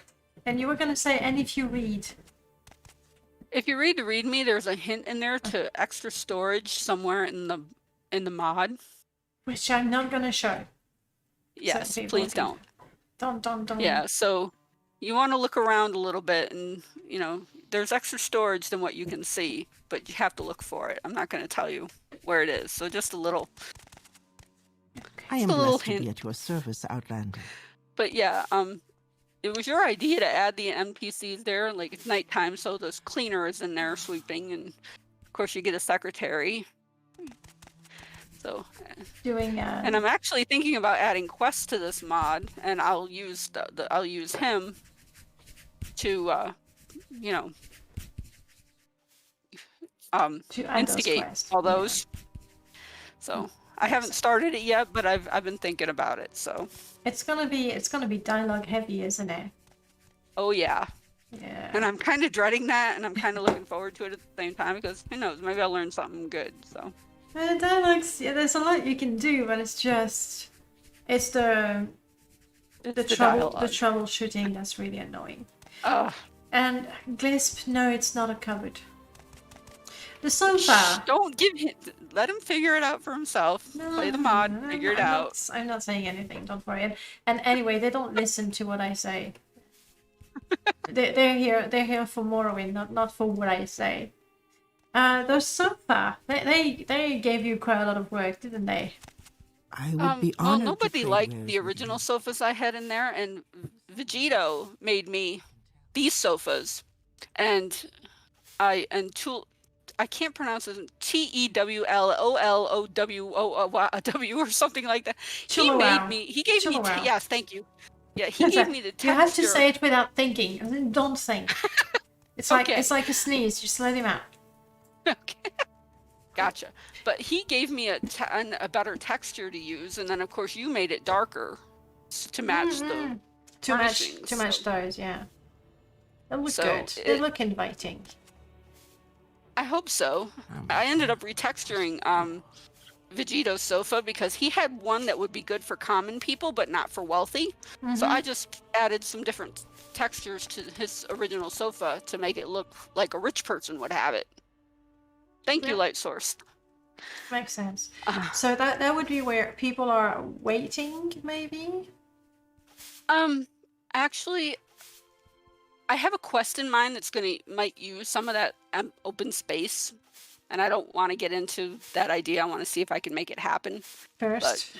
And you were going to say, and if you read... if you read the README, there's a hint in there to extra storage somewhere in the mod. Which I'm not going to show. Yes, people please can- don't. Don't. Yeah, so you want to look around a little bit, and there's extra storage than what you can see, but you have to look for it. I'm not going to tell you where it is, so just a little. I am a little blessed to hint. be at your service, Outlander. But yeah, it was your idea to add the NPCs there. Like, it's nighttime, so this cleaner is in there sweeping, and of course you get a secretary. So, Doing... and I'm actually thinking about adding quests to this mod, and I'll use I'll use him to to add those instigate quests. all those. So I haven't started it yet, but I've been thinking about it. So It's gonna be dialogue heavy, isn't it? oh yeah, Yeah. and I'm kind of dreading that, and I'm kind of looking forward to it at the same time because who knows, maybe I'll learn something good. So Dialogues, yeah, there's a lot you can do, but it's the it's the dialogue. troubleshooting that's really annoying. Ugh. And Glisp, no, it's not a cupboard. The sofa. Don't let him figure it out for himself. Play the mod, figure it out. I'm not saying anything. Don't worry. And anyway, they don't listen to what I say. They're here for Morrowind, not for what I say. The sofa. They gave you quite a lot of work, didn't they? I would be Well, honored to nobody trade liked wares the with original you. sofas I had in there, and Vegito made me these sofas, and I can't pronounce it. Tewoloww or something like that. He made me. He gave me. Chillowow. Yes, thank you. Yeah, he gave me the texture. You have to say it without thinking. And then don't think. It's Okay. like a sneeze. Just let him out. Okay. Gotcha. But he gave me a better texture to use, and then of course you made it darker to match the To match furnishings, so- those, yeah. They look So good. They it- look inviting. I hope so. I ended up retexturing Vegeto's sofa because he had one that would be good for common people but not for wealthy. So I just added some different textures to his original sofa to make it look like a rich person would have it. Thank you, Yeah. Light Source. Makes sense. So that would be where people are waiting, maybe? Actually, I have a quest in mind that's might use some of that open space, and I don't want to get into that idea. I want to see if I can make it happen. First.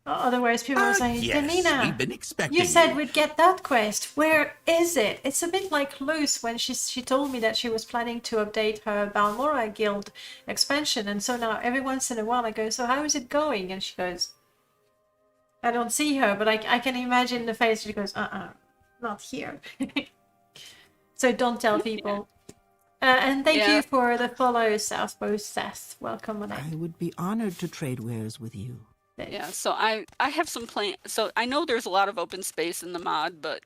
Otherwise, people are saying, Yes, Denina, we've been expecting you said we'd get that quest. Where is it? It's a bit like Luce when she told me that she was planning to update her Balmora Guild expansion. And so now every once in a while I go, so how is it going? And she goes, I don't see her, but I can imagine the face. She goes, not here. So don't tell people. And thank you for the follow, Southbow Seth. Welcome on it. I would be honored to trade wares with you. Yeah, so I have some so I know there's a lot of open space in the mod, but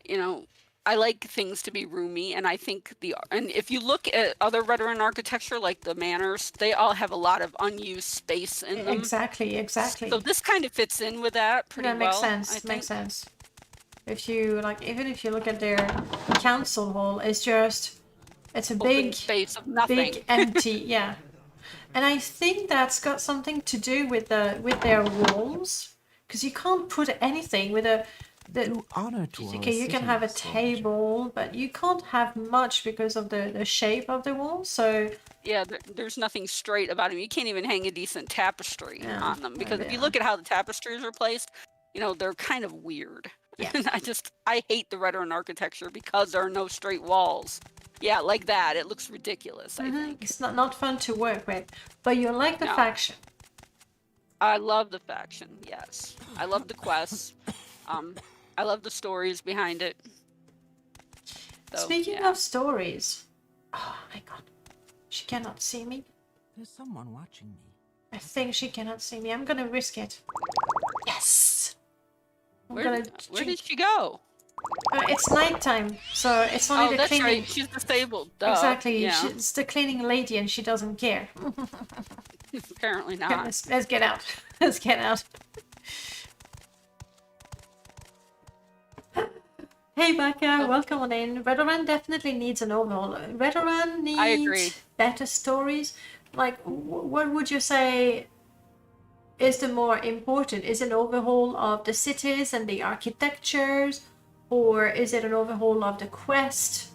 you know, I like things to be roomy, and I think and if you look at other veteran architecture like the manors, they all have a lot of unused space in them. Exactly. So this kind of fits in with that pretty well. That makes sense. Makes sense. If you even if you look at their council hall, it's a Open big space of nothing. big empty, yeah. And I think that's got something to do with their walls, because you can't put anything with Honor to our okay, you can city, have a soldier. table, but you can't have much because of the shape of the wall. So Yeah, there's nothing straight about them. You can't even hang a decent tapestry on them because if you look at how the tapestries are placed, you know, they're kind of weird. Yeah. And I hate the veteran architecture because there are no straight walls. Yeah, like that. It looks ridiculous, I think. it's not fun to work with. But you like the No. faction. I love the faction, yes. I love the quests. I love the stories behind it. So, Speaking of stories, oh my god, she cannot see me. There's someone watching me. I think she cannot see me. I'm gonna risk it. Yes. Where did she go? It's nighttime, so it's only the that's cleaning. right. She's disabled. Duh. Exactly. Yeah. It's the cleaning lady, and she doesn't care. Apparently Okay, not. let's get out. Let's get out. Hey Becca, welcome on in. Redorun definitely needs an overhaul. Redorun needs I agree. better stories. Like, what would you say is the more important? Is it an overhaul of the cities and the architectures? Or is it an overhaul of the quest?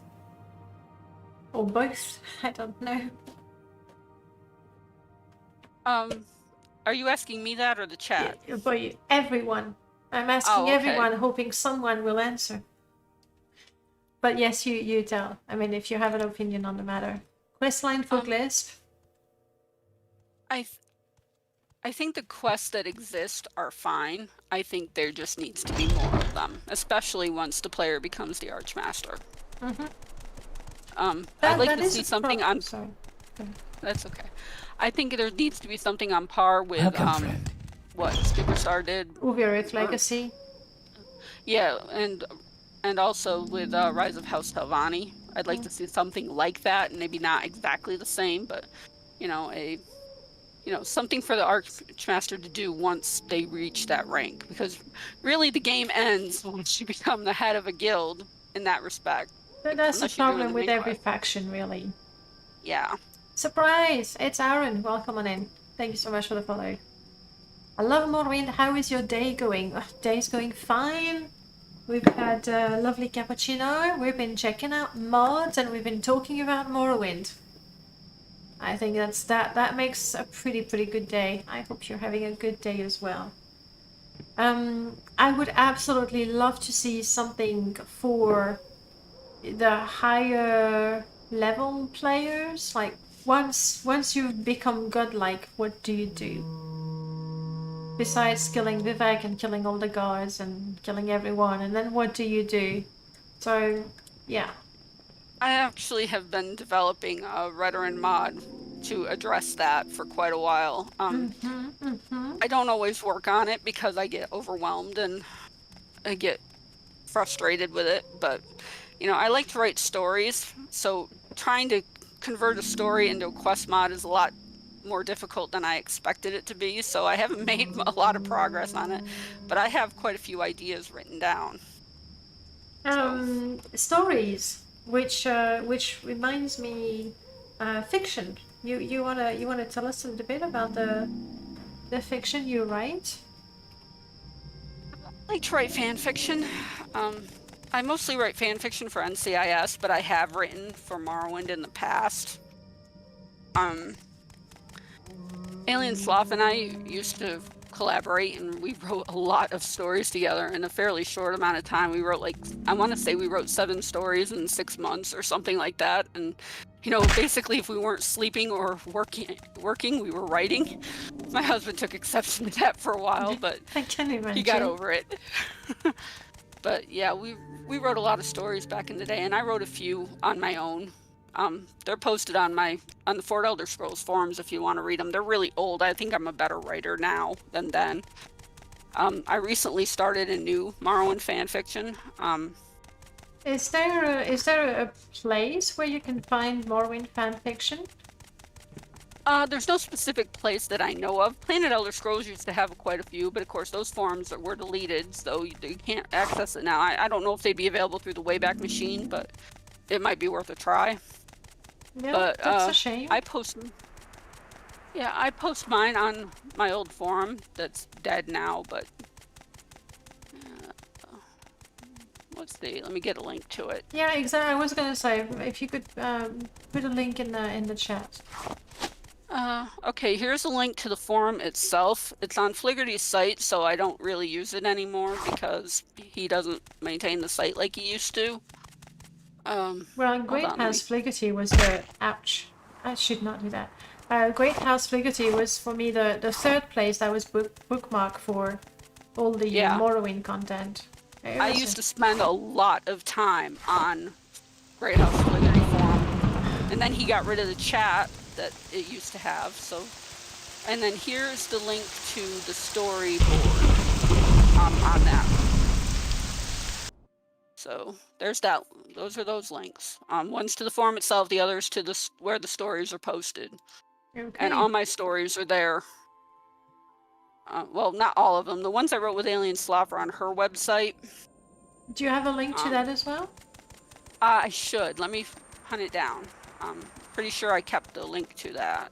Or both? I don't know. Are you asking me that or the chat? But everyone. I'm asking okay. everyone, hoping someone will answer. But yes, you tell. I mean, if you have an opinion on the matter. Questline for Glisp. I think the quests that exist are fine. I think there just needs to be more of them, especially once the player becomes the Archmaster. I'd like to see something on. Sorry. That's okay. I think there needs to be something on par with Welcome, friend. what Speakerstar did. Uviric Legacy. Yeah, and also with Rise of House Helvani. I'd like to see something like that, and maybe not exactly the same, but something for the Archmaster to do once they reach that rank. Because really, the game ends once you become the head of a guild in that respect. But that's the Unless you're doing problem the with main every quest. faction, really. Yeah. Surprise! It's Aaron. Welcome on in. Thank you so much for the follow. I love Morrowind. How is your day going? Day's going fine. We've had a lovely cappuccino. We've been checking out mods and we've been talking about Morrowind. I think that makes a pretty good day. I hope you're having a good day as well. I would absolutely love to see something for the higher level players. Like once you've become godlike, what do you do? Besides killing Vivek and killing all the guards and killing everyone, and then what do you do? So, yeah. I actually have been developing a veteran mod to address that for quite a while. I don't always work on it because I get overwhelmed and I get frustrated with it, but I like to write stories, so trying to convert a story into a quest mod is a lot more difficult than I expected it to be, so I haven't made a lot of progress on it, but I have quite a few ideas written down. Stories, which reminds me, fiction. You wanna tell us a little bit about the fiction you write? I like to write fan fiction. I mostly write fan fiction for NCIS, but I have written for Morrowind in the past. Alien Sloth and I used to collaborate, and we wrote a lot of stories together in a fairly short amount of time. We wrote, like, I want to say we wrote 7 stories in 6 months or something like that. And, you know, basically if we weren't sleeping or working, we were writing. My husband took exception to that for a while, but I can imagine. he got over it. But yeah, we wrote a lot of stories back in the day, and I wrote a few on my own. They're posted on the Fort Elder Scrolls forums if you want to read them. They're really old. I think I'm a better writer now than then. I recently started a new Morrowind fan fiction. Is there a place where you can find Morrowind fan fiction? There's no specific place that I know of. Planet Elder Scrolls used to have quite a few, but of course those forums were deleted, so you can't access it now. I don't know if they'd be available through the Wayback Machine, but it might be worth a try. Yeah, But that's a shame. I post mine on my old forum that's dead now, but let me get a link to it. Yeah, exactly. I was gonna say if you could put a link in the chat. Okay, here's a link to the forum itself. It's on Fliggerty's site, so I don't really use it anymore because he doesn't maintain the site like he used to. Well, Great House Fliggerty was the... Ouch. I should not do that. Great House Fliggerty was, for me, the third place that was bookmarked for all the Morrowind content. I used to spend a lot of time on Great House Fliggerty forum. And then he got rid of the chat that it used to have, so... And then here's the link to the storyboard on that. So there's that. Those are those links. One's to the forum itself, the other's to where the stories are posted. Okay. And all my stories are there. Well, not all of them. The ones I wrote with Alien Sloth are on her website. Do you have a link to that as well? I should. Let me hunt it down. I'm pretty sure I kept the link to that.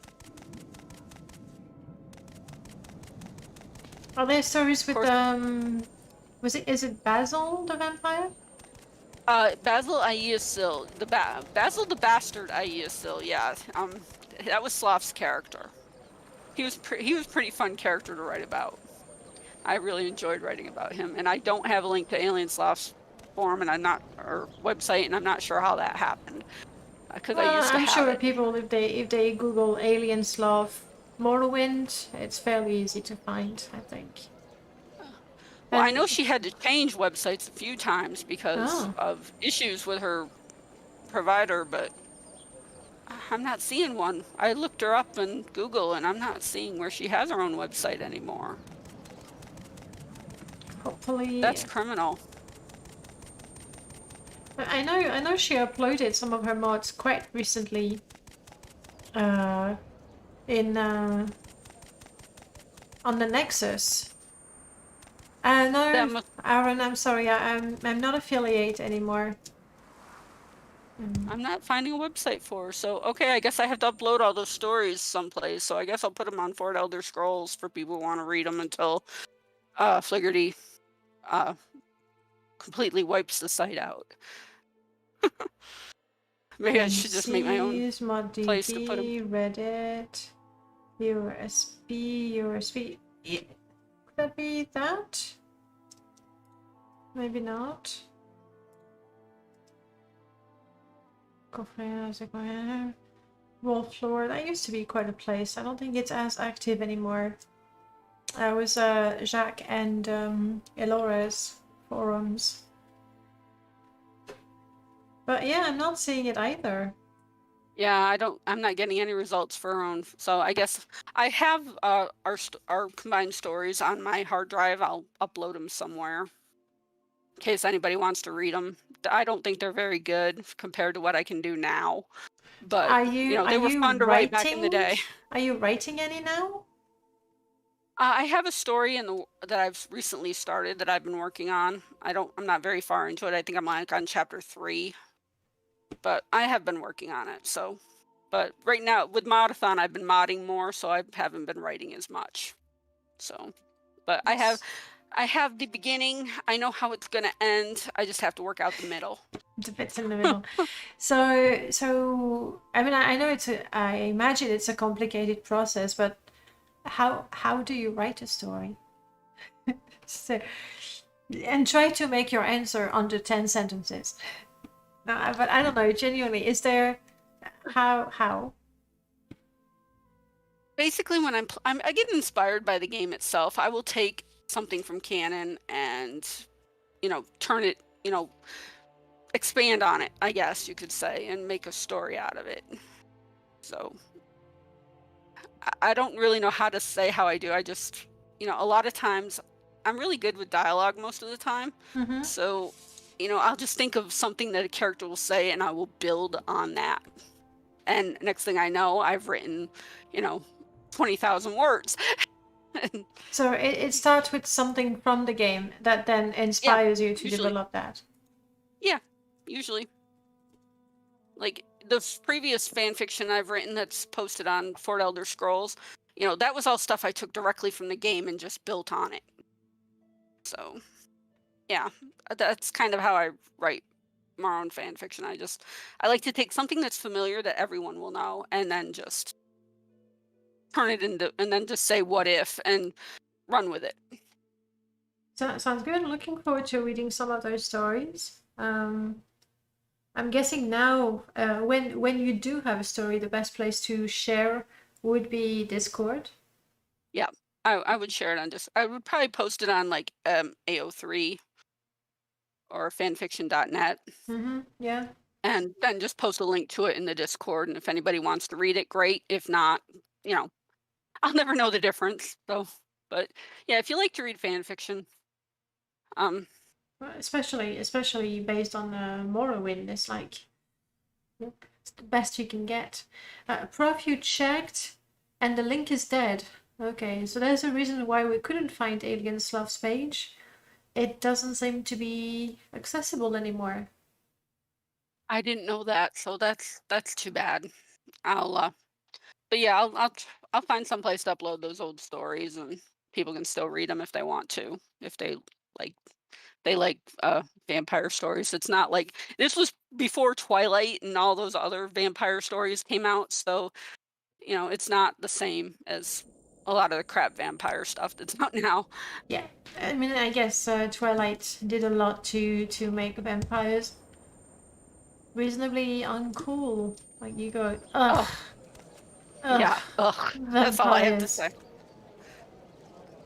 Are there stories with is it Basil the vampire? Basil Aeasil, Basil the Bastard Aeasil, yeah. That was Sloth's character. He was pretty fun character to write about. I really enjoyed writing about him, and I don't have a link to Alien Sloth's forum, and or website, and I'm not sure how that happened. Because I used to I'm have sure it. people, if they Google Alien Sloth Morrowind, it's fairly easy to find, I think. Well, I know she had to change websites a few times because of issues with her provider, but I'm not seeing one. I looked her up in Google, and I'm not seeing where she has her own website anymore. Hopefully... That's criminal. I know she uploaded some of her mods quite recently on the Nexus. No, Aaron, I'm sorry, I'm not affiliate anymore. I'm not finding a website for her, so okay, I guess I have to upload all those stories someplace, so I guess I'll put them on Fort Elder Scrolls for people who want to read them until Fliggerty completely wipes the site out. Maybe I should just make my own place to put them. Reddit, USB. Could that be that? Maybe not. Wolf Floor, that used to be quite a place. I don't think it's as active anymore. It was Jacques and Elora's forums. But yeah, I'm not seeing it either. Yeah, I'm not getting any results for her own. So I guess I have our combined stories on my hard drive. I'll upload them somewhere in case anybody wants to read them. I don't think they're very good compared to what I can do now. But Are you you know, they were fun to write back in the day. Are you writing any now? I have a story that I've recently started that I've been working on. I'm not very far into it. I think I'm like on chapter 3, but I have been working on it. So, but right now with Modathon, I've been modding more, so I haven't been writing as much. So, but I have the beginning. I know how it's gonna end. I just have to work out the middle. The bits in the middle. So I mean, I know I imagine it's a complicated process, but how do you write a story? So, and try to make your answer under 10 sentences. No, but I don't know, genuinely, is there how? Basically, when I get inspired by the game itself, I will take something from canon and, you know, turn it, you know, expand on it, I guess you could say, and make a story out of it. So I don't really know how to say how I do. I just, you know, a lot of times I'm really good with dialogue most of the time. Mm-hmm. So, you know, I'll just think of something that a character will say and I will build on that. And next thing I know, I've written, you know, 20,000 words. So it starts with something from the game that then inspires you to usually. develop that. Yeah, usually. Like the previous fan fiction I've written that's posted on Fort Elder Scrolls, you know, that was all stuff I took directly from the game and just built on it. So, yeah, that's kind of how I write my own fan fiction. I like to take something that's familiar that everyone will know and then just turn it into, and then just say what if and run with it. So sounds good. Looking forward to reading some of those stories. I'm guessing now, when you do have a story, the best place to share would be Discord. Yeah, I would share it on I would probably post it on like AO3 or fanfiction.net. Mm-hmm. Yeah. And then just post a link to it in the Discord. And if anybody wants to read it, great. If not, you know, I'll never know the difference. So, but yeah, if you like to read fan fiction, Especially based on Morrowind, it's like it's the best you can get. Prof, you checked, and the link is dead. Okay, so there's a reason why we couldn't find Alien Slough's page. It doesn't seem to be accessible anymore. I didn't know that, so that's too bad. But yeah, I'll find some place to upload those old stories, and people can still read them if they want to, if they like vampire stories. It's not like this was before Twilight and all those other vampire stories came out, so you know it's not the same as a lot of the crap vampire stuff that's out now. Yeah, I mean, I guess Twilight did a lot to make vampires reasonably uncool. Like you go, ugh. Yeah, ugh. That's all I have to say.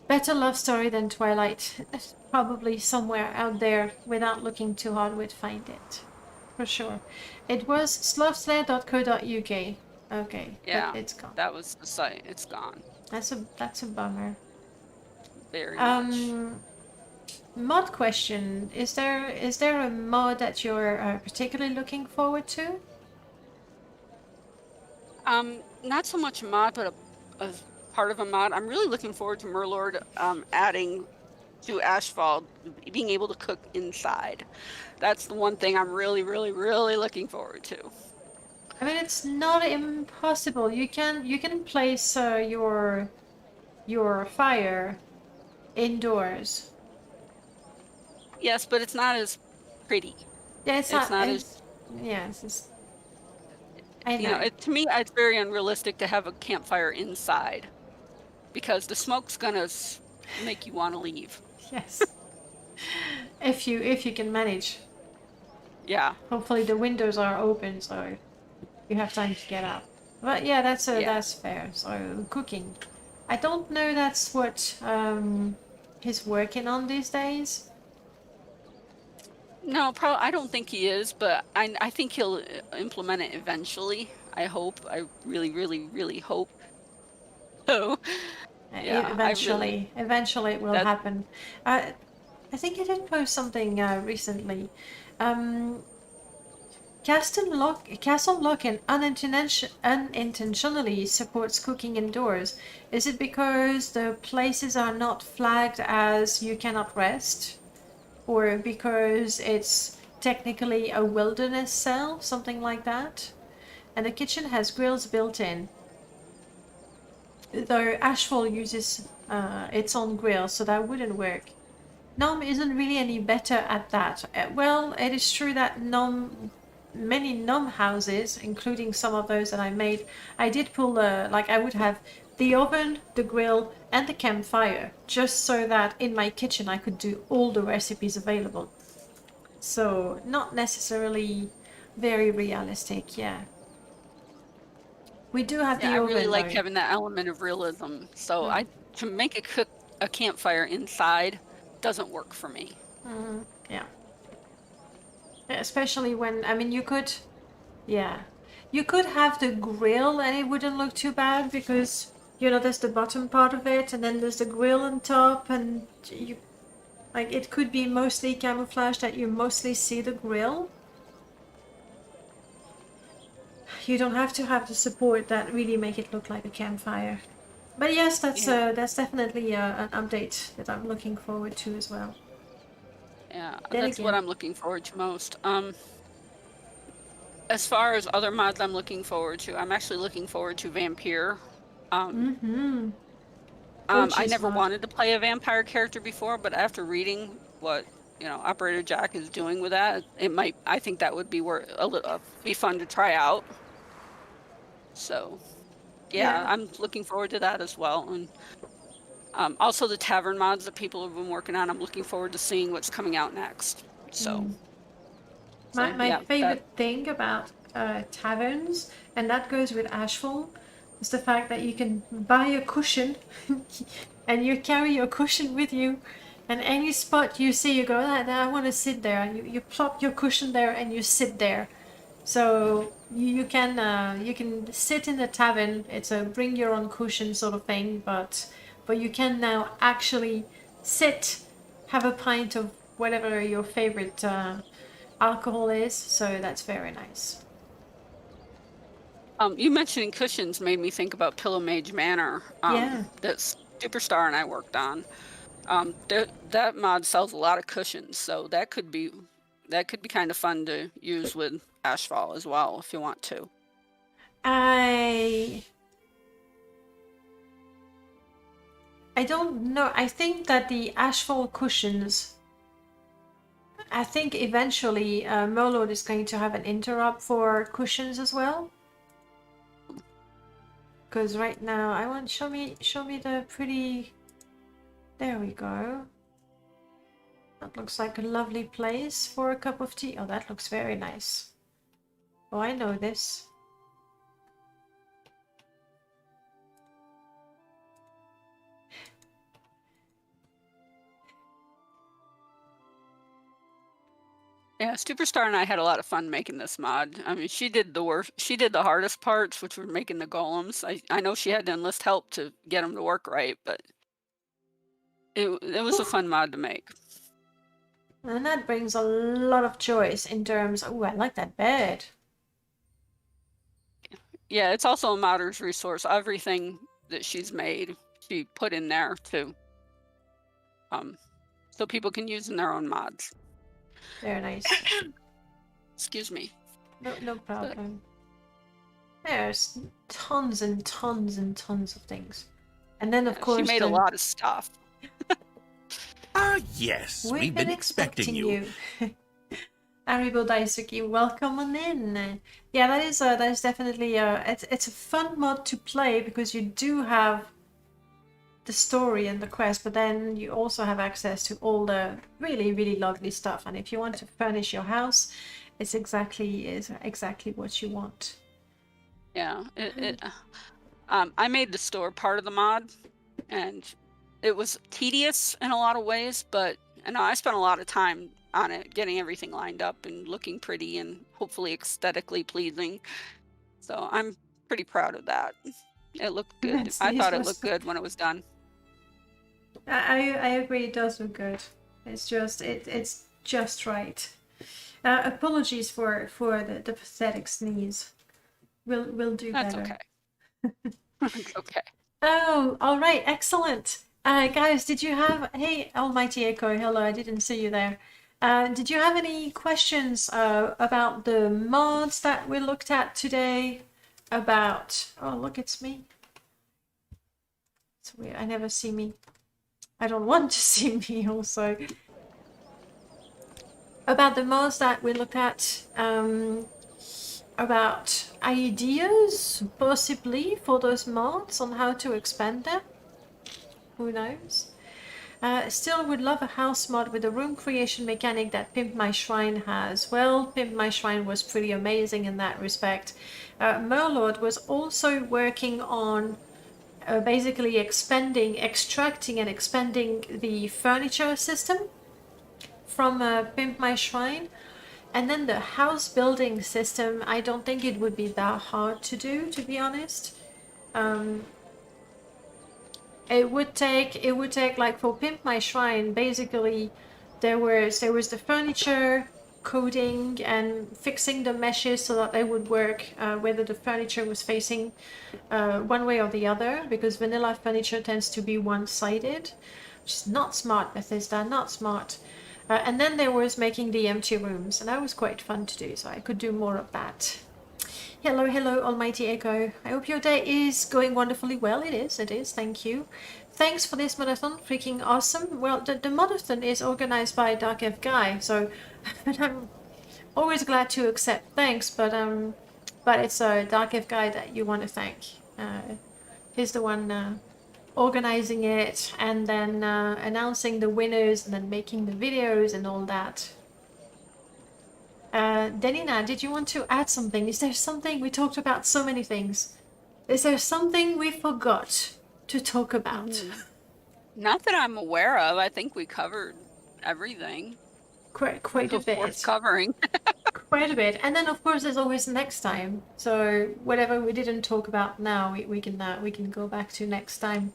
Better love story than Twilight. Probably somewhere out there without looking too hard would find it. For sure. It was slothslayer.co.uk. Okay, yeah, but it's gone. That was the site. It's gone. That's a bummer. Very much. Mod question. Is there a mod that you're particularly looking forward to? Not so much a mod, but a part of a mod. I'm really looking forward to Murlord adding to Ashfall, being able to cook inside. That's the one thing I'm really, really, really looking forward to. I mean, it's not impossible. You can place your fire indoors. Yes, but it's not as pretty. Yeah, it's not as. Yeah, it's just. To me, it's very unrealistic to have a campfire inside, because the smoke's gonna make you want to leave. Yes. if you can manage. Yeah. Hopefully the windows are open so you have time to get out. But yeah, that's fair. So cooking. I don't know that's what he's working on these days. No, I don't think he is, but I think he'll implement it eventually. I hope. I really, really, really hope. So, yeah, Eventually it will happen. I think I did post something recently. Can Castle Lock unintentionally supports cooking indoors. Is it because the places are not flagged as you cannot rest? Or because it's technically a wilderness cell, something like that? And the kitchen has grills built in. Though Ashfall uses its own grill, so that wouldn't work. Nom isn't really any better at that. Well, it is true that many Nom houses, including some of those that I made, I did pull like I would have the oven, the grill, and the campfire, just so that in my kitchen I could do all the recipes available. So not necessarily very realistic, yeah. We do have the Yeah, I oven really like though. having that element of realism. So to make a campfire inside doesn't work for me. Yeah. Especially when, I mean, you could have the grill and it wouldn't look too bad because, you know, there's the bottom part of it and then there's the grill on top and you, like, it could be mostly camouflaged that you mostly see the grill. You don't have to have the support that really make it look like a campfire. But yes, that's definitely an update that I'm looking forward to as well. Yeah, Then that's what again. I'm looking forward to most. As far as other mods I'm looking forward to, I'm actually looking forward to Vampire. I never wanted to play a vampire character before, but after reading what, you know, Operator Jack is doing with that, I think that would be be fun to try out. So, yeah, I'm looking forward to that as well. And also the tavern mods that people have been working on, I'm looking forward to seeing what's coming out next. So, my favorite thing about taverns, and that goes with Ashfall, is the fact that you can buy a cushion and you carry your cushion with you, and any spot you see, you go, I want to sit there, and you plop your cushion there and you sit there. So you can sit in the tavern. It's a bring your own cushion sort of thing, but you can now actually sit, have a pint of whatever your favorite alcohol is. So that's very nice. You mentioning cushions made me think about Pillow Mage Manor. That Superstar and I worked on. That mod sells a lot of cushions, so that could be kind of fun to use with Ashfall as well if you want to. I don't know. I think that the Ashfall cushions, I think eventually Merlord is going to have an interrupt for cushions as well. Because right now I want show me the pretty. There we go. That looks like a lovely place for a cup of tea. Oh, that looks very nice. Oh, I know this. Yeah, Superstar and I had a lot of fun making this mod. I mean, she did the hardest parts, which were making the golems. I know she had to enlist help to get them to work right, but it was a fun mod to make. And that brings a lot of choice in terms. Oh, I like that bed. Yeah, it's also a modder's resource. Everything that she's made, she put in there to so people can use in their own mods. Very nice. Excuse me. No problem. There's tons and tons and tons of things. And then, of course, she made a lot of stuff. Yes, we've been expecting you. Aribo Daisuke, welcome on in. Yeah, that is definitely it's a fun mod to play because you do have the story and the quest, but then you also have access to all the really, really lovely stuff. And if you want to furnish your house, it's exactly what you want. Yeah, I made the store part of the mod, and it was tedious in a lot of ways, but I spent a lot of time on it, getting everything lined up and looking pretty and hopefully aesthetically pleasing. So I'm pretty proud of that. It looked good. I thought it looked good when it was done. I agree, it does look good. It's just it's just right. Apologies for the pathetic sneeze. We'll do That's better. okay. It's okay. Oh, all right, excellent. Guys, did you have, hey, Almighty Echo, hello, I didn't see you there. Did you have any questions about the mods that we looked at today? About, oh, look, it's me. It's weird, I never see me. I don't want to see me also. About the mods that we looked at, about ideas, possibly, for those mods on how to expand them. Who knows? Still would love a house mod with a room creation mechanic that Pimp My Shrine has. Well, Pimp My Shrine was pretty amazing in that respect. Merlord was also working on basically extracting and expanding the furniture system from Pimp My Shrine. And then the house building system, I don't think it would be that hard to do, to be honest. It would take like for Pimp My Shrine, basically there was the furniture coding and fixing the meshes so that they would work whether the furniture was facing one way or the other, because vanilla furniture tends to be one-sided, which is not smart, Bethesda, not smart. And then there was making the empty rooms, and that was quite fun to do, so I could do more of that. Hello, hello, Almighty Echo. I hope your day is going wonderfully well. It is, thank you. Thanks for this marathon, freaking awesome. Well, the marathon is organized by Dark F Guy, so I'm always glad to accept thanks, but it's Dark F Guy that you want to thank. He's the one organizing it, and then announcing the winners, and then making the videos and all that. Denina, did you want to add something? Is there something? We talked about so many things. Is there something we forgot to talk about? Not that I'm aware of. I think we covered everything. Quite a bit. Worth covering. Quite a bit. And then of course there's always next time. So whatever we didn't talk about now, we can go back to next time.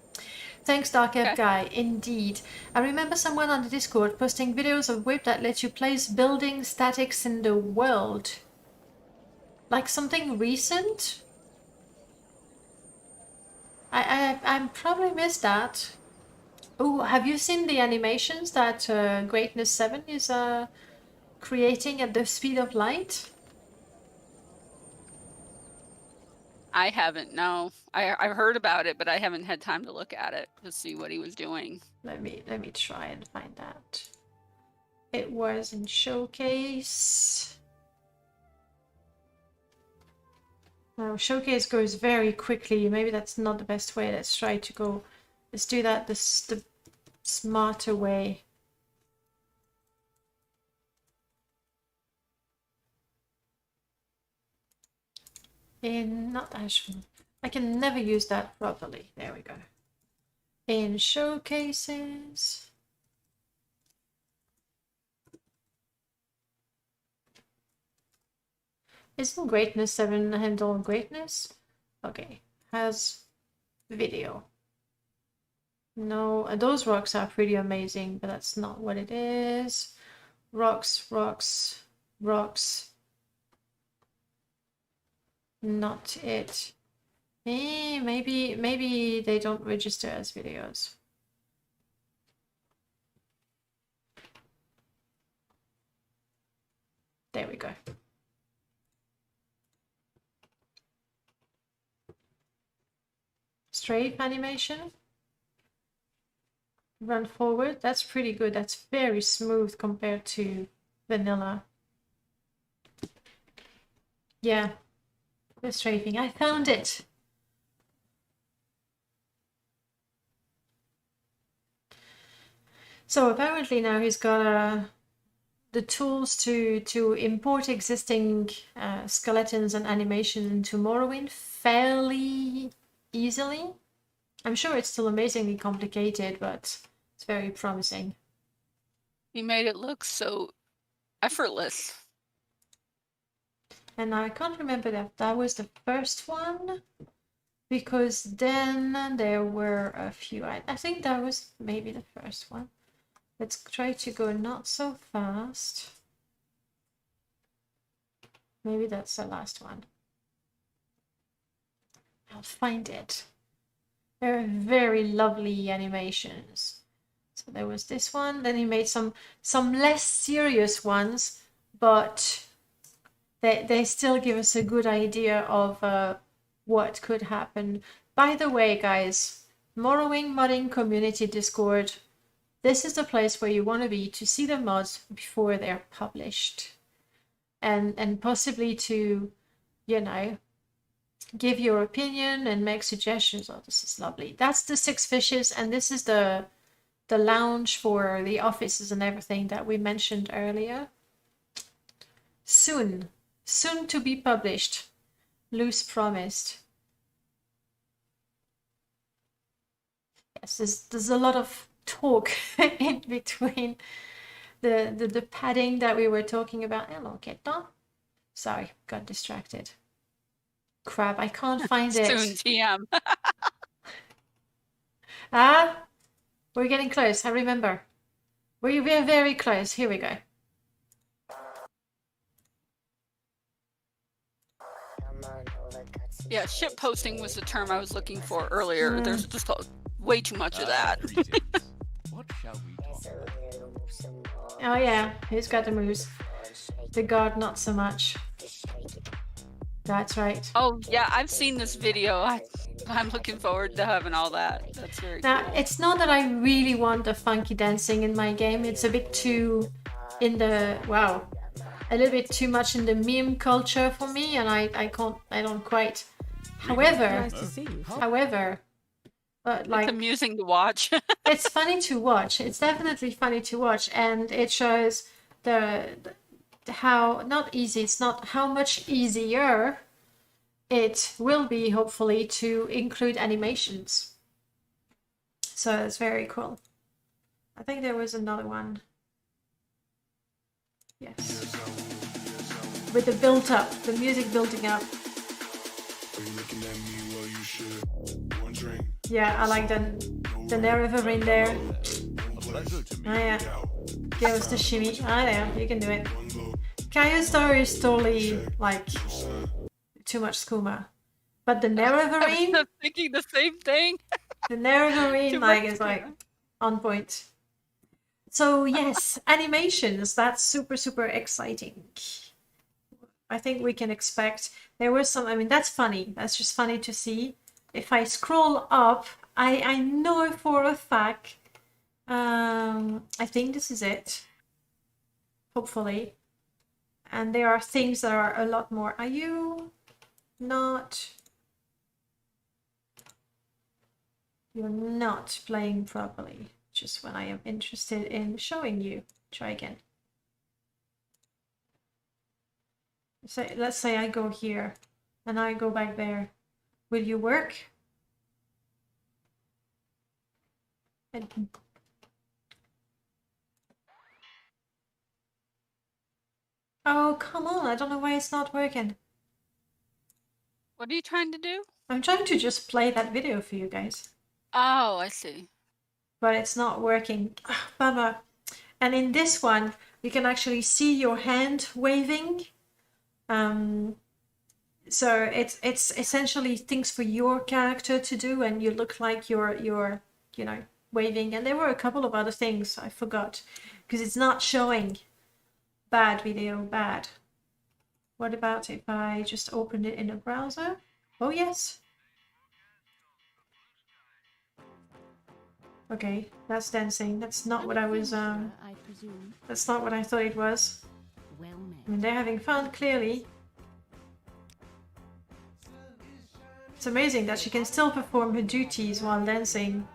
Thanks, Dark F Guy. Indeed. I remember someone on the Discord posting videos of Whip that let you place building statics in the world. Like something recent? I probably missed that. Oh, have you seen the animations that Greatness 7 is creating at the speed of light? I haven't, no. I've heard about it, but I haven't had time to look at it to see what he was doing. Let me try and find that. It was in Showcase. Now, Showcase goes very quickly. Maybe that's not the best way. Let's try to go. Let's do that the smarter way. Not Asheville. I can never use that properly. There we go. In Showcases. Isn't Greatness 7 handle Greatness? Okay. Has video. No, those rocks are pretty amazing, but that's not what it is. Rocks. Not it. Maybe they don't register as videos. There we go. Strafe animation. Run forward. That's pretty good. That's very smooth compared to vanilla. Yeah. The strafing. I found it. So apparently now he's got the tools to import existing skeletons and animation into Morrowind fairly easily. I'm sure it's still amazingly complicated, but it's very promising. He made it look so effortless. And I can't remember if that was the first one, because then there were a few. I think that was maybe the first one. Let's try to go not so fast. Maybe that's the last one. I'll find it. They're very lovely animations. So there was this one. Then he made some less serious ones, but they still give us a good idea of what could happen. By the way, guys, Morrowind modding community Discord. This is the place where you want to be to see the mods before they're published, and possibly to, you know, give your opinion and make suggestions. Oh, this is lovely. That's the Six Fishes, and this is the lounge for the offices and everything that we mentioned earlier. Soon to be published. Loose promised. Yes, there's a lot of talk in between the padding that we were talking about. Hello, Ketta. Sorry, got distracted. Crap, I can't find it. Soon, TM. We're getting close. I remember. We're very close. Here we go. Yeah, ship posting was the term I was looking for earlier. There's just way too much of that. What shall we talk about? Oh yeah, who's got the moves? The guard, not so much. That's right. Oh yeah, I've seen this video. I'm looking forward to having all that. That's very Now, cool. it's not that I really want the funky dancing in my game. It's a bit too in the, wow, a little bit too much in the meme culture for me, and I don't quite. However, Nice to see you. like, It's amusing to watch. it's funny to watch. It's definitely funny to watch, and it shows the how not easy. It's not how much easier it will be, hopefully, to include animations. So it's very cool. I think there was another one. Yes. With the build up, the music building up. Yeah, I like the narrator in there. Oh yeah. Give us the shimmy. Ah, yeah, you can do it. Kaya's story is totally like too much skooma. But the narrator I'm thinking the same thing. the narrator Too like much is like on point. So yes, animations, that's super exciting. I think we can expect there was some, I mean, that's funny. That's just funny to see. If I scroll up, I know for a fact, I think this is it. Hopefully. And there are things that are a lot more. Are you not? You're not playing properly. Just when I am interested in showing you. Try again. So let's say I go here and I go back there. Will you work? And oh, come on. I don't know why it's not working. What are you trying to do? I'm trying to just play that video for you guys. Oh, I see. But it's not working. Ah, bummer. And in this one, you can actually see your hand waving. So it's essentially things for your character to do, and you look like you're you know, waving. And there were a couple of other things I forgot because it's not showing. Bad video, bad. What about if I just open it in a browser? Oh yes. Okay, that's dancing. That's not what I was I presume. that's not what I thought it was. Well met. I mean, they're having fun, clearly. It's amazing that she can still perform her duties while dancing.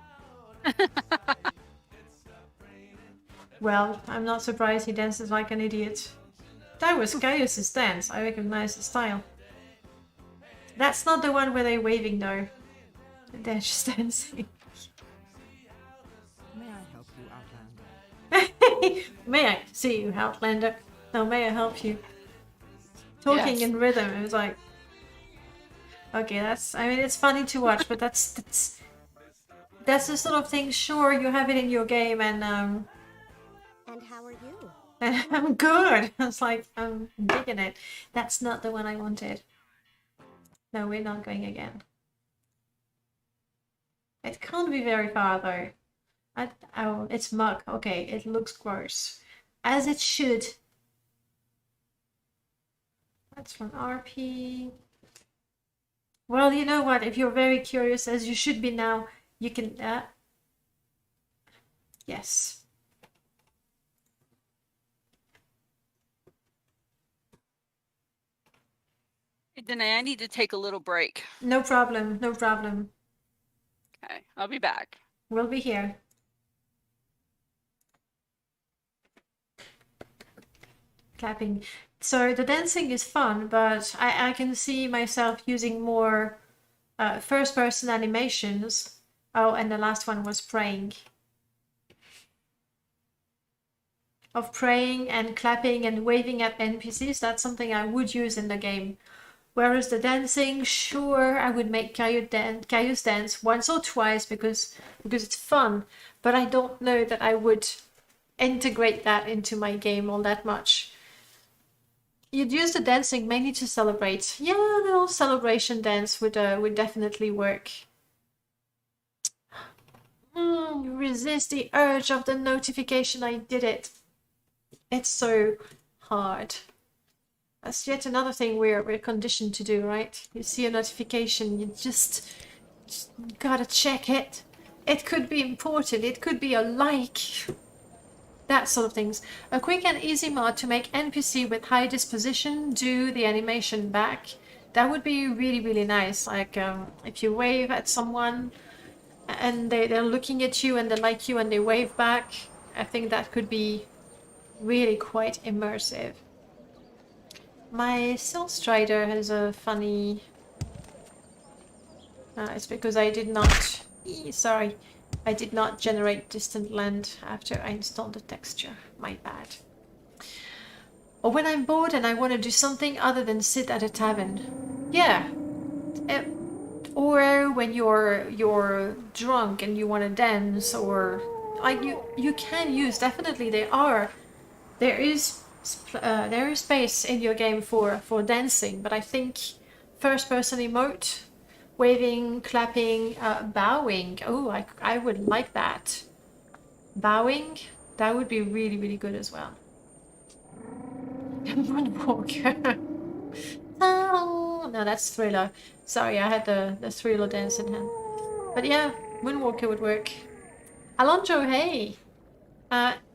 Well, I'm not surprised he dances like an idiot. That was Caius's dance. I recognize the style. That's not the one where they're waving, though. They're just dancing. May I help you, Outlander? May I see you, Outlander? No, may I help you? Talking Yes. in rhythm, it was like... Okay, that's... I mean, it's funny to watch, but that's the sort of thing, sure, you have it in your game, and And how are you? I'm good. I was like, I'm digging it. That's not the one I wanted. No, we're not going again. It can't be very far though. Oh, it's muck. Okay, it looks gross. As it should. That's from RP. Well, you know what? If you're very curious, as you should be now, you can... yes. Hey, Danae, I need to take a little break. No problem. No problem. Okay, I'll be back. We'll be here. Clapping. So the dancing is fun, but I can see myself using more first-person animations. Oh, and the last one was praying. Of praying and clapping and waving at NPCs, that's something I would use in the game. Whereas the dancing, sure, I would make Caius dance once or twice because it's fun, but I don't know that I would integrate that into my game all that much. You'd use the dancing mainly to celebrate. Yeah, a little celebration dance would definitely work. Resist the urge of the notification. I did it. It's so hard. That's yet another thing we're conditioned to do, right? You see a notification, you just gotta check it. It could be important, it could be a like. That sort of things. A quick and easy mod to make NPC with high disposition do the animation back. That would be really, really nice. Like if you wave at someone and they're looking at you and they like you and they wave back, I think that could be really quite immersive. My Soul Strider has a funny... it's because I did not... sorry. I did not generate distant land after I installed the texture. My bad. Or when I'm bored and I want to do something other than sit at a tavern. Yeah. Or when you're drunk and you want to dance, or... you can use, definitely there is space in your game for dancing, but I think first-person emote, waving, clapping, bowing. Oh, I would like that. Bowing, that would be really, really good as well. Moonwalker. Oh, no, that's Thriller. Sorry, I had the Thriller dance in hand. But yeah, Moonwalker would work. Alonso, hey!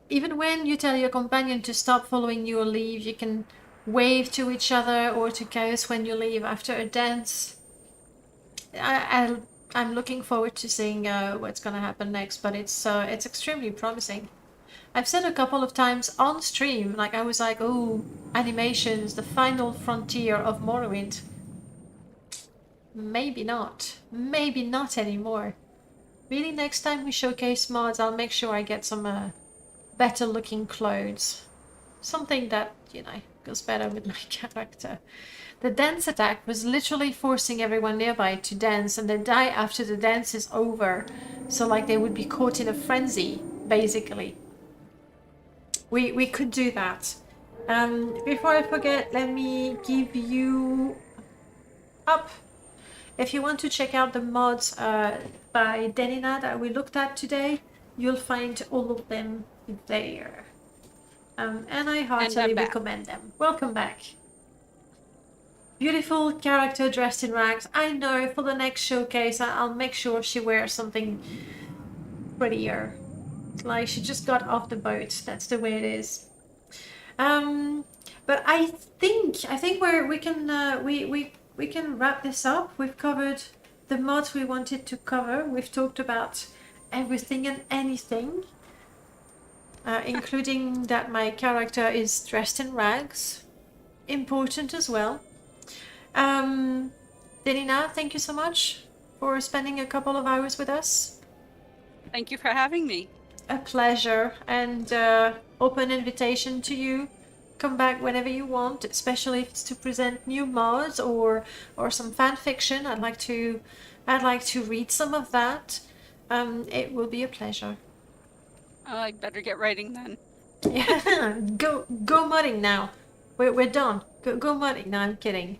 Even when you tell your companion to stop following you or leave, you can wave to each other or to Chaos when you leave after a dance. I'm looking forward to seeing what's gonna happen next, but it's extremely promising. I've said a couple of times on stream, like I was like, oh, animations, the final frontier of Morrowind. Maybe not. Maybe not anymore. Really, next time we showcase mods, I'll make sure I get some better looking clothes. Something that, you know, goes better with my character. The dance attack was literally forcing everyone nearby to dance and then die after the dance is over. So like they would be caught in a frenzy, basically. We could do that. Before I forget, let me give you up. If you want to check out the mods by Denina that we looked at today, you'll find all of them there. And I heartily recommend them. Welcome back. Beautiful character dressed in rags. I know, for the next showcase I'll make sure she wears something prettier. Like she just got off the boat. That's the way it is. But I think we can wrap this up. We've covered the mods we wanted to cover. We've talked about everything and anything, including that my character is dressed in rags. Important as well. Denina, thank you so much for spending a couple of hours with us. Thank you for having me. A pleasure, and open invitation to you. Come back whenever you want, especially if it's to present new mods or some fan fiction. I'd like to read some of that. It will be a pleasure. Oh, I better get writing then. Yeah, go modding now. We're done. Go modding. No, I'm kidding.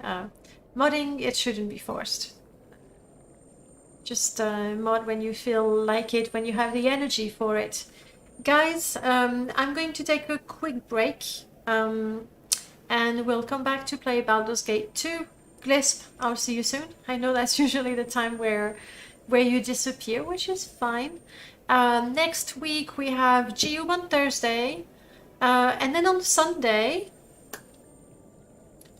Modding, it shouldn't be forced. Just mod when you feel like it, when you have the energy for it. Guys, I'm going to take a quick break, and we'll come back to play Baldur's Gate 2. Glisp, I'll see you soon. I know that's usually the time where you disappear, which is fine. Next week we have GU on Thursday, and then on Sunday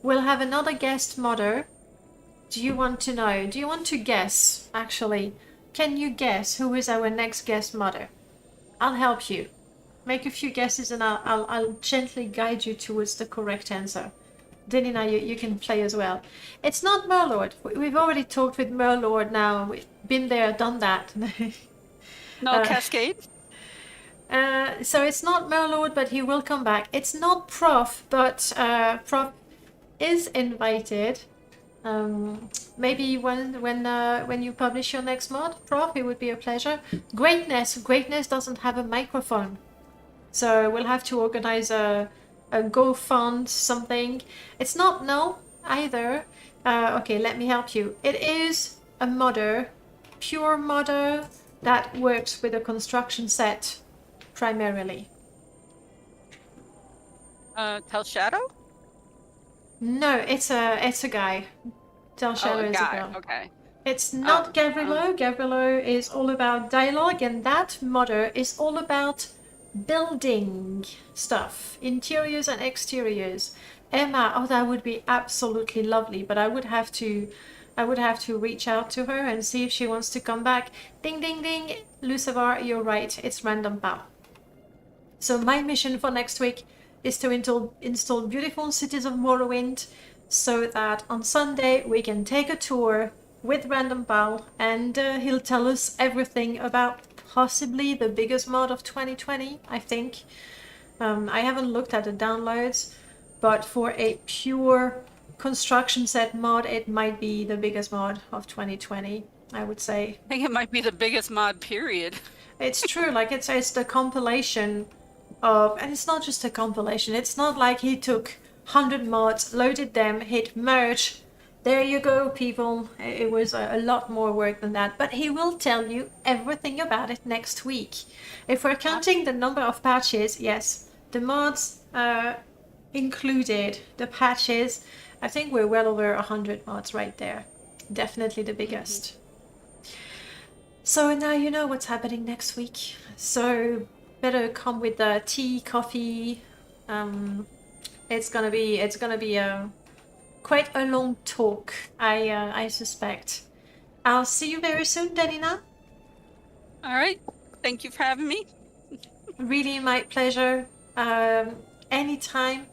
we'll have another guest modder. Do you want to know? Do you want to guess, actually? Can you guess who is our next guest modder? I'll help you. Make a few guesses and I'll gently guide you towards the correct answer. Denina, you can play as well. It's not Merlord. We've already talked with Merlord now. We've been there, done that. No Cascade? So it's not Merlord, but he will come back. It's not Prof, but Prof is invited. Maybe when you publish your next mod, Prof, it would be a pleasure. Greatness doesn't have a microphone, so we'll have to organize a GoFund something. It's not no either. Okay, let me help you. It is a modder, pure modder that works with a construction set primarily. Tell Shadow? No, it's a guy. Del Shadow is a girl. Okay. It's not Gavrilo. Gavrilo is all about dialogue, and that modder is all about building stuff, interiors and exteriors. Emma, oh, that would be absolutely lovely, but I would have to reach out to her and see if she wants to come back. Ding, ding, ding. Lucifer, you're right. It's random pow. So my mission for next week is to install beautiful cities of Morrowind, so that on Sunday we can take a tour with Random Pal, and he'll tell us everything about possibly the biggest mod of 2020, I think. I haven't looked at the downloads, but for a pure construction set mod, it might be the biggest mod of 2020, I would say. I think it might be the biggest mod, period. It's true, like it's the compilation of, and it's not just a compilation, it's not like he took 100 mods, loaded them, hit merge, there you go people. It was a lot more work than that, but he will tell you everything about it next week. If we're counting the number of patches, yes, the mods included, the patches, I think we're well over 100 mods right there. Definitely the biggest. So now you know what's happening next week, so better come with the tea, coffee. It's gonna be quite a long talk, I suspect. I'll see you very soon, Denina. All right. Thank you for having me. Really my pleasure. Anytime.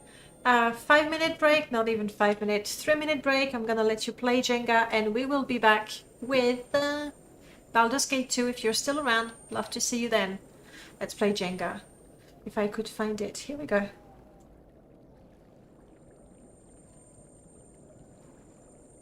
5-minute break, not even 5 minutes, 3-minute break. I'm gonna let you play Jenga, and we will be back with Baldur's Gate 2 if you're still around. Love to see you then. Let's play Jenga. If I could find it. Here we go.